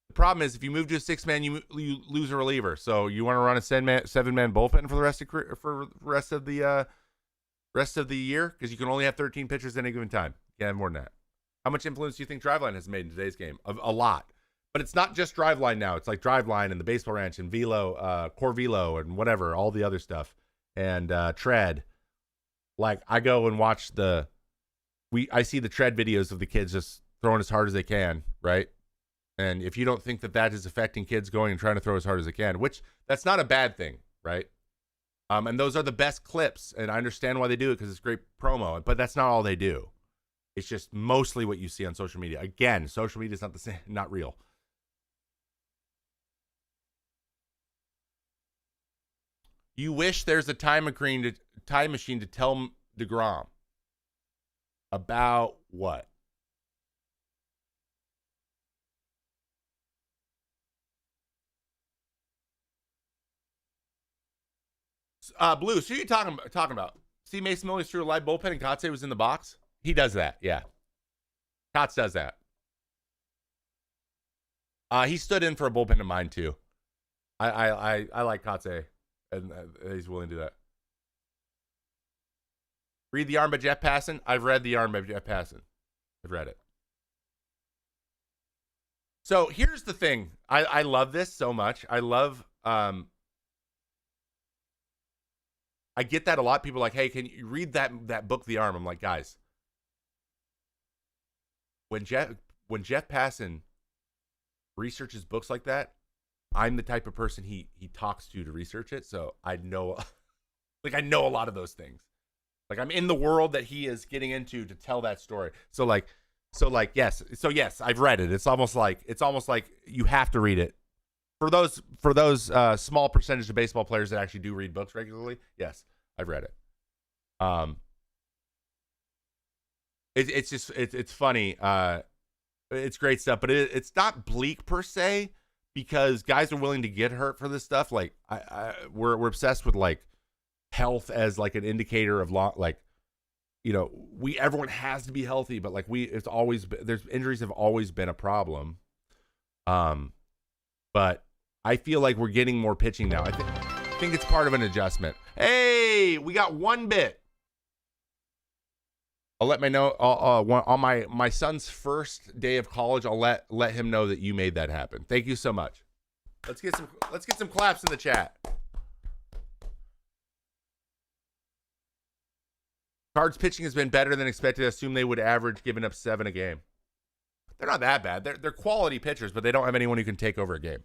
A: The problem is if you move to a 6-man, you lose a reliever. So you want to run a 7-man bullpen for the rest of the year because you can only have 13 pitchers at any given time. You can't have more than that. How much influence do you think Driveline has made in today's game? A lot. But it's not just Driveline now. It's like Driveline and the Baseball Ranch and Velo, Core Velo and whatever, all the other stuff. And Tread. Like, I go and watch I see the Tread videos of the kids just throwing as hard as they can, right? And if you don't think that is affecting kids going and trying to throw as hard as they can, which that's not a bad thing, right? And those are the best clips, and I understand why they do it because it's great promo, but that's not all they do. It's just mostly what you see on social media. Again, social media is not the same, not real. You wish there's a time machine to tell DeGrom about what? Blue, so you're talking about? See, Mason Miller's threw a live bullpen and Kotze was in the box? He does that, yeah. Kotz does that. He stood in for a bullpen of mine, too. I like Kotze. And he's willing to do that. Read The Arm by Jeff Passan. I've read The Arm by Jeff Passan. I've read it. So here's the thing. I love this so much. I love. I get that a lot. People are like, hey, can you read that book, The Arm? I'm like, guys. When Jeff Passan researches books like that, I'm the type of person he talks to research it, so I know, I know a lot of those things. Like, I'm in the world that he is getting into to tell that story. So yes, I've read it. It's almost like you have to read it. For those small percentage of baseball players that actually do read books regularly, yes, I've read it. It's funny. It's great stuff, but it's not bleak per se. Because guys are willing to get hurt for this stuff. Like we're obsessed with like health as like an indicator of everyone has to be healthy, but like injuries have always been a problem. But I feel like we're getting more pitching now. I think it's part of an adjustment. Hey, we got one bit. I'll let on my son's first day of college. I'll let him know that you made that happen. Thank you so much. Let's get some claps in the chat. Cards pitching has been better than expected. I assume they would average giving up 7 a game. They're not that bad. They're quality pitchers, but they don't have anyone who can take over a game.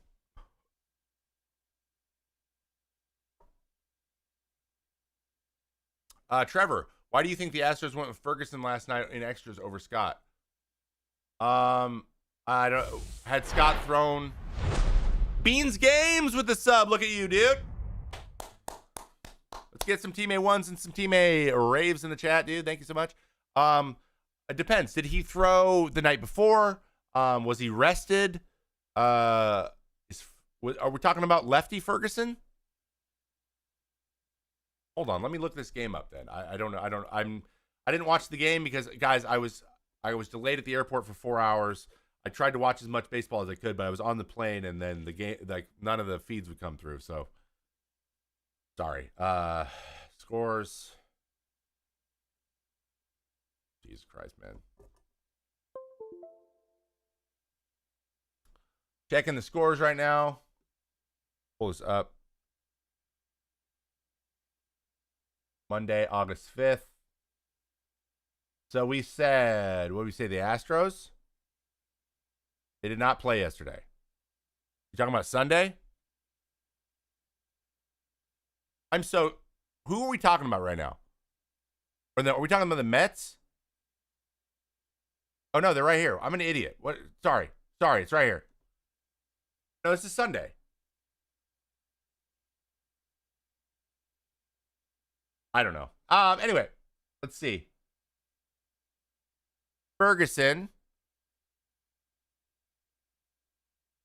A: Trevor, why do you think the Astros went with Ferguson last night in extras over Scott? Had Scott thrown Beans Games with the sub. Look at you, dude. Let's get some Team A1s and some Team A raves in the chat, dude. Thank you so much. It depends. Did he throw the night before? Was he rested? Are we talking about lefty Ferguson? Hold on, let me look this game up then. I don't know. I didn't watch the game because, guys, I was delayed at the airport for 4 hours. I tried to watch as much baseball as I could, but I was on the plane, and then the game, like, none of the feeds would come through. So, sorry. Scores. Jesus Christ, man. Checking the scores right now. Pull this up. Monday, August 5th. So we said, what did we say? The Astros? They did not play yesterday. You talking about Sunday? Who are we talking about right now? Are we talking about the Mets? Oh, no, they're right here. I'm an idiot. What? Sorry, it's right here. No, this is Sunday. I don't know. Anyway, let's see. Ferguson.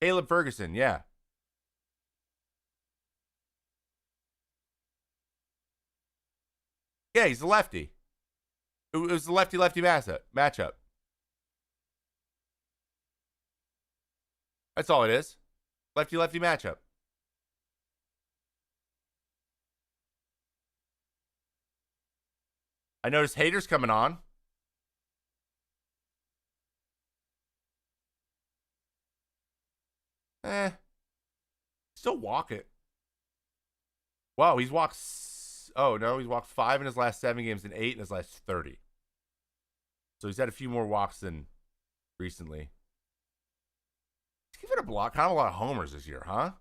A: Caleb Ferguson, yeah. Yeah, he's a lefty. It was the lefty-lefty matchup. That's all it is. Lefty-lefty matchup. I noticed haters coming on. Still walk it. Wow, he's walked. Oh no, he's walked 5 in his last 7 games and 8 in his last 30. So he's had a few more walks than recently. He's given up kind of a lot of homers this year, huh?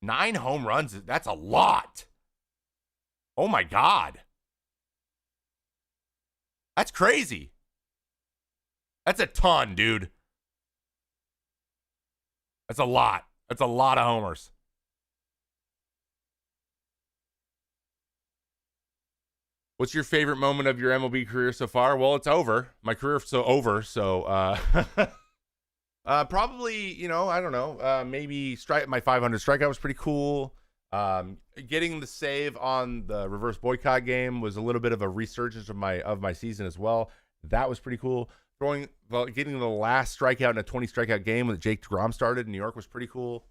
A: 9 home runs. That's a lot. Oh my God. That's crazy. That's a ton, dude. That's a lot. That's a lot of homers. What's your favorite moment of your MLB career so far? Well, it's over. My career's over. So, probably, I don't know. Maybe my 500 strikeout was pretty cool. Getting the save on the reverse boycott game was a little bit of a resurgence of my season as well. That was pretty cool. Getting the last strikeout in a 20 strikeout game that Jake DeGrom started in New York was pretty cool.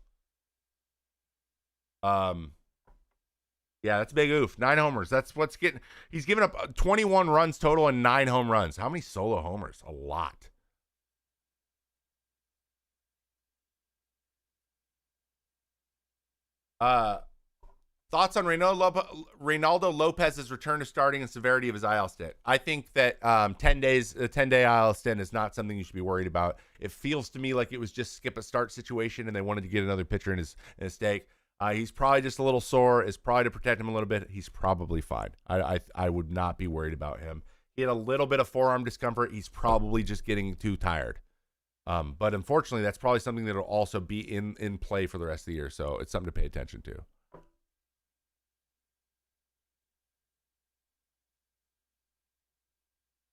A: Yeah, that's a big oof. 9 homers. That's what's getting. He's given up 21 runs total and 9 home runs. How many solo homers? A lot. Thoughts on Reynaldo Lopez's return to starting and severity of his IL stint? I think that a 10-day IL stint is not something you should be worried about. It feels to me like it was just skip a start situation and they wanted to get another pitcher in his stake. He's probably just a little sore. It's probably to protect him a little bit. He's probably fine. I would not be worried about him. He had a little bit of forearm discomfort. He's probably just getting too tired. But unfortunately, that's probably something that will also be in play for the rest of the year. So it's something to pay attention to.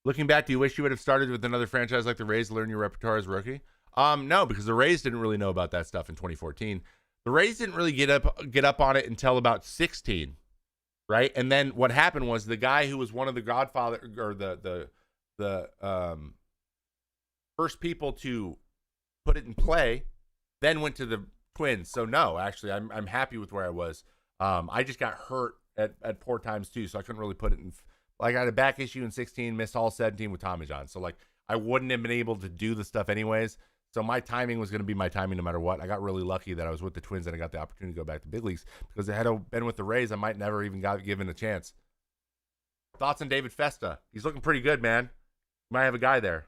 A: Looking back, do you wish you would have started with another franchise like the Rays to learn your repertoire as a rookie? No, because the Rays didn't really know about that stuff in 2014. The Rays didn't really get up on it until about 16, right? And then what happened was the guy who was one of the godfather or the first people to put it in play then went to the Twins. So no, actually, I'm happy with where I was. I just got hurt at poor times too, so I couldn't really put it in. Like, I had a back issue in 16, missed all 17 with Tommy John. So, like, I wouldn't have been able to do the stuff anyways. So, my timing was going to be my timing no matter what. I got really lucky that I was with the Twins and I got the opportunity to go back to big leagues. Because if I had been with the Rays, I might never even got given a chance. Thoughts on David Festa? He's looking pretty good, man. Might have a guy there.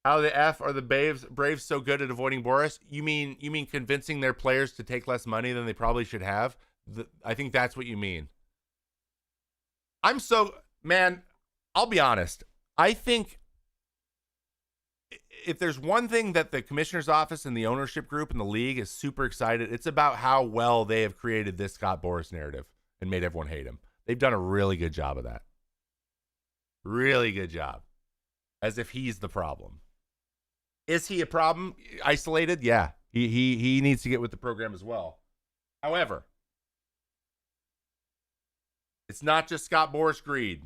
A: How the F are the Braves so good at avoiding Boris? You mean convincing their players to take less money than they probably should have? I think that's what you mean. Man, I'll be honest. I think if there's one thing that the commissioner's office and the ownership group and the league is super excited, it's about how well they have created this Scott Boras narrative and made everyone hate him. They've done a really good job of that. Really good job. As if he's the problem. Is he a problem? Isolated? Yeah. He needs to get with the program as well. However, it's not just Scott Boras greed.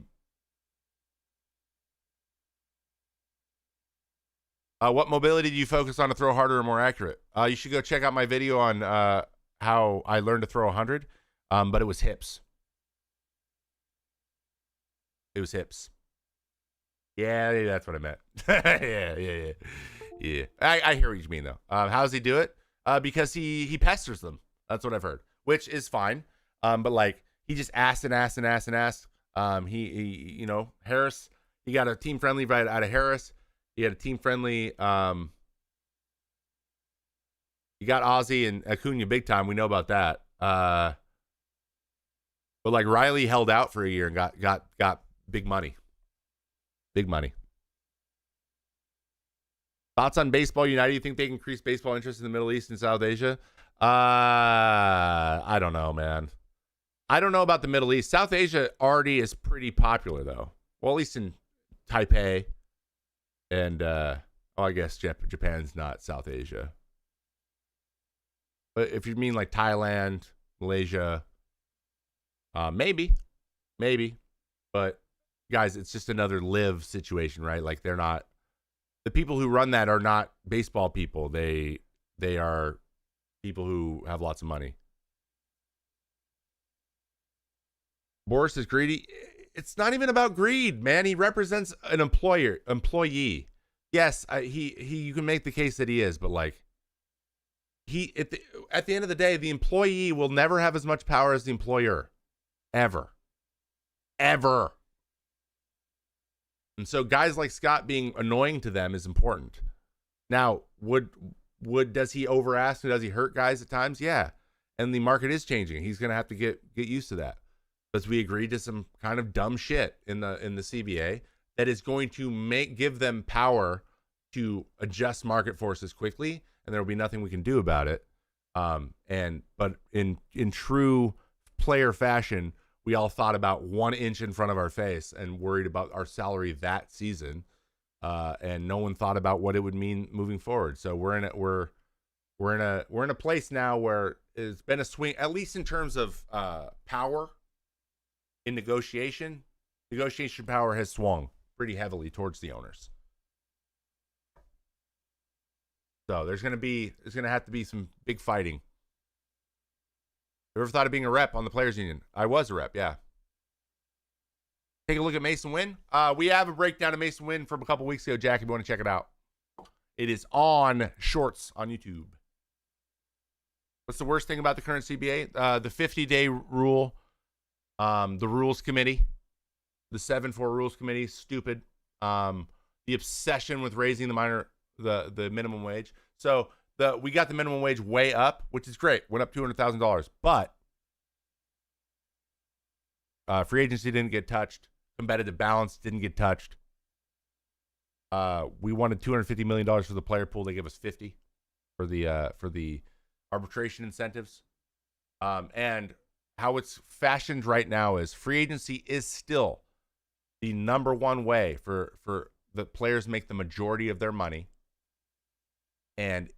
A: What mobility do you focus on to throw harder or more accurate? You should go check out my video on how I learned to throw 100, but it was hips. It was hips. Yeah, that's what I meant. Yeah. I hear what you mean, though. How does he do it? Because he pesters them. That's what I've heard, which is fine. But, like, he just asks and asks and asks and asks. He Harris, he got a team-friendly right out of Harris. He had a team-friendly. He got Ozzie and Acuna big time. We know about that. But, like, Riley held out for a year and got big money. Big money. Thoughts on Baseball United? You think they can increase baseball interest in the Middle East and South Asia? I don't know, man. I don't know about the Middle East. South Asia already is pretty popular, though. Well, at least in Taipei. And, I guess Japan's not South Asia. But if you mean like Thailand, Malaysia, maybe. But, guys, it's just another live situation, right? Like, they're not. The people who run that are not baseball people. They are people who have lots of money. Boris is greedy. It's not even about greed, man. He represents an employee. Yes, you can make the case that he is, but like at the end of the day, the employee will never have as much power as the employer, ever. And so guys like Scott being annoying to them is important. Now, does he over ask and does he hurt guys at times? Yeah. And the market is changing. He's going to have to get used to that. Because we agreed to some kind of dumb shit in the CBA that is going to give them power to adjust market forces quickly, and there will be nothing we can do about it. But in true player fashion, we all thought about 1 inch in front of our face and worried about our salary that season, and no one thought about what it would mean moving forward. So we're in a place now where it's been a swing, at least in terms of power in negotiation. Negotiation power has swung pretty heavily towards the owners. So there's going to have to be some big fighting. You ever thought of being a rep on the Players Union? I was a rep, yeah. Take a look at Mason Wynn. We have a breakdown of Mason Wynn from a couple weeks ago, Jack, if you want to check it out. It is on Shorts on YouTube. What's the worst thing about the current CBA? The 50-day rule, the Rules Committee, the 7-4 Rules Committee, stupid. The obsession with raising the minimum wage. So we got the minimum wage way up, which is great. Went up $200,000, but free agency didn't get touched. Competitive balance didn't get touched. We wanted $250 million for the player pool. They gave us $50 for the arbitration incentives. And how it's fashioned right now is free agency is still the number one way for the players make the majority of their money. And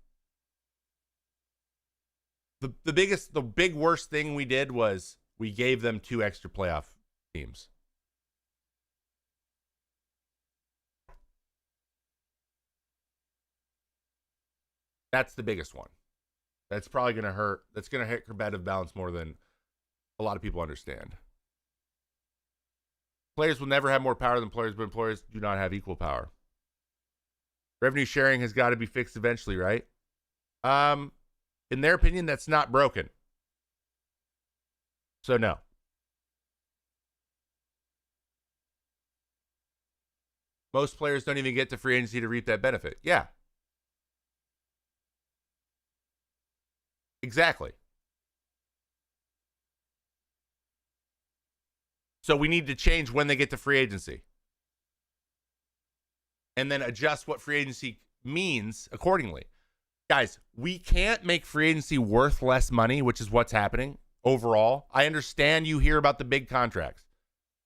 A: the big worst thing we did was we gave them 2 extra playoff teams. That's the biggest one. That's probably going to hurt. That's going to hit competitive balance more than a lot of people understand. Players will never have more power than employers, but employers do not have equal power. Revenue sharing has got to be fixed eventually, right? In their opinion, that's not broken. So no. Most players don't even get to free agency to reap that benefit. Yeah. Exactly. So we need to change when they get to free agency. And then adjust what free agency means accordingly. Guys, we can't make free agency worth less money, which is what's happening overall. I understand you hear about the big contracts.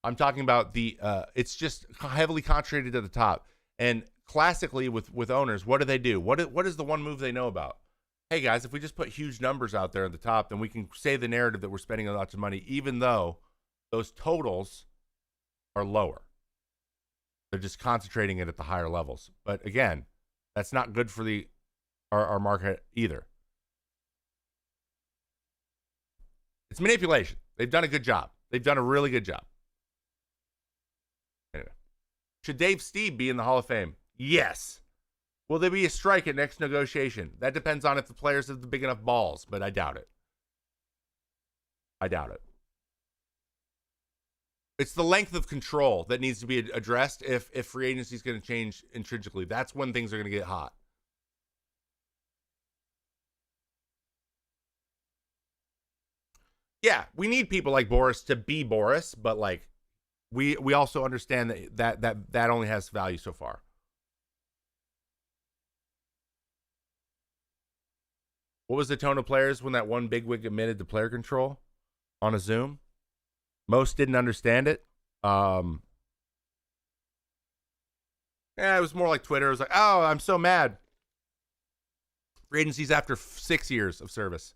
A: I'm talking about it's just heavily concentrated at the top. And classically with owners, what do? What is the one move they know about? Hey, guys, if we just put huge numbers out there at the top, then we can say the narrative that we're spending lots of money, even though those totals are lower. They're just concentrating it at the higher levels. But again, That's not good for our market either. It's manipulation. They've done a good job. They've done a really good job. Anyway. Should Dave Steve be in the Hall of Fame? Yes. Will there be a strike at next negotiation? That depends on if the players have the big enough balls, but I doubt it. I doubt it. It's the length of control that needs to be addressed if free agency is going to change intrinsically. That's when things are going to get hot. Yeah, we need people like Boris to be Boris, but like we also understand that only has value so far. What was the tone of players when that one bigwig admitted to player control on a Zoom? Most didn't understand it. Yeah, it was more like Twitter. It was like, oh, I'm so mad. Free agency's after 6 years of service.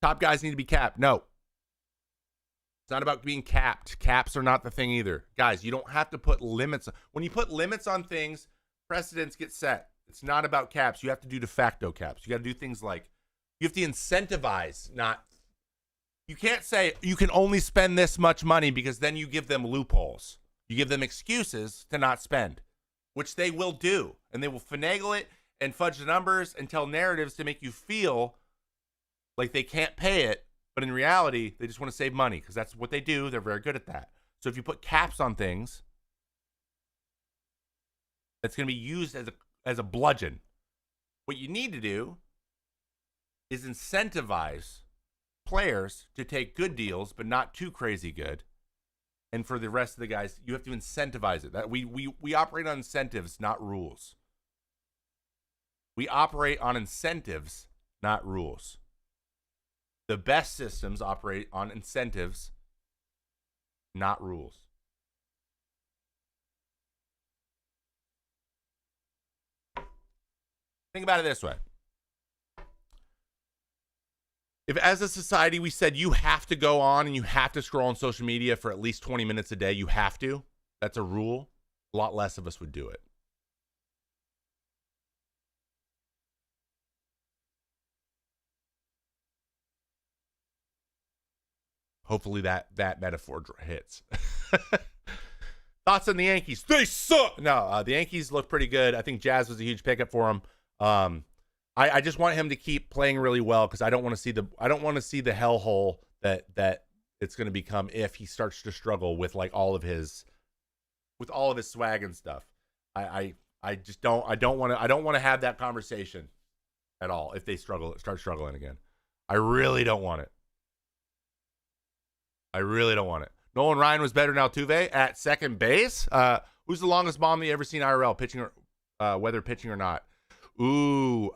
A: Top guys need to be capped. No. It's not about being capped. Caps are not the thing either. Guys, you don't have to put limits. When you put limits on things, precedents get set. It's not about caps. You have to do de facto caps. You got to do things like, you have to incentivize, not, you can't say you can only spend this much money because then you give them loopholes. You give them excuses to not spend, which they will do. And they will finagle it and fudge the numbers and tell narratives to make you feel like they can't pay it. But in reality, they just want to save money because that's what they do. They're very good at that. So if you put caps on things, that's going to be used as a bludgeon. What you need to do is incentivize players to take good deals, but not too crazy good. And for the rest of the guys, you have to incentivize it. That we operate on incentives, not rules. We operate on incentives, not rules. The best systems operate on incentives, not rules. Think about it this way. If as a society we said you have to go on and you have to scroll on social media for at least 20 minutes a day, you have to, that's a rule, a lot less of us would do it. Hopefully that metaphor hits. Thoughts on the Yankees? They suck. No, the Yankees look pretty good. I think Jazz was a huge pickup for him. I just want him to keep playing really well because I don't want to see the hellhole that it's going to become if he starts to struggle with like all of his swag and stuff. I don't want to have that conversation at all if they start struggling again. I really don't want it. Nolan Ryan was better than Altuve at second base. Who's the longest bomb you ever seen IRL, pitching or whether pitching or not? Ooh,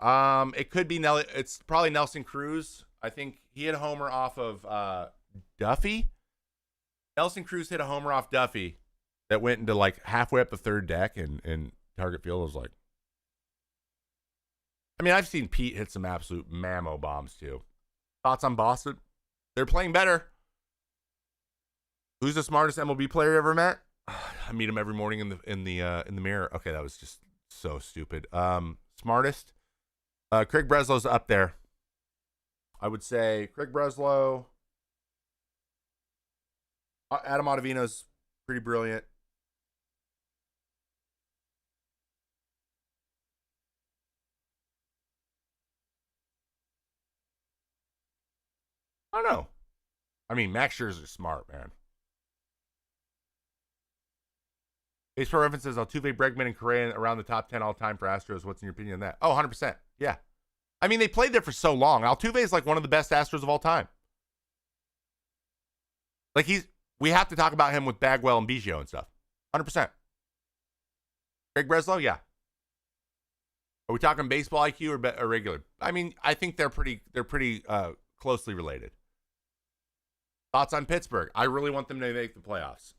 A: it could be it's probably Nelson Cruz. I think he hit a homer off of Duffy. Nelson Cruz hit a homer off Duffy that went into like halfway up the third deck and target field. Was like, I mean, I've seen Pete hit some absolute mammo bombs too. Thoughts on Boston? They're playing better. Who's the smartest MLB player you ever met? I meet him every morning in the mirror. Okay, that was just so stupid. Smartest? Craig Breslow's up there. I would say Craig Breslow. Adam Ottavino's pretty brilliant. I don't know. I mean, Max Scherzer's smart, man. Base Pro Reference says Altuve, Bregman, and Correa around the top 10 all-time for Astros. What's in your opinion on that? Oh, 100%. Yeah. I mean, they played there for so long. Altuve is like one of the best Astros of all time. Like we have to talk about him with Bagwell and Biggio and stuff. 100%. Craig Breslow, yeah. Are we talking baseball IQ or regular? I mean, I think they're pretty closely related. Thoughts on Pittsburgh? I really want them to make the playoffs.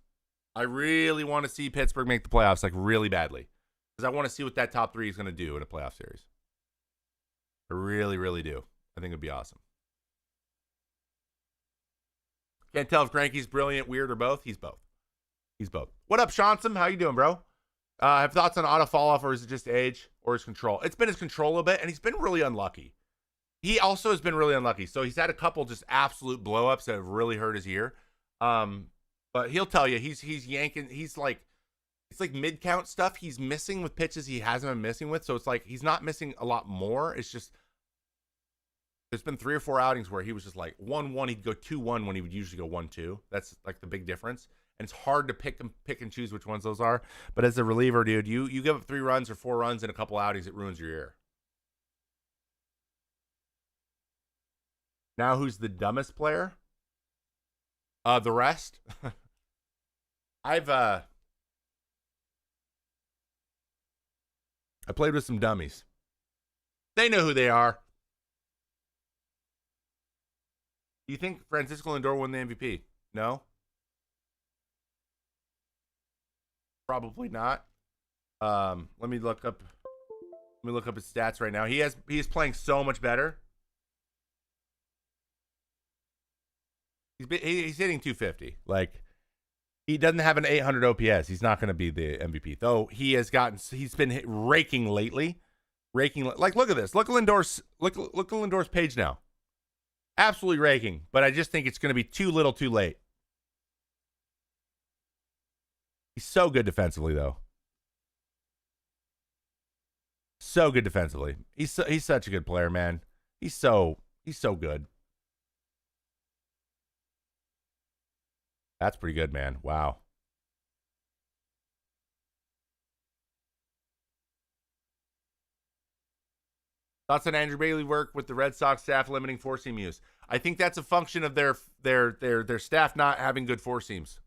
A: I really want to see Pittsburgh make the playoffs, like really badly. Because I want to see what that top three is going to do in a playoff series. I really, really do. I think it'd be awesome. Can't tell if Greinke's brilliant, weird, or both. He's both. What up, Shonsum? How you doing, bro? Have thoughts on auto fall off, or is it just age, or his control? It's been his control a bit, and he's been really unlucky. He also has been really unlucky. So he's had a couple just absolute blow ups that have really hurt his ear. But he'll tell you he's yanking. He's like, it's like mid count stuff. He's missing with pitches he hasn't been missing with. So it's like he's not missing a lot more. It's just there's been 3 or 4 outings where he was just like 1-1. He'd go 2-1 when he would usually go 1-2. That's like the big difference. And it's hard to pick and choose which ones those are. But as a reliever, dude, you give up 3 runs or 4 runs in a couple outings, it ruins your ear. Now who's the dumbest player? The rest. I played with some dummies. They know who they are. Do you think Francisco Lindor won the MVP? No. Probably not. Let me look up his stats right now. He is playing so much better. He's hitting 250. Like, he doesn't have an 800 OPS. He's not going to be the MVP. Though he's been raking lately. Like, look at this. Look at Lindor's page now. Absolutely raking. But I just think it's going to be too little too late. He's so good defensively, though. So good defensively. He's such a good player, man. He's so good. That's pretty good, man. Wow. Thoughts on Andrew Bailey work with the Red Sox staff limiting four-seam use? I think that's a function of their staff not having good four seams.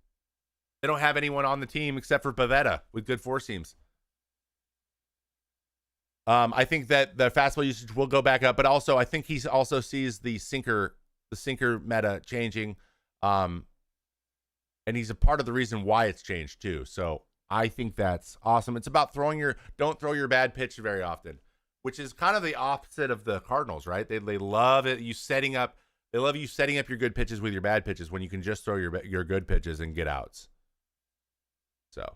A: They don't have anyone on the team except for Pavetta with good four seams. I think that the fastball usage will go back up, but also I think he also sees the sinker meta changing. And he's a part of the reason why it's changed too. So I think that's awesome. It's about don't throw your bad pitch very often, which is kind of the opposite of the Cardinals, right? They love it. They love you setting up your good pitches with your bad pitches when you can just throw your good pitches and get outs. So,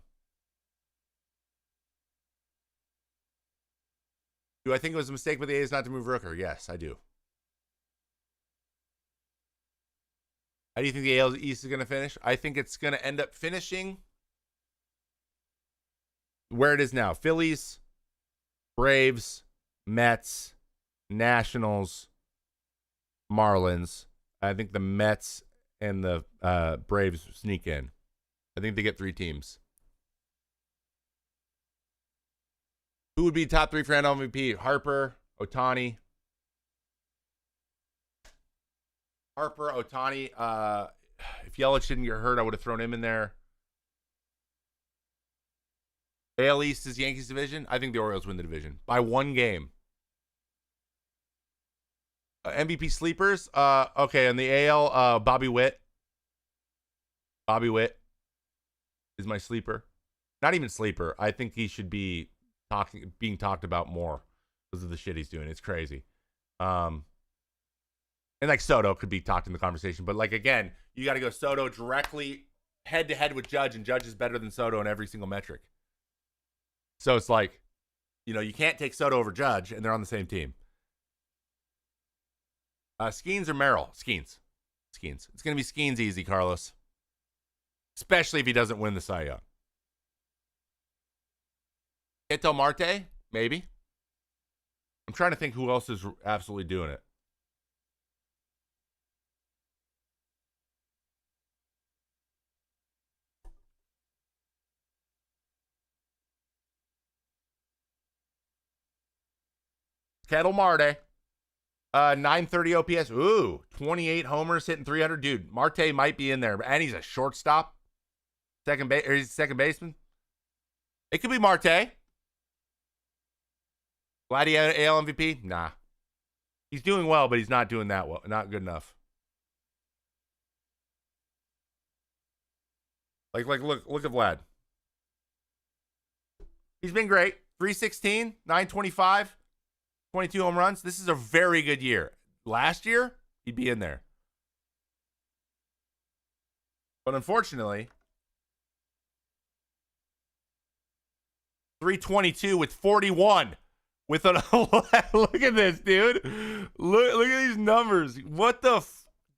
A: do I think it was a mistake by the A's not to move Rooker? Yes, I do. How do you think the AL East is going to finish? I think it's going to end up finishing where it is now. Phillies, Braves, Mets, Nationals, Marlins. I think the Mets and the Braves sneak in. I think they get 3 teams. Who would be top 3 for NL MVP? Harper, Ohtani. Harper, Ohtani. If Yelich didn't get hurt, I would have thrown him in there. AL East is Yankees division. I think the Orioles win the division by 1 game. MVP sleepers. Okay, in the AL, Bobby Witt. Bobby Witt is my sleeper. Not even sleeper. I think he should be being talked about more because of the shit he's doing. It's crazy. And like Soto could be talked in the conversation, but like again, you got to go Soto directly head to head with Judge, and Judge is better than Soto in every single metric. So it's like, you can't take Soto over Judge, and they're on the same team. Skeens or Merrill? Skeens. It's gonna be Skeens easy, Carlos. Especially if he doesn't win the Cy Young. Ketel Marte? Maybe. I'm trying to think who else is absolutely doing it. Ketel Marte. 930 OPS. Ooh, 28 homers, hitting 300. Dude, Marte might be in there, and he's a shortstop. He's a second baseman. It could be Marte. Vladdy AL MVP? Nah. He's doing well, but he's not doing that well. Not good enough. Look at Vlad. He's been great. 316, 925, 22 home runs. This is a very good year. Last year, he'd be in there. But unfortunately, 322 with 41. With a look at this, dude. Look at these numbers. What the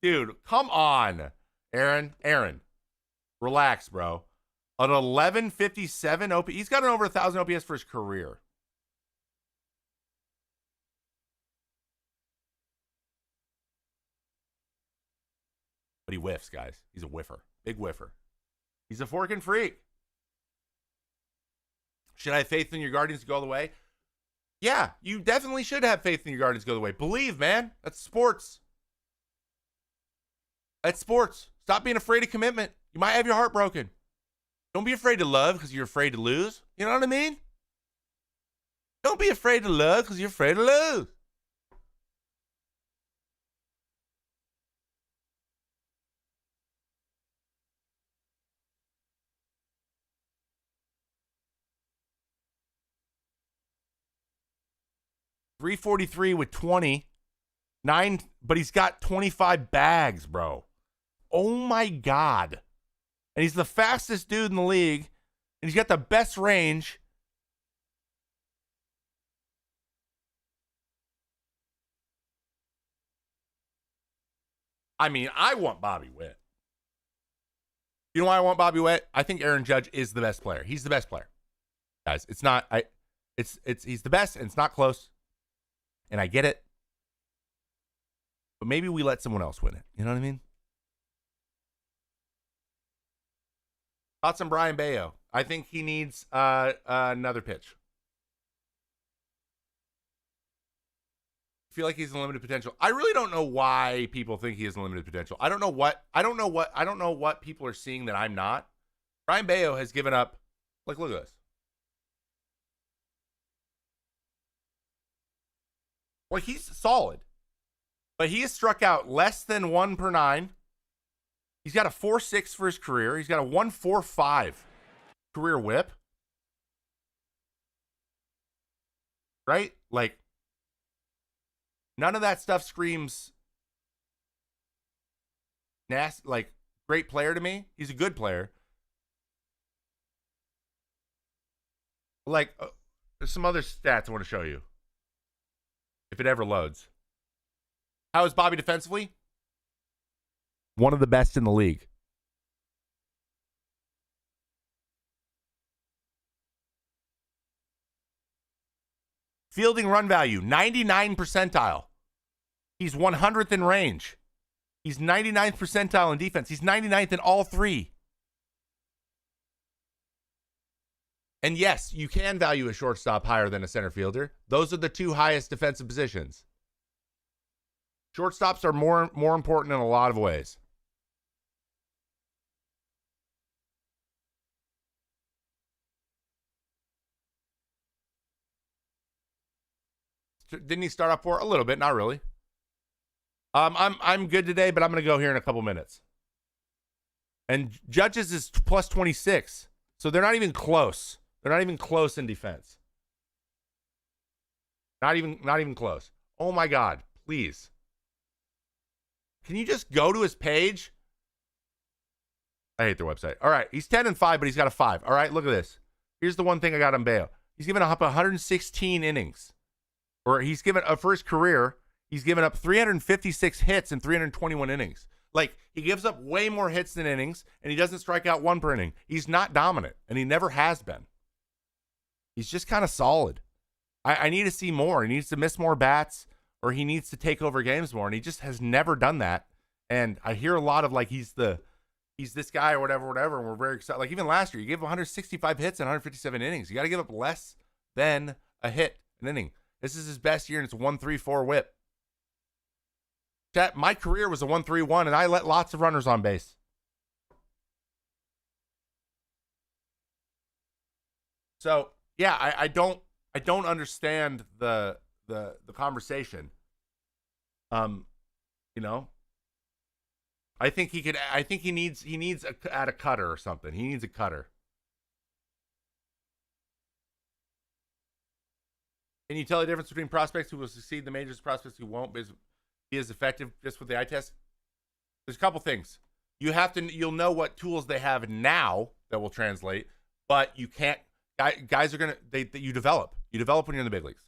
A: dude? Come on, Aaron, relax, bro. An 1157 OP. He's got an over 1,000 OPS for his career. But he whiffs, guys. He's a whiffer. Big whiffer. He's a forking freak. Should I have faith in your Guardians to go all the way? Yeah, you definitely should have faith in your Guardians to go the way. Believe, man. That's sports. That's sports. Stop being afraid of commitment. You might have your heart broken. Don't be afraid to love because you're afraid to lose. You know what I mean? Don't be afraid to love because you're afraid to lose. .343 with 29, but he's got 25 bags, bro. Oh my God. And he's the fastest dude in the league, and he's got the best range. I mean, I want Bobby Witt. You know why I want Bobby Witt? I think Aaron Judge is the best player. He's the best player. Guys, it's not he's the best and it's not close. And I get it. But maybe we let someone else win it. You know what I mean? Thoughts on Brian Bayo? I think he needs another pitch. I feel like he's unlimited potential. I really don't know why people think he has unlimited potential. I don't know what people are seeing that I'm not. Brian Bayo has given up. Look at this. Well, he's solid, but he has struck out less than 1 per 9. He's got a 4.6 for his career. He's got a 1.45 career whip. Right? Like, none of that stuff screams nasty, like great player to me. He's a good player. Like, there's some other stats I want to show you. If it ever loads. How is Bobby defensively? One of the best in the league. Fielding run value, 99 percentile. He's 100th in range. He's 99th percentile in defense. He's 99th in all three. And yes, you can value a shortstop higher than a center fielder. Those are the two highest defensive positions. Shortstops are more important in a lot of ways. Didn't he start up for a little bit? Not really. I'm good today, but I'm going to go here in a couple minutes. And Judges is plus 26, so they're not even close. They're not even close in defense. Not even close. Oh my God, please. Can you just go to his page? I hate their website. All right, he's 10-5, but he's got a 5. All right, look at this. Here's the one thing I got on Bayo. He's given up 116 innings. Or he's given up for his career, he's given up 356 hits in 321 innings. Like, he gives up way more hits than innings, and he doesn't strike out 1 per inning. He's not dominant, and he never has been. He's just kind of solid. I need to see more. He needs to miss more bats, or he needs to take over games more, and he just has never done that. And I hear a lot of, like, he's this guy or whatever, and we're very excited. Like, even last year, you gave 165 hits and 157 innings. You got to give up less than a hit an inning. This is his best year, and it's a 1.34 whip. Chat, my career was a 1.31, and I let lots of runners on base. So, yeah, I don't understand the conversation. You know, I think he needs add a cutter or something. He needs a cutter. Can you tell the difference between prospects who will succeed in the majors and prospects who won't be as effective just with the eye test? There's a couple things. You'll know what tools they have now that will translate, but you can't Guys are you develop. You develop when you're in the big leagues.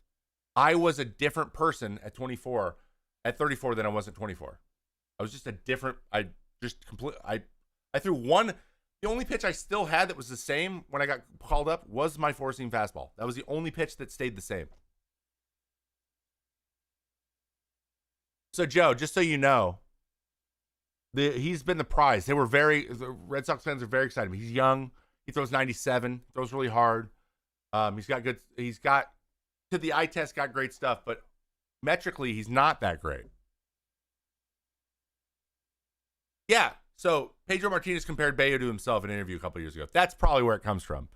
A: I was a different person at 24, at 34 than I was at 24. I was just a different. I threw one. The only pitch I still had that was the same when I got called up was my four-seam fastball. That was the only pitch that stayed the same. So, Joe, just so you know, he's been the prize. The Red Sox fans are very excited. He's young. He throws 97, throws really hard. He's got, to the eye test, got great stuff, but metrically, he's not that great. Yeah, so Pedro Martinez compared Bayo to himself in an interview a couple years ago. That's probably where it comes from.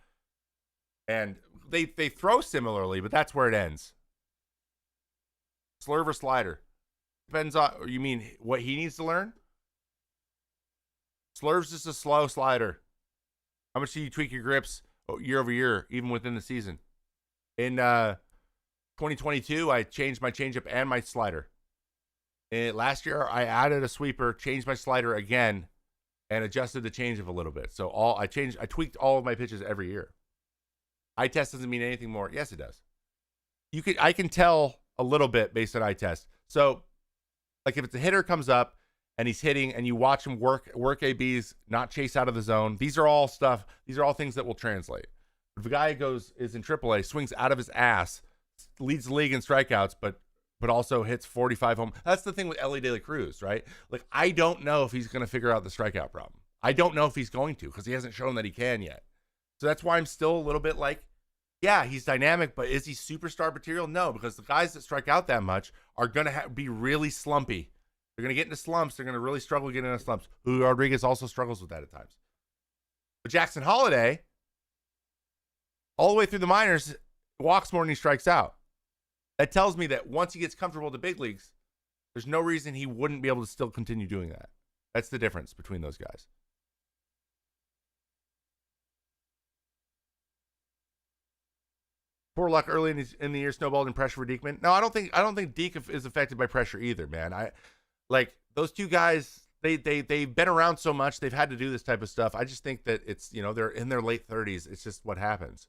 A: And they throw similarly, but that's where it ends. Slurve or slider? Depends on, you mean what he needs to learn? Slurve's just a slow slider. How much do you tweak your grips year over year, even within the season? In 2022, I changed my changeup and my slider. Last year, I added a sweeper, changed my slider again, and adjusted the changeup a little bit. So I tweaked all of my pitches every year. Eye test doesn't mean anything more. Yes, it does. I can tell a little bit based on eye test. So, like if it's a hitter comes up and he's hitting, and you watch him work ABs, not chase out of the zone. These are all things that will translate. If a guy is in AAA, swings out of his ass, leads the league in strikeouts, but also hits 45 home. That's the thing with Ellie De La Cruz, right? Like, I don't know if he's going to figure out the strikeout problem. I don't know if he's going to, because he hasn't shown that he can yet. So that's why I'm still a little bit like, yeah, he's dynamic, but is he superstar material? No, because the guys that strike out that much are going to be really slumpy. They're going to get into slumps. They're going to really struggle getting into slumps. Julio Rodriguez also struggles with that at times. But Jackson Holliday, all the way through the minors, walks more than he strikes out. That tells me that once he gets comfortable with the big leagues, there's no reason he wouldn't be able to still continue doing that. That's the difference between those guys. Poor luck early in the year snowballed in pressure for Diekman. No, I don't think Deke is affected by pressure either, man. Like those two guys, they've been around so much, they've had to do this type of stuff. I just think that it's, they're in their late 30s. It's just what happens.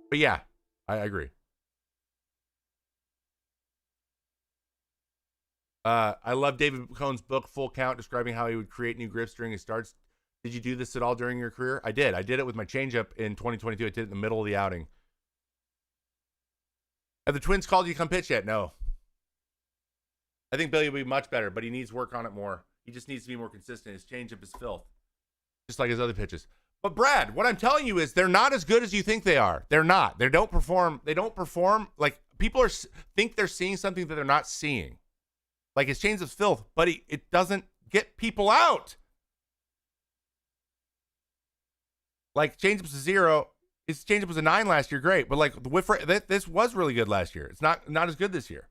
A: But yeah, I agree. I love David Cohn's book, Full Count, describing how he would create new grips during his starts. Did you do this at all during your career? I did. I did it with my changeup in 2022. I did it in the middle of the outing. Have the Twins called you to come pitch yet? No. I think Billy will be much better, but he needs work on it more. He just needs to be more consistent. His changeup is filth, just like his other pitches. But Brad, what I'm telling you is they're not as good as you think they are. They're not. They don't perform. Like people think they're seeing something that they're not seeing. Like his changeup's filth, but it doesn't get people out. Like changeup's a 0. His changeup was a 9 last year, great. But like the whiff rate, this was really good last year. It's not as good this year.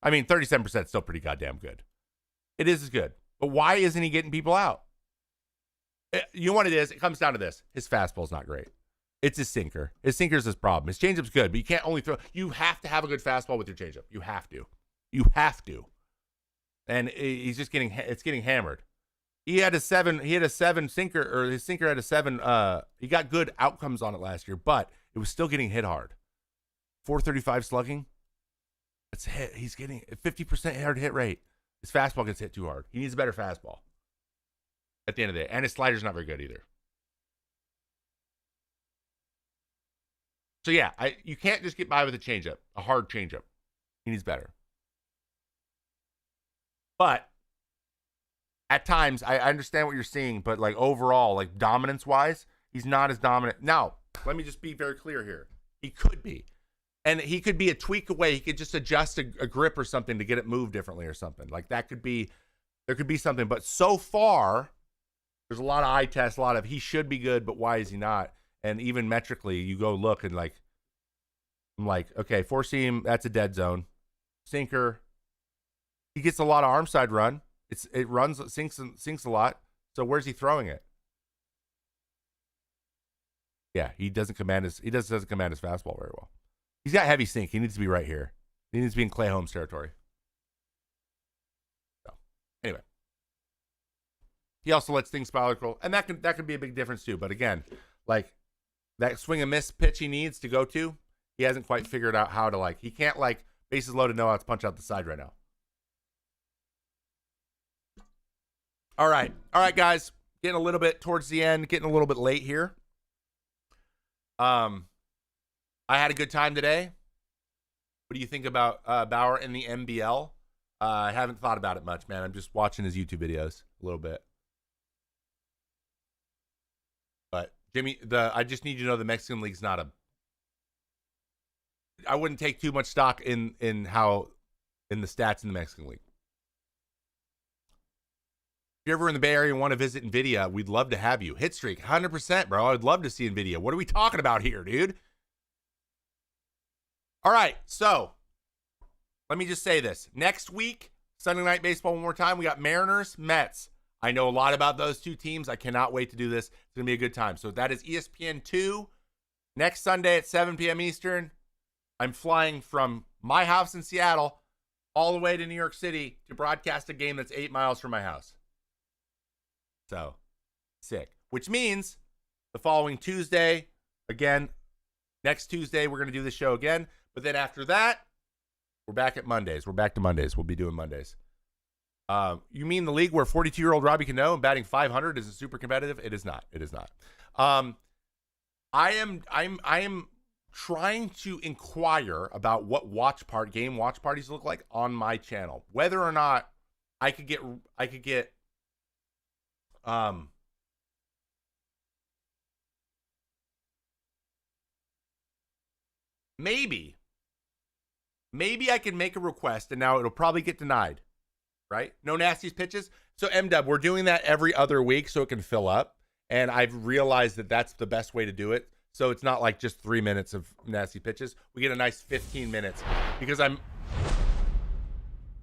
A: I mean, 37% is still pretty goddamn good. It is as good. But why isn't he getting people out? You know what it is? It comes down to this. His fastball's not great. It's his sinker. His sinker's his problem. His changeup's good, but you can't only throw. You have to have a good fastball with your changeup. You have to. You have to. And he's just getting hammered. He had a 7 sinker, or his sinker had a 7. He got good outcomes on it last year, but it was still getting hit hard. 435 slugging. It's hit. He's getting a 50% hard hit rate. His fastball gets hit too hard. He needs a better fastball at the end of the day. And his slider's not very good either. So yeah, you can't just get by with a changeup, a hard changeup. He needs better. But at times, I understand what you're seeing, but like overall, like dominance-wise, he's not as dominant. Now, let me just be very clear here. He could be. And he could be a tweak away. He could just adjust a grip or something to get it moved differently or something. Like there could be something. But so far, there's a lot of eye tests, a lot of he should be good, but why is he not? And even metrically, you go look and like, I'm like, okay, 4-seam, that's a dead zone. Sinker, he gets a lot of arm side run. It runs, sinks a lot. So where's he throwing it? Yeah, he doesn't command his fastball very well. He's got heavy sink. He needs to be right here. He needs to be in Clay Holmes territory. So, anyway. he also lets things spiral, and that could be a big difference too. But again, like that swing and miss pitch he needs to go to, he hasn't quite figured out how to like. He can't like bases loaded, no outs, punch out the side right now. All right, guys, getting a little bit towards the end, getting a little bit late here. I had a good time today. What do you think about Bauer and the MBL? I haven't thought about it much, man. I'm just watching his YouTube videos a little bit. But Jimmy, I just need you to know the Mexican League's not a. I wouldn't take too much stock in the stats in the Mexican League. If you're ever in the Bay Area and want to visit NVIDIA, we'd love to have you. Hit streak, 100%, bro. I'd love to see NVIDIA. What are we talking about here, dude? All right, so let me just say this. Next week, Sunday Night Baseball one more time. We got Mariners, Mets. I know a lot about those two teams. I cannot wait to do this. It's going to be a good time. So that is ESPN 2 next Sunday at 7 p.m. Eastern. I'm flying from my house in Seattle all the way to New York City to broadcast a game that's 8 miles from my house. So, sick. Which means the following Tuesday, again, next Tuesday, we're going to do the show again. But then after that, we're back at Mondays. We're back to Mondays. We'll be doing Mondays. You mean the league where 42-year-old Robbie Cano and batting 500 isn't super competitive? It is not. It is not. I am trying to inquire about what game watch parties look like on my channel. Whether or not I could get maybe I can make a request, and now it'll probably get denied, right? No nasties pitches. So M-Dub, we're doing that every other week so it can fill up, and I've realized that that's the best way to do it. So it's not like just 3 minutes of nasty pitches. We get a nice 15 minutes because I'm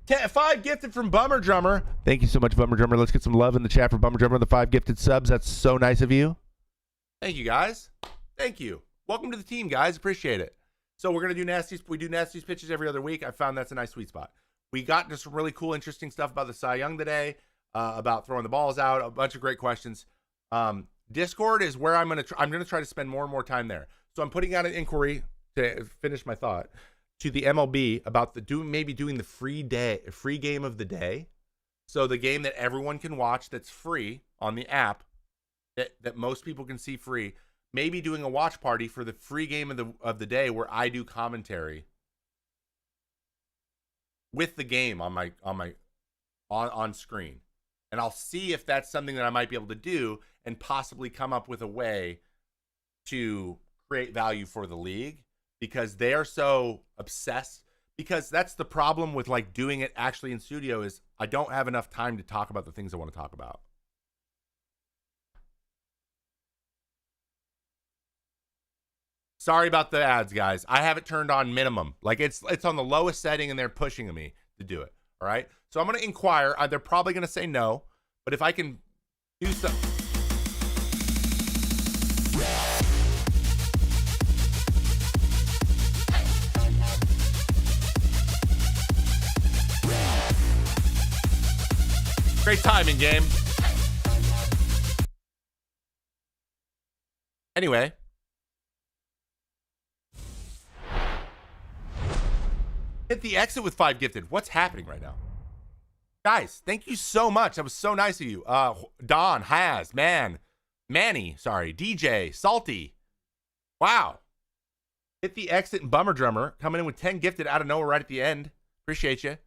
A: 5 gifted from Bummer Drummer. Thank you so much, Bummer Drummer. Let's get some love in the chat for Bummer Drummer, the 5 gifted subs. That's so nice of you. Thank you, guys. Thank you. Welcome to the team, guys. Appreciate it. So we're going to do nasties. We do nasties pitches every other week. I found that's a nice sweet spot. We got into some really cool, interesting stuff about the Cy Young today, about throwing the balls out, a bunch of great questions. Discord is where I'm going to try to spend more and more time there. So I'm putting out an inquiry to finish my thought to the MLB about maybe doing the free game of the day. So the game that everyone can watch that's free on the app that most people can see free. Maybe doing a watch party for the free game of the day where I do commentary with the game on screen. And I'll see if that's something that I might be able to do and possibly come up with a way to create value for the league, because they are so obsessed. Because that's the problem with like doing it actually in studio is I don't have enough time to talk about the things I want to talk about. Sorry about the ads, guys. I have it turned on minimum. Like it's on the lowest setting and they're pushing me to do it. All right. So I'm going to inquire. They're probably going to say no, but if I can do something. Great timing, game. Anyway. Hit the exit with 5 gifted. What's happening right now? Guys, thank you so much. That was so nice of you. Don, Haz, Manny, DJ, Salty. Wow. Hit the exit and Bummer Drummer coming in with 10 gifted out of nowhere right at the end. Appreciate you.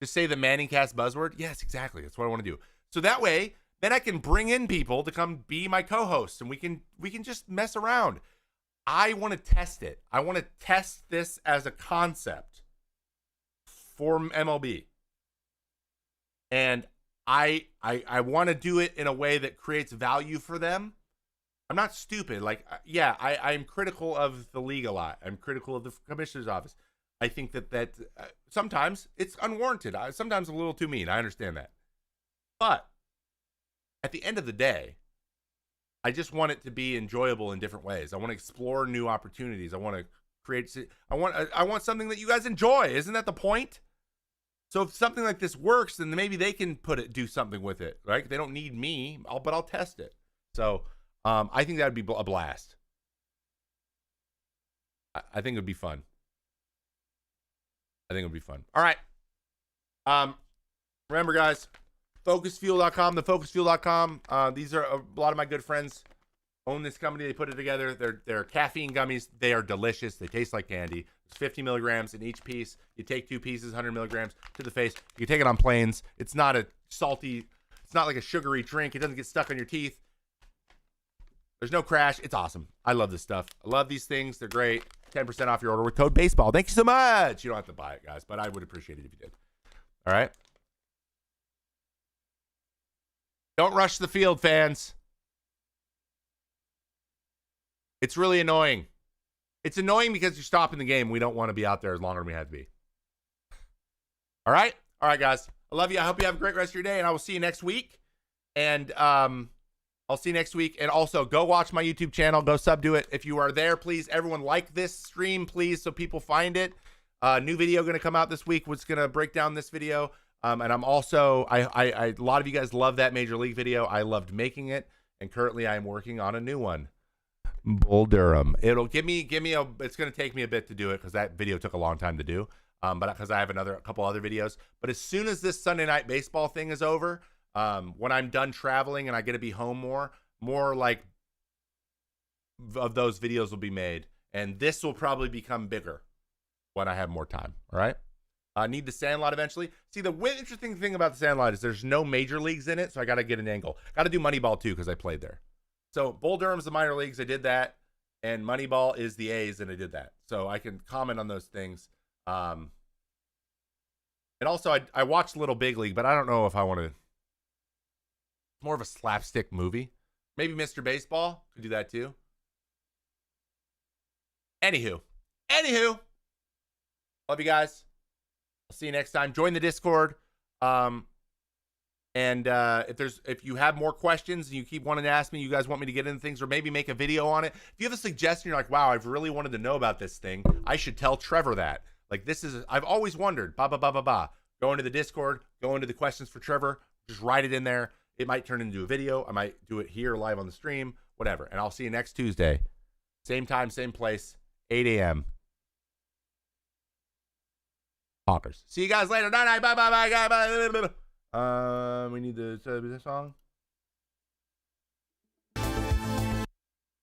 A: Just say the Manning Cast buzzword. Yes, exactly. That's what I want to do. So that way, then I can bring in people to come be my co-hosts and we can just mess around. I want to test it. I want to test this as a concept for MLB. And I want to do it in a way that creates value for them. I'm not stupid. Like, yeah, I'm critical of the league a lot. I'm critical of the commissioner's office. I think that sometimes it's unwarranted. Sometimes a little too mean. I understand that. But at the end of the day, I just want it to be enjoyable in different ways. I want to explore new opportunities. I want to create. I want something that you guys enjoy. Isn't that the point? So if something like this works, then maybe they can do something with it, right? They don't need me, but I'll test it. So I think that would be a blast. I think it would be fun. I think it would be fun. All right. Remember, guys, focusfuel.com, thefocusfuel.com. These are a lot of my good friends own this company. They put it together. They're caffeine gummies. They are delicious. They taste like candy. It's 50 milligrams in each piece. You take 2 pieces, 100 milligrams to the face. You can take it on planes. It's not a salty, it's not like a sugary drink. It doesn't get stuck on your teeth. There's no crash. It's awesome. I love this stuff. I love these things. They're great. 10% off your order with code baseball. Thank you so much. You don't have to buy it, guys, but I would appreciate it if you did. All right. Don't rush the field, fans. It's really annoying. It's annoying because you're stopping the game. We don't want to be out there as long as we have to be. All right? All right, guys. I love you. I hope you have a great rest of your day, and I will see you next week. And I'll see you next week. And also, go watch my YouTube channel. Go sub to it. If you are there, please, everyone like this stream, please, so people find it. New video going to come out this week. Was going to break down this video. And I'm also, a lot of you guys love that Major League video. I loved making it. And currently, I am working on a new one. Bull Durham. It'll give me it's going to take me a bit to do it because that video took a long time to do. But because I have a couple other videos. But as soon as this Sunday Night Baseball thing is over, when I'm done traveling and I get to be home more like of those videos will be made. And this will probably become bigger when I have more time. All right. Need the Sandlot eventually. See, the interesting thing about the Sandlot is there's no major leagues in it. So I got to get an angle. Got to do Moneyball too because I played there. So Bull Durham's the minor leagues. I did that. And Moneyball is the A's, and I did that. So I can comment on those things. And also, I watched Little Big League, but I don't know if I want to. More of a slapstick movie. Maybe Mr. Baseball could do that too. Anywho. Love you guys. I'll see you next time. Join the Discord. And if you have more questions and you keep wanting to ask me, you guys want me to get into things or maybe make a video on it. If you have a suggestion, you're like, wow, I've really wanted to know about this thing. I should tell Trevor that. Like I've always wondered, Go into the Discord, go into the questions for Trevor, just write it in there. It might turn into a video. I might do it here live on the stream, whatever. And I'll see you next Tuesday. Same time, same place, 8 a.m. Hawkers. See you guys later. Night. Bye. We need the song.